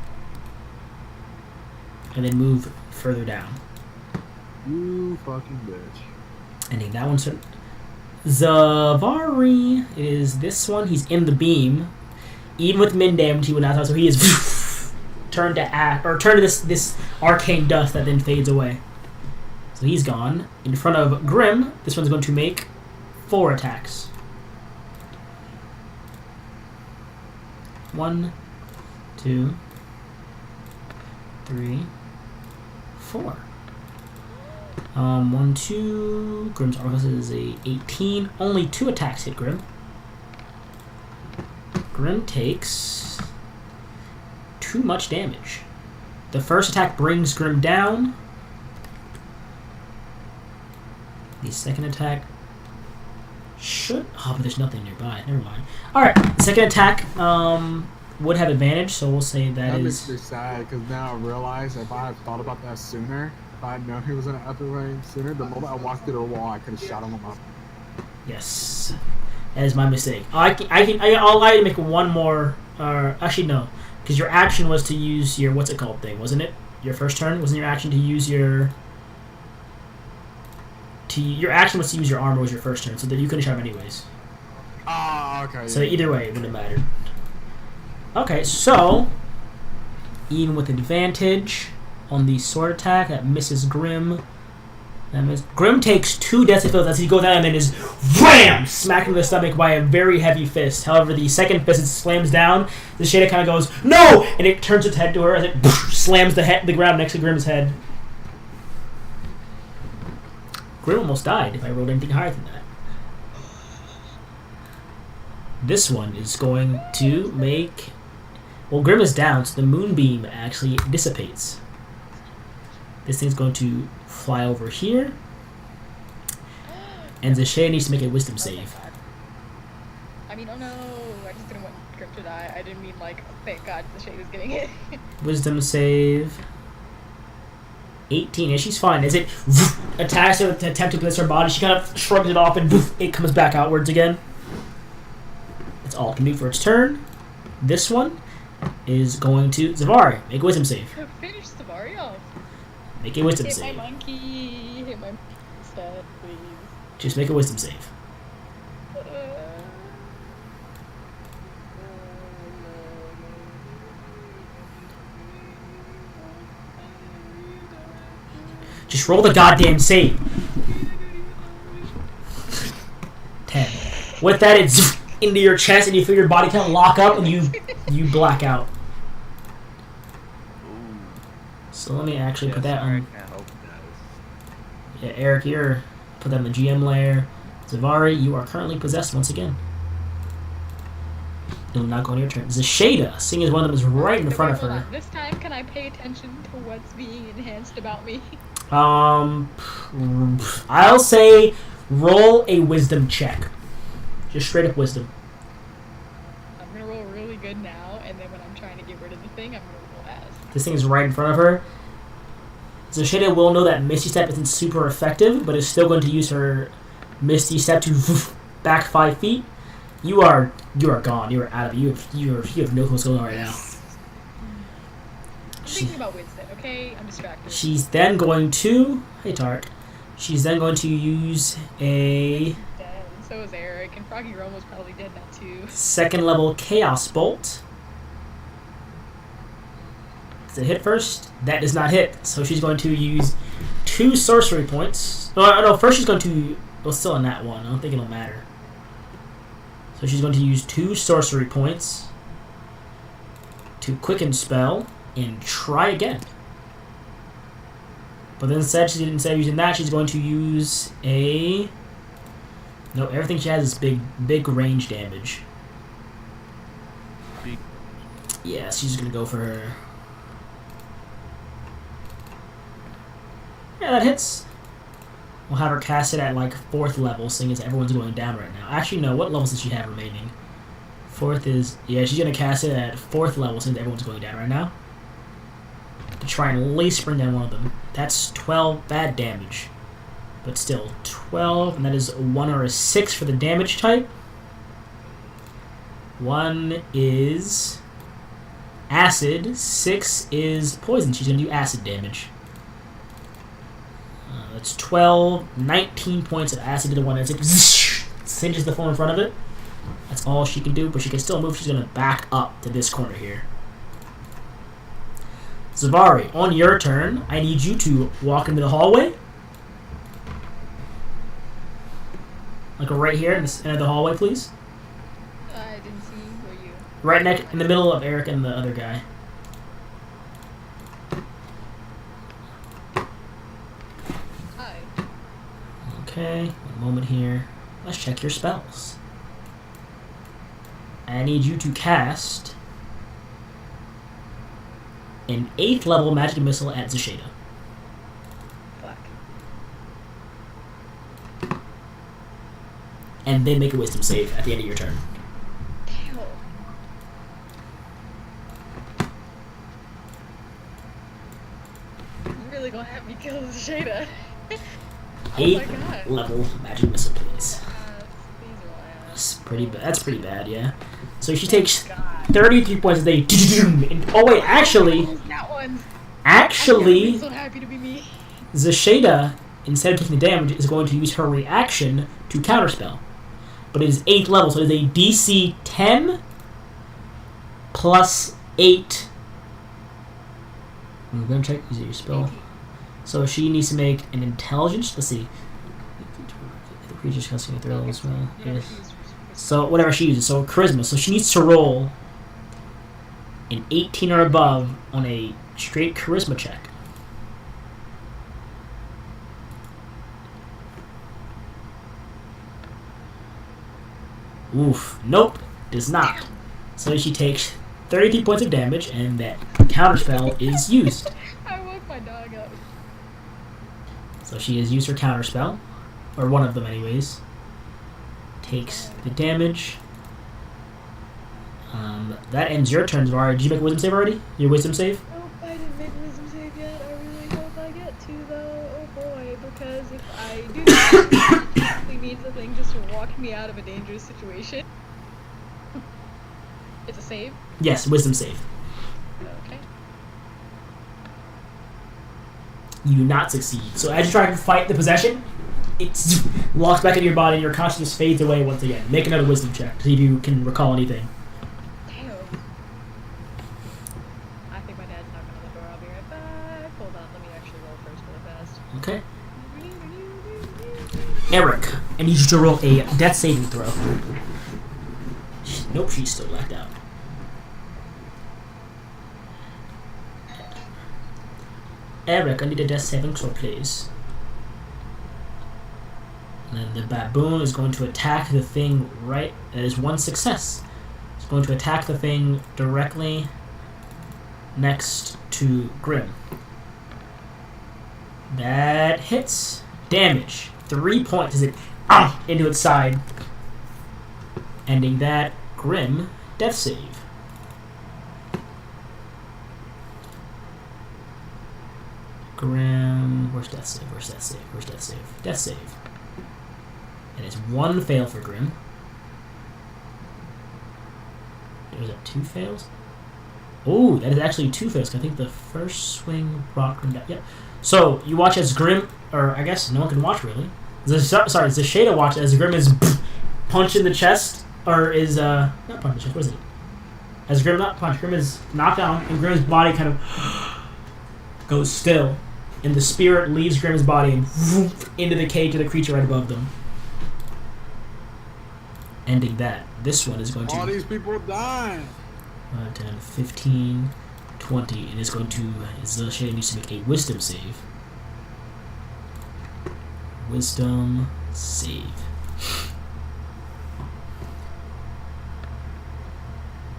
and then move further down. You fucking bitch. Ending that one. So Zavari is this one. He's in the beam. Even with min damage, he would not. So he is turned to this arcane dust that then fades away. So he's gone. In front of Grim, this one's going to make 4 attacks. 1, 2, 3, 4. 1, 2. Grim's Arcus is a 18. Only 2 attacks hit Grim. Grim takes too much damage. The first attack brings Grim down. The second attack should... Oh, but there's nothing nearby. Never mind. Alright, the second attack would have advantage, so we'll say that is... Makes me sad, because now I realize if I had thought about that sooner, if I had known he was in an upper range sooner, the moment I walked through the wall, I could have shot him with my... Yes. That is my mistake. I'll allow you to make one more... actually, no. Because your action was to use your... What's it called thing, wasn't it? Your first turn? Wasn't your action to use your... Your action was to use your armor was your first turn, so that you couldn't shot him anyways. Okay. So either way, it wouldn't matter. Okay, so... Even with advantage on the sword attack, that misses Grim. Grim takes 2 death blows as he goes down and then is wham! Smacked in the stomach by a very heavy fist. However, the second fist it slams down. The Shada kind of goes, no! And it turns its head to her as it slams the ground next to Grim's head. Grim almost died if I rolled anything higher than that. This one is going to make... Well, Grim is down, so the moonbeam actually dissipates. This thing's going to fly over here. And Zashay needs to make a wisdom save. I mean, oh no, I just didn't want Grim to die. I didn't mean, like, thank God Zashay was getting it. Wisdom save. 18, and she's fine. As it attacks her to attempt to blitz her body, she kind of shrugs it off and it comes back outwards again. That's all it can do for its turn. This one is going to Zavari. Make a wisdom save. Finish Zavari off. Make a wisdom Hit save. my monkey. Hit my stat, please. Just make a wisdom save. Just roll the goddamn save. 10. With that, it's into your chest, and you feel your body kind of lock up, and you black out. So let me actually put that on. Yeah, Eric, you're put that in the GM layer. Zavari, you are currently possessed once again. It will not go on your turn. Zashada, seeing as one of them is right in front of her. This time, can I pay attention to what's being enhanced about me? I'll say roll a wisdom check. Just straight up wisdom. I'm gonna roll really good now, and then when I'm trying to get rid of the thing, I'm gonna roll ass. This thing is right in front of her. Zashada will know that Misty Step isn't super effective, but is still going to use her Misty Step to back 5 feet. You are gone. You are out of it. You have no clue what's going on right now. I'm thinking about Winston, okay? I'm distracted. She's then going to... Hey, Tark. She's then going to use a... Dead. So is Eric, and Froggy Romo's probably dead now, too. 2nd level Chaos Bolt. Does it hit first? That does not hit. So she's going to use 2 sorcery points. Oh, no, first she's going to... Well, still on that one. I don't think it'll matter. So she's going to use 2 sorcery points to quicken spell and try again. But then instead of using that, she's going to use a... No, everything she has is big range damage. Big. Yeah, she's going to go for her. Yeah, that hits. We'll have her cast it at like 4th level, seeing as everyone's going down right now. Actually, no, what levels does she have remaining? 4th is... Yeah, she's going to cast it at 4th level, since everyone's going down right now. To try and at least bring down one of them. That's 12 bad damage. But still, 12, and that is a 1 or a 6 for the damage type. 1 is acid, 6 is poison. She's going to do acid damage. That's 12, 19 points of acid to the one. As it cinches the foam in front of it. That's all she can do, but she can still move. She's going to back up to this corner here. Zavari, on your turn, I need you to walk into the hallway. Like right here in the end of the hallway, please. I didn't see where you... Right next, in the middle of Eric and the other guy. Hi. Okay, one moment here. Let's check your spells. I need you to cast an 8th level magic missile at Zasheda. Fuck. And then make a wisdom save at the end of your turn. Damn. You're really gonna have me kill this Shada. Oh my 8th god. level magic missile, please. These are my ass. That's pretty bad. That's pretty bad, yeah. So she takes God. 33 points a day. Oh wait, actually, That one. I'm so happy to be me. Zasheda, instead of taking the damage, is going to use her reaction to counterspell. But it is 8th level, so it is a DC 10 plus 8. I'm going to check. Is it your spell? So she needs to make an intelligence. Let's see. The creature's casting a third level spell. Yes. So whatever she uses. So charisma. So she needs to roll an 18 or above on a straight charisma check. Oof. Nope. Does not. So she takes 33 points of damage, and that counterspell is used. I woke my dog up. So she has used her counterspell, or one of them anyways. Takes the damage. That ends your turn, Zvar. Did you make a wisdom save already? Your wisdom save? Nope, I didn't make a wisdom save yet. I really hope I get to though. Oh boy, because if I do that, it actually means the thing just walked me out of a dangerous situation. It's a save? Yes, wisdom save. Okay. You do not succeed. So as you try to fight the possession, it locks back into your body and your consciousness fades away once again. Make another wisdom check to see if you can recall anything. Damn. I think my dad's knocking on the door. I'll be right back. Hold on, let me actually roll first really fast. Okay. Eric, I need you to roll a death saving throw. Nope, she's still blacked out. Eric, I need a death saving throw, please. And then the baboon is going to attack the thing right... That is one success. It's going to attack the thing directly next to Grim. That hits. Damage. 3 points as it into its side. Ending that. Grim, death save. Grim... Where's death save? Where's death save? Where's death save? Death save. And it's 1 fail for Grim. Was that 2 fails? Oh, that is actually 2 fails. I think the first swing brought Grim down. Yep. So, you watch as Grim... Or, I guess no one can watch, really. Sorry, Zasheda watch as Grim is punched in the chest. Or is, not punched in the chest, what is it? As Grim not punch, Grim is knocked down, and Grim's body kind of goes still, and the spirit leaves Grim's body and into the cage of the creature right above them. Ending that. This one is going to... All these people dying. 10, 15, 20, and is going to... Zasheda needs to make a wisdom save. Wisdom save.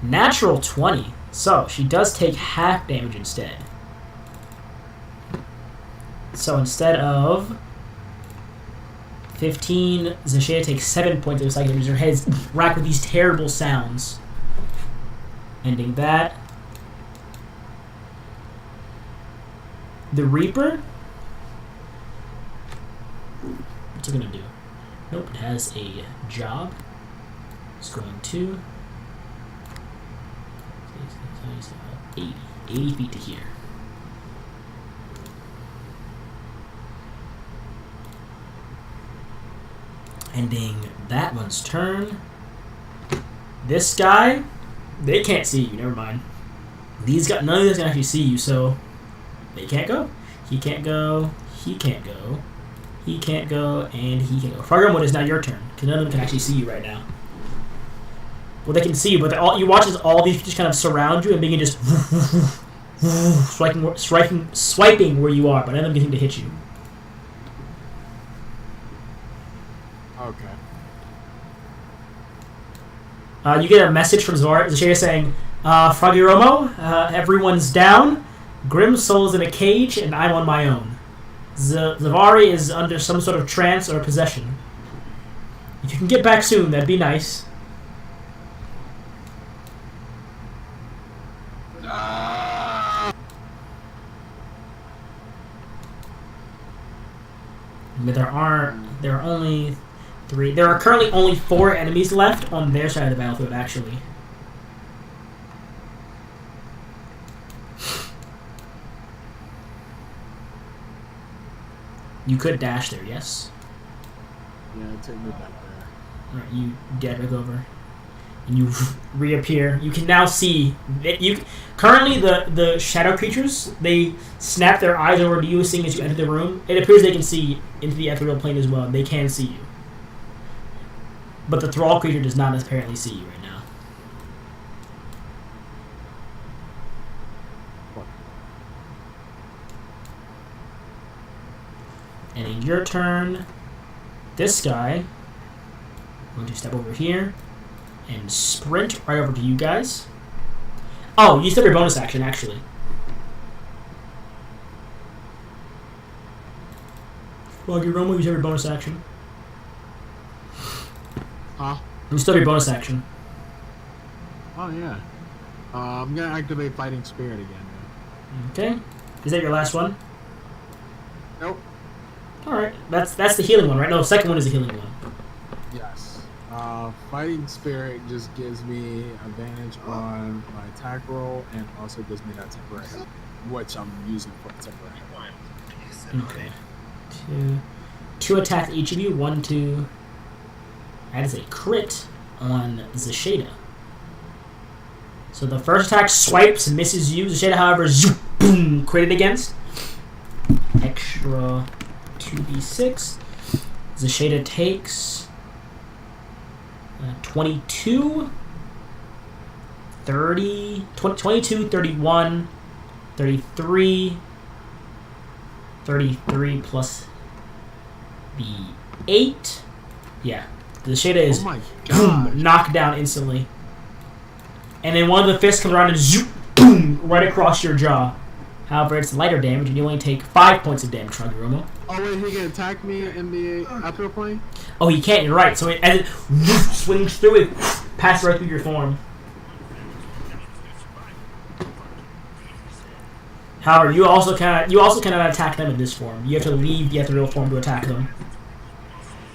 Natural 20. So, she does take half damage instead. So, instead of 15, Zasheda takes 7 points of psychic damage. Her head is racked with these terrible sounds. Ending that. The Reaper. What's it gonna do? Nope, it has a job. It's going to 80 feet to here. Ending that one's turn. This guy, they can't see you. Never mind. These guys, none of these can actually see you, so they can't go. He can't go. He can't go. He can't go, and he can't go. Frogger mode is now your turn, because none of them can actually see you right now. Well, they can see you, but all you watch as all these just kind of surround you and begin just swiping where you are, but none of them can seem to hit you. Okay. You get a message from Zasheda saying, Froggy Romo, everyone's down. Grim Soul's in a cage, and I'm on my own. Zavari is under some sort of trance or possession. If you can get back soon, that'd be nice. But there are only 3. There are currently only 4 enemies left on their side of the battlefield, actually. You could dash there, yes? Yeah, take me back there. Alright, you get back over. And you reappear. You can now see that you currently the shadow creatures, they snap their eyes over to you seeing as you enter the room. It appears they can see into the ethereal plane as well. They can see you. But the thrall creature does not apparently see you right now. And in your turn, this guy, I'm going to step over here and sprint right over to you guys. Oh, you still have your bonus action, actually. Froggy Romo, you still have your bonus action. Huh? You still have your bonus action. Oh, yeah. I'm going to activate Fighting Spirit again. Okay. Is that your last one? Nope. Alright. That's the healing one, right? No, the second one is the healing one. Yes. Fighting Spirit just gives me advantage on my attack roll and also gives me that temporary, which I'm using for temporary. Okay. Two attacks each of you. 1, 2. That is a crit on Zasheda. So the first attack swipes and misses you. Zasheda, however, zoop, boom, critted against. Extra 2d6. Zasheda takes 22, 30, 22, 31, 33, 33 plus the 8. Yeah. The Zasheda is boom, knocked down instantly. And then one of the fists comes around and zoop, boom, right across your jaw. However, it's lighter damage, and you only take 5 points of damage, Froggy Romo. Oh, wait, he can attack me in the upper plane? Oh, he can't, you're right. So as it swings through it, passes right through your form. However, you also cannot attack them in this form. You have to leave the ethereal form to attack them.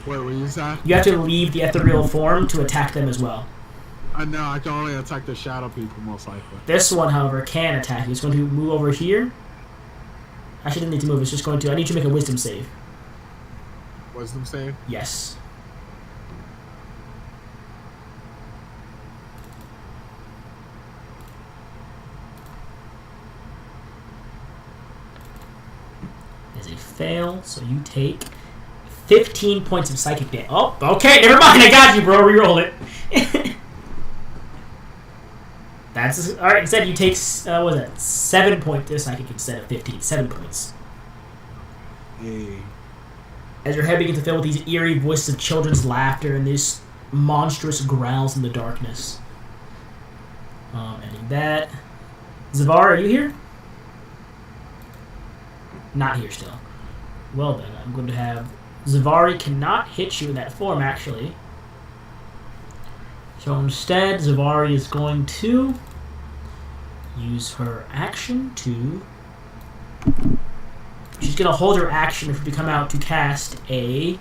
Wait, what you say? You have to leave the ethereal form to attack them as well. No, I can only attack the shadow people, most likely. This one, however, can attack you. It's going to move over here. Actually, doesn't need to move. It's just going to... I need you to make a wisdom save. Wisdom save? Yes. fail, so you take 15 points of psychic damage. Oh, okay, never mind. I got you, bro. Reroll it. That's all right. Instead, you take what was that? 7 points of psychic instead of 15. 7 points. Hey. As your head begins to fill with these eerie voices of children's laughter and these monstrous growls in the darkness. Ending that. Zavar, are you here? Not here still. Well then, I'm going to have... Zavari cannot hit you in that form, actually. So instead, Zavari is going to use her action to... She's going to hold her action to come out to cast a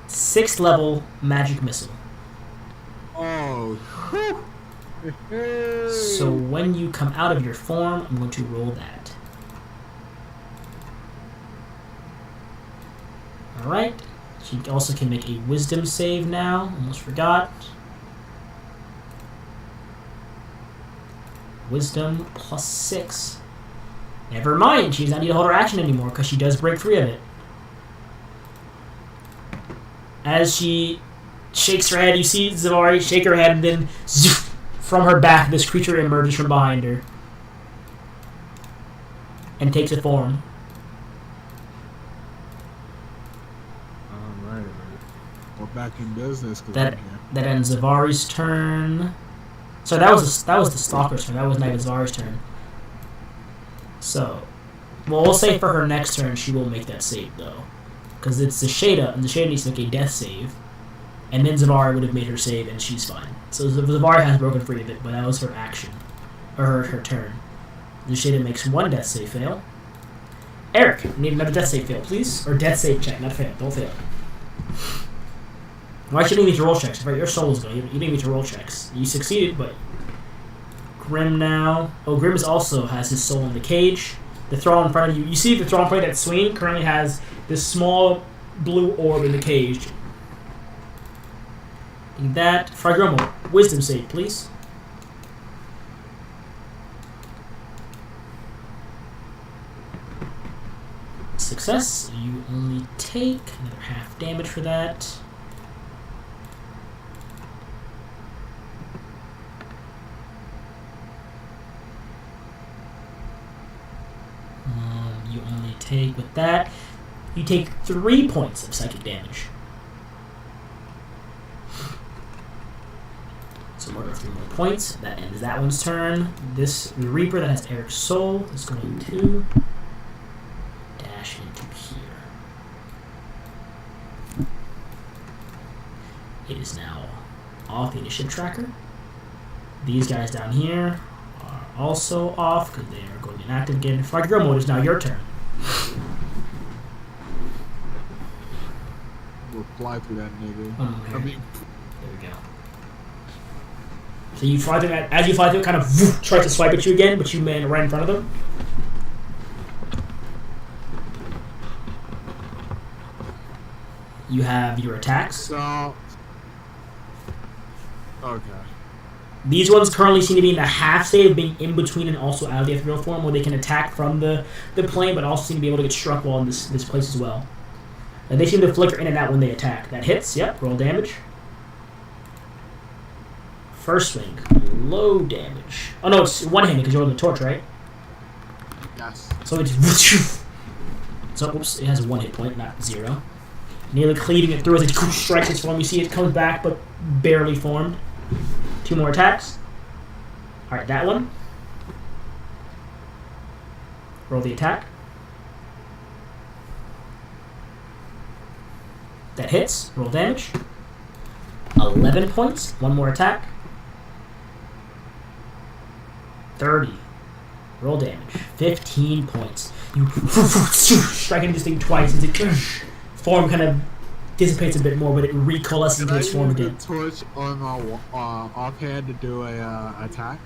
6th level magic missile. Oh. So when you come out of your form, I'm going to roll that. Alright. She also can make a wisdom save now. Almost forgot. Wisdom plus 6. Never mind, she does not need to hold her action anymore because she does break free of it. As she shakes her head, you see Zavari shake her head, and then zoof, from her back, this creature emerges from behind her and takes a form. Alright. We're back in business. That ends Zavari's turn. So that was the Stalker's turn. That was not Zavari's turn. So, well, we'll say for her next turn she will make that save though, because it's the Shada, and the Shada needs to make a death save, and then Zavari would have made her save, and she's fine. So Zavari has broken free of it, but that was her action, or her turn. The Shada makes 1 death save fail. Eric, you need another death save fail, please, or death save check, not fail. Don't fail. Why should you need to roll checks? Right, your soul is going. You didn't need to roll checks. You succeeded, but. Grim now. Oh, Grim also has his soul in the cage. The throne in front of you. You see the throne in front of that swing currently has this small blue orb in the cage. And that. Fragromo, wisdom save, please. Success. You only take another half damage for that. You only take, with that, you take 3 points of psychic damage. So we're 3 more points. That ends that one's turn. The Reaper that has Eric's soul is going to dash into here. It is now off the initiative tracker. These guys down here are also off because they are going inactive again. Fight Girl mode is now your turn. We'll fly through that nigga. Okay. I mean, There we go. So you fly through that. As you fly through, it kind of tries to swipe at you again, but you man right in front of them. You have your attacks. so. Okay. These ones currently seem to be in the half state of being in between and also out of the ethereal form, where they can attack from the plane, but also seem to be able to get struck while in this place as well. And they seem to flicker in and out when they attack. That hits. Yep. Roll damage. First swing. Low damage. Oh no, it's one-handed because you're holding the torch, right? Yes. So it's... So, oops, it has 1 hit point, not 0. Nearly cleaving it through as it strikes its form. You see it comes back, but barely formed. 2 more attacks. Alright, that one. Roll the attack. That hits. Roll damage. 11 points. 1 more attack. 30. Roll damage. 15 points. You strike into this thing twice as it form kind of dissipates a bit more, but it recoalesces into its form again. Can I use the torch on my offhand to do a attack?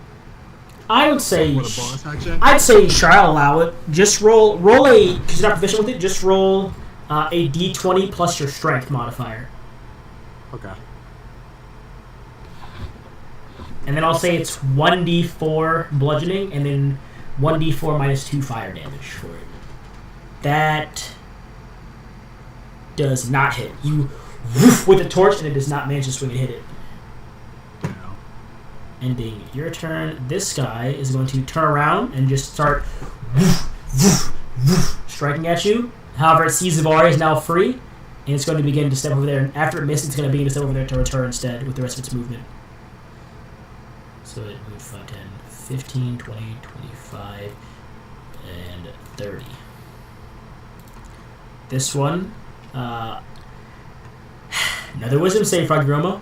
I would say... With a bonus action? I'd say sure, I'll allow it. Just roll a... Because you're not proficient with it, just roll a d20 plus your strength modifier. Okay. And then I'll say it's 1d4 bludgeoning, and then 1d4 minus 2 fire damage for it. That does not hit. You woof with the torch, and it does not manage to swing and hit it. Yeah. Ending your turn. This guy is going to turn around and just start woof, woof, woof, striking at you. However, it sees Zavari is now free, and it's going to begin to step over there. And after it misses, it's going to begin to step over there to return instead with the rest of its movement. So it moved 5, 10, 15, 20, 25, and 30. This one, another wisdom save for Agroma.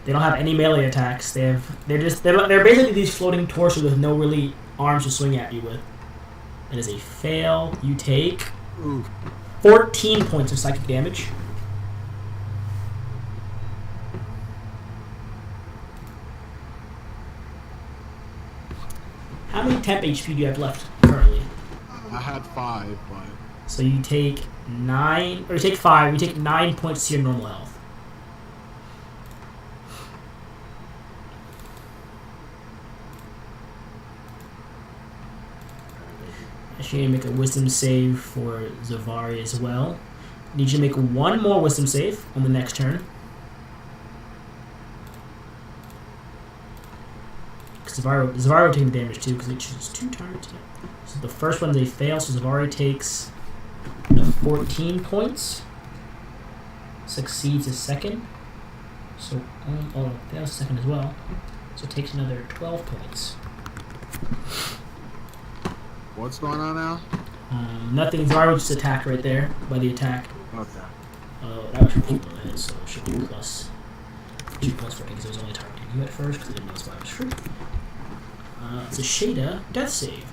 They don't have any melee attacks. They're basically these floating torsos with no really arms to swing at you with. That is a fail. You take 14 points of psychic damage. How many temp HP do you have left currently? I had 5, but So you take 9, or you take 5. You take 9 points to your normal health. Actually, need to make a wisdom save for Zavari as well. Need you to make one more wisdom save on the next turn. Zavari will take the damage too because it chooses 2 targets. So the first one they fail, so Zavari takes 14 points. Succeeds a second. So fails a second as well. So it takes another 12 points. what's going on now? Nothing. Zavari just attacked right there by the attack. Okay. That was from people ahead, so it should be plus 2 points for me because it was only targeting you at first because I didn't know Zavari was free. It's a Shada death save.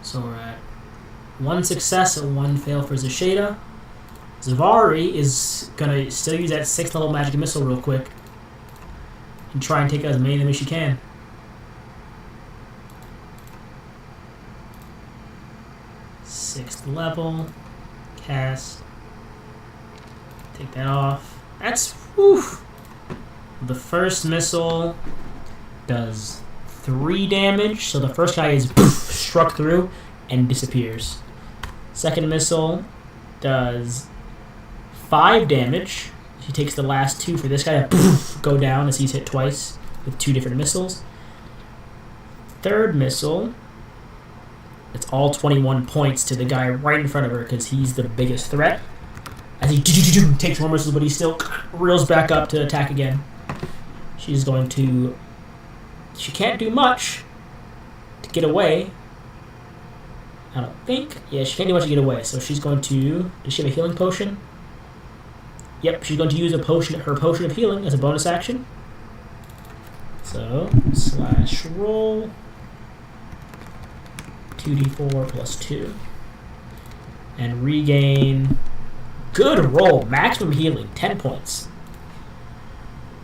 So we're at 1 success and 1 fail for Zashada. Zavari is gonna still use that 6th level magic missile real quick and try and take out as many of them as she can. Sixth level, cast. Take that off. That's whew. The first missile does 3 damage, so the first guy is struck through and disappears. Second missile does 5 damage. She takes the last 2 for this guy to go down as he's hit twice with 2 different missiles. Third missile, it's all 21 points to the guy right in front of her because he's the biggest threat. As he takes more missiles, but he still reels back up to attack again. She's going to... She can't do much to get away. I don't think. Yeah, she can't do much to get away. So she's going to... Does she have a healing potion? Yep, she's going to use her potion of healing as a bonus action. So, slash roll. 2d4 plus 2. And regain... Good roll. Maximum healing. 10 points.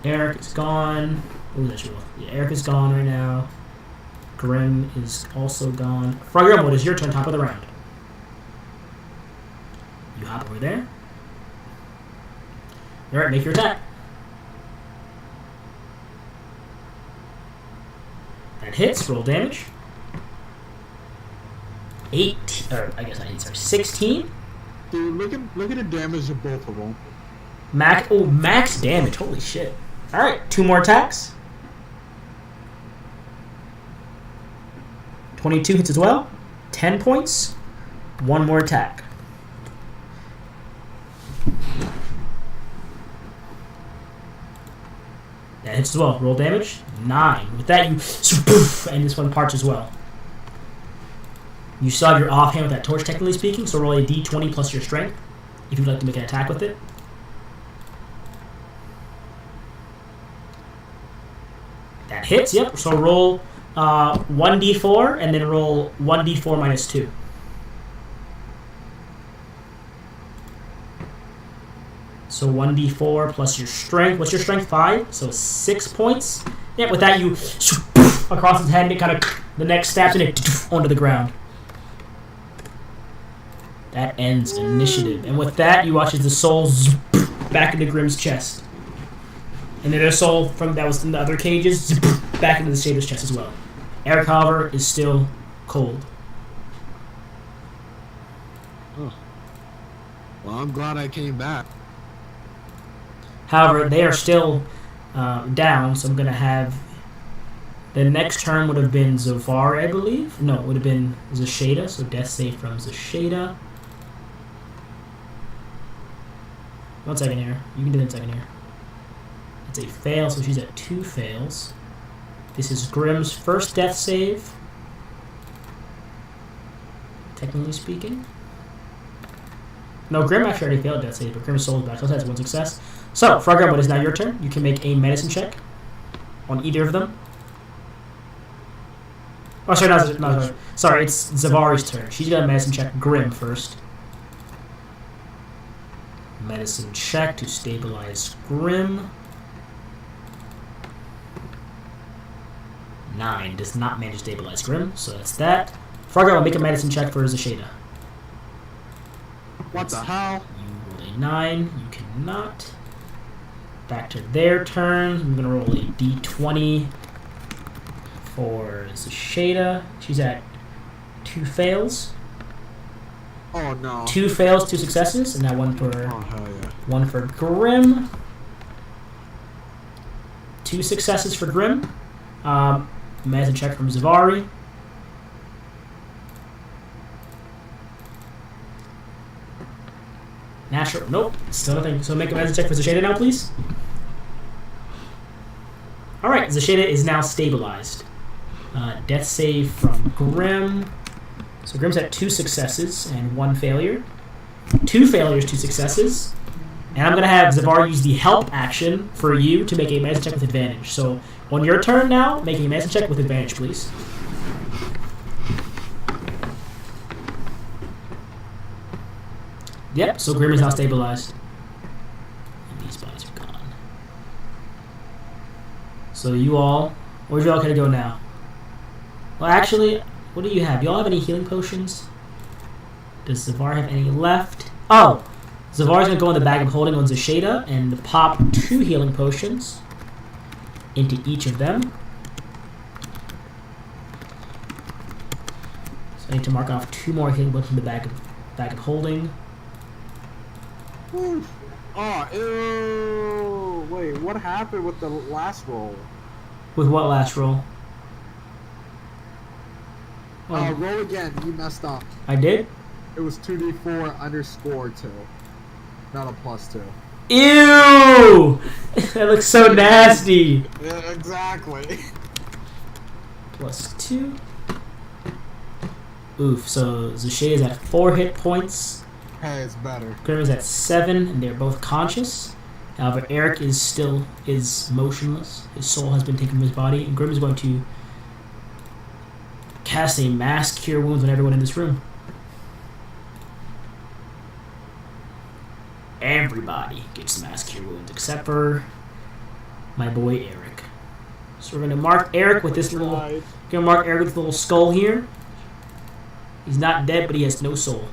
Eric is gone. Ooh, that's roll. Yeah, Eric is gone right now. Grim is also gone. Froggermo, it is your turn, top of the round. You hop over there. Alright, make your attack. That hits. Roll damage. 16. Dude, look at the damage of both of them. Max damage. Holy shit. Alright, 2 more attacks. 22 hits as well. 10 points. 1 more attack. That hits as well. Roll damage. 9. With that, you... And this one parts as well. You still have your offhand with that torch, technically speaking, so roll a d20 plus your strength if you'd like to make an attack with it. That hits, yep. So roll 1d4 and then roll 1d4 minus 2. So 1d4 plus your strength. What's your strength? 5. So 6 points. Yeah, with that you across his head and it kind of the neck stabs in it onto the ground. That ends initiative. And with that, you watch as the soul back into Grimm's chest. And then their soul from that was in the other cages back into the Shada's chest as well. Eric, however, is still cold. Oh. Well, I'm glad I came back. However, they are still down, so I'm going to have... The next turn would have been Zovari, I believe. No, it would have been Zasheda, so death save from Zasheda. 1 second here. You can do it in a second here. It's a fail, so she's at 2 fails. This is Grimm's first death save. Technically speaking. No, Grimm actually already failed death save, but Grimm's soul is back, so that's 1 success. So, Frogger, it is now your turn. You can make a medicine check on either of them. Oh, sorry, no, sorry, it's Zavari's turn. She's got a medicine check Grimm first. Medicine check to stabilize Grimm. 9 does not manage to stabilize Grimm, so that's that. Frogger will make a medicine check for Zasheda. What the hell? You roll a 9. You cannot. Back to their turn. I'm going to roll a d20 for Zasheda. She's at 2 fails. Oh no. 2 fails, 2 successes, and now 1 for Oh hell yeah. 1 for Grimm. 2 successes for Grimm. Medicine check from Zavari. Natural. Nope. Still nothing. So make a medicine check for Zasheda now, please. Alright, Zasheda is now stabilized. Death save from Grimm. So Grimm's at 2 successes and 1 failure. 2 failures, 2 successes. And I'm going to have Zavar use the help action for you to make a medicine check with advantage. So on your turn now, make a medicine check with advantage, please. Yep, so Grimm is now stabilized. And these bodies are gone. So you all, where's you all going to go now? Well, actually, what do you have? You all have any healing potions? Does Zavar have any left? Oh! Zavar's going to go in the bag of holding on Zasheda and pop 2 healing potions into each of them. So I need to mark off 2 more healing potions in the bag of holding. Oof. Oh, ew. Wait, what happened with the last roll? With what last roll? Roll again. You messed up. I did? It was 2d4 underscore 2. Not a +2. Ew! That looks so nasty. Yeah, exactly. +2. Oof, so Zasheda is at 4 hit points. Hey, it's better. Grimm is at 7, and they're both conscious. However, Eric is motionless. His soul has been taken from his body, and Grimm is going to cast a mass cure wounds on everyone in this room. Everybody gets mass cure wounds except for my boy Eric. So we're gonna mark Eric with this little. Gonna mark Eric with this little skull here. He's not dead, but he has no soul.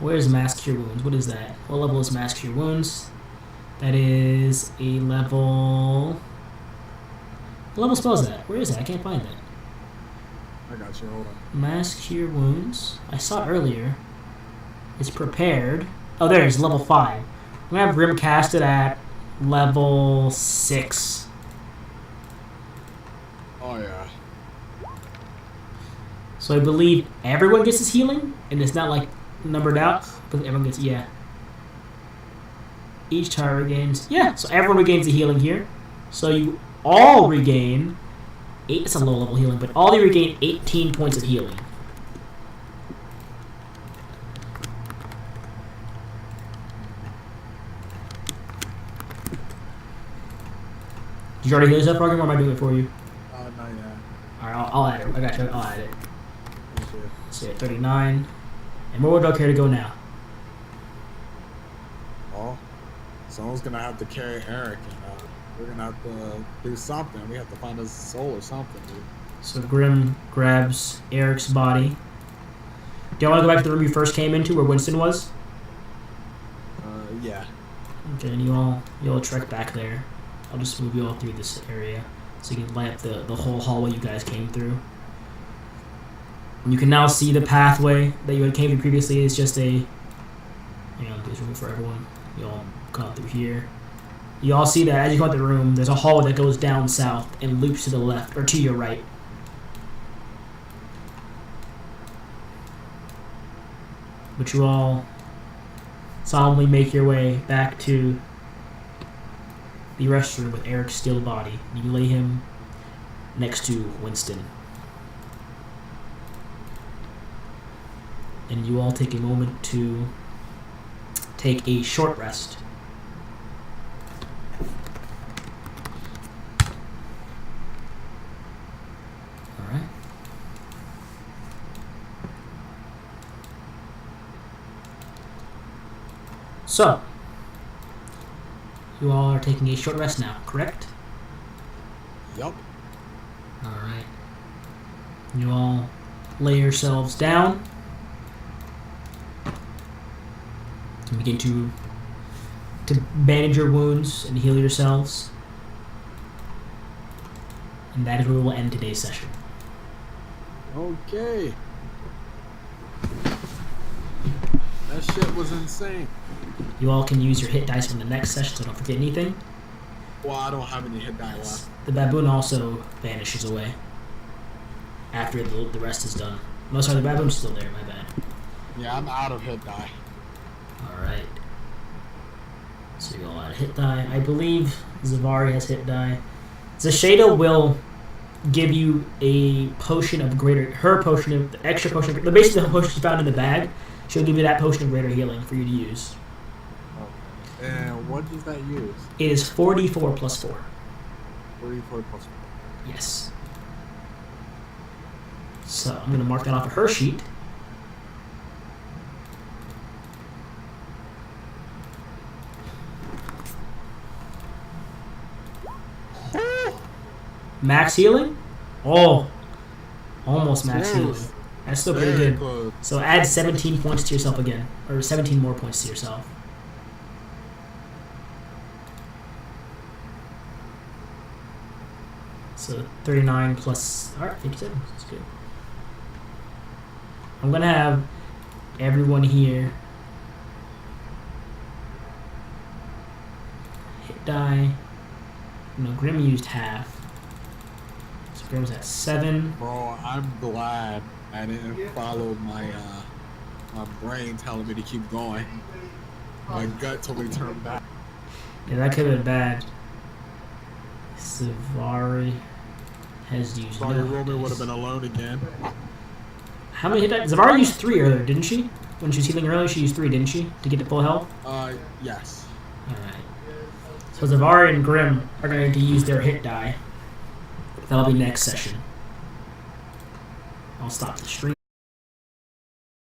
Where's mass cure wounds? What is that? What level is mass cure wounds? That is a level. What level spell is that? Where is that? I can't find that. I got you. Hold on. Mass cure wounds. I saw it earlier. It's prepared. Oh, there it is. Level 5. I'm gonna have Grimm cast it at level 6. Oh yeah. So I believe everyone gets his healing, and it's not like numbered out, but everyone gets, yeah. Each target regains, yeah, so everyone regains the healing here. So you all regain, it's a low level healing, but all you regain 18 points of healing. Did you already heal yourself, program, or am I doing it for you? Not yet. Alright, I'll add it. I got you. I'll add it. Thank you. So yeah, 39. And where would Doug care to go now? Well, someone's gonna have to carry Eric, and we're gonna have to do something. We have to find his soul or something, dude. So Grimm grabs Eric's body. Do you want to go back to the room you first came into, where Winston was? Yeah. Okay, and you all trek back there. I'll just move you all through this area. so you can light up the whole hallway you guys came through. And you can now see the pathway that you had came through previously is just a. Hang on, there's room for everyone. You all come through here. You all see that as you go out the room, there's a hallway that goes down south and loops to the left or to your right. But you all solemnly make your way back to the restroom with Eric's still body. You lay him next to Winston. And you all take a moment to take a short rest. Alright. So, you all are taking a short rest now, correct? Yup. Alright. You all lay yourselves down and begin to bandage your wounds and heal yourselves. And that is where we will end today's session. Okay. That shit was insane. You all can use your hit dice from the next session, so don't forget anything. Well, I don't have any hit die left. The baboon also vanishes away after the rest is done. No, sorry, the baboon's still there, my bad. Yeah, I'm out of hit die. Alright. So you all add a hit die. I believe Zavari has hit die. Zasheda will give you a potion of greater... Her potion of... The extra potion... Basically, the potion she found in the bag. She'll give you that potion of greater healing for you to use. Okay. And what does that use? It is 44 plus 4. 44 plus 4. Yes. So I'm going to mark that off of her sheet. Max healing? Oh, almost max healing. That's still pretty good. Close. So add 17 points to yourself again, or 17 more points to yourself. So 39 plus, all right, 57. That's good. I'm gonna have everyone here hit die. No, Grim used half. So Grim's at 7. Bro, I'm glad I didn't follow my my brain telling me to keep going. My gut told me to turn back. Yeah, that could have been bad. Zavari has used. Sorry, no Roman would dice. have been alone again. How many hit dice? Zavari used 3 earlier, didn't she? When she was healing earlier, she used 3, didn't she? To get to full health? Yes. Alright. So Zavari and Grim are going to use their hit die. That'll be next session. I'll stop the stream.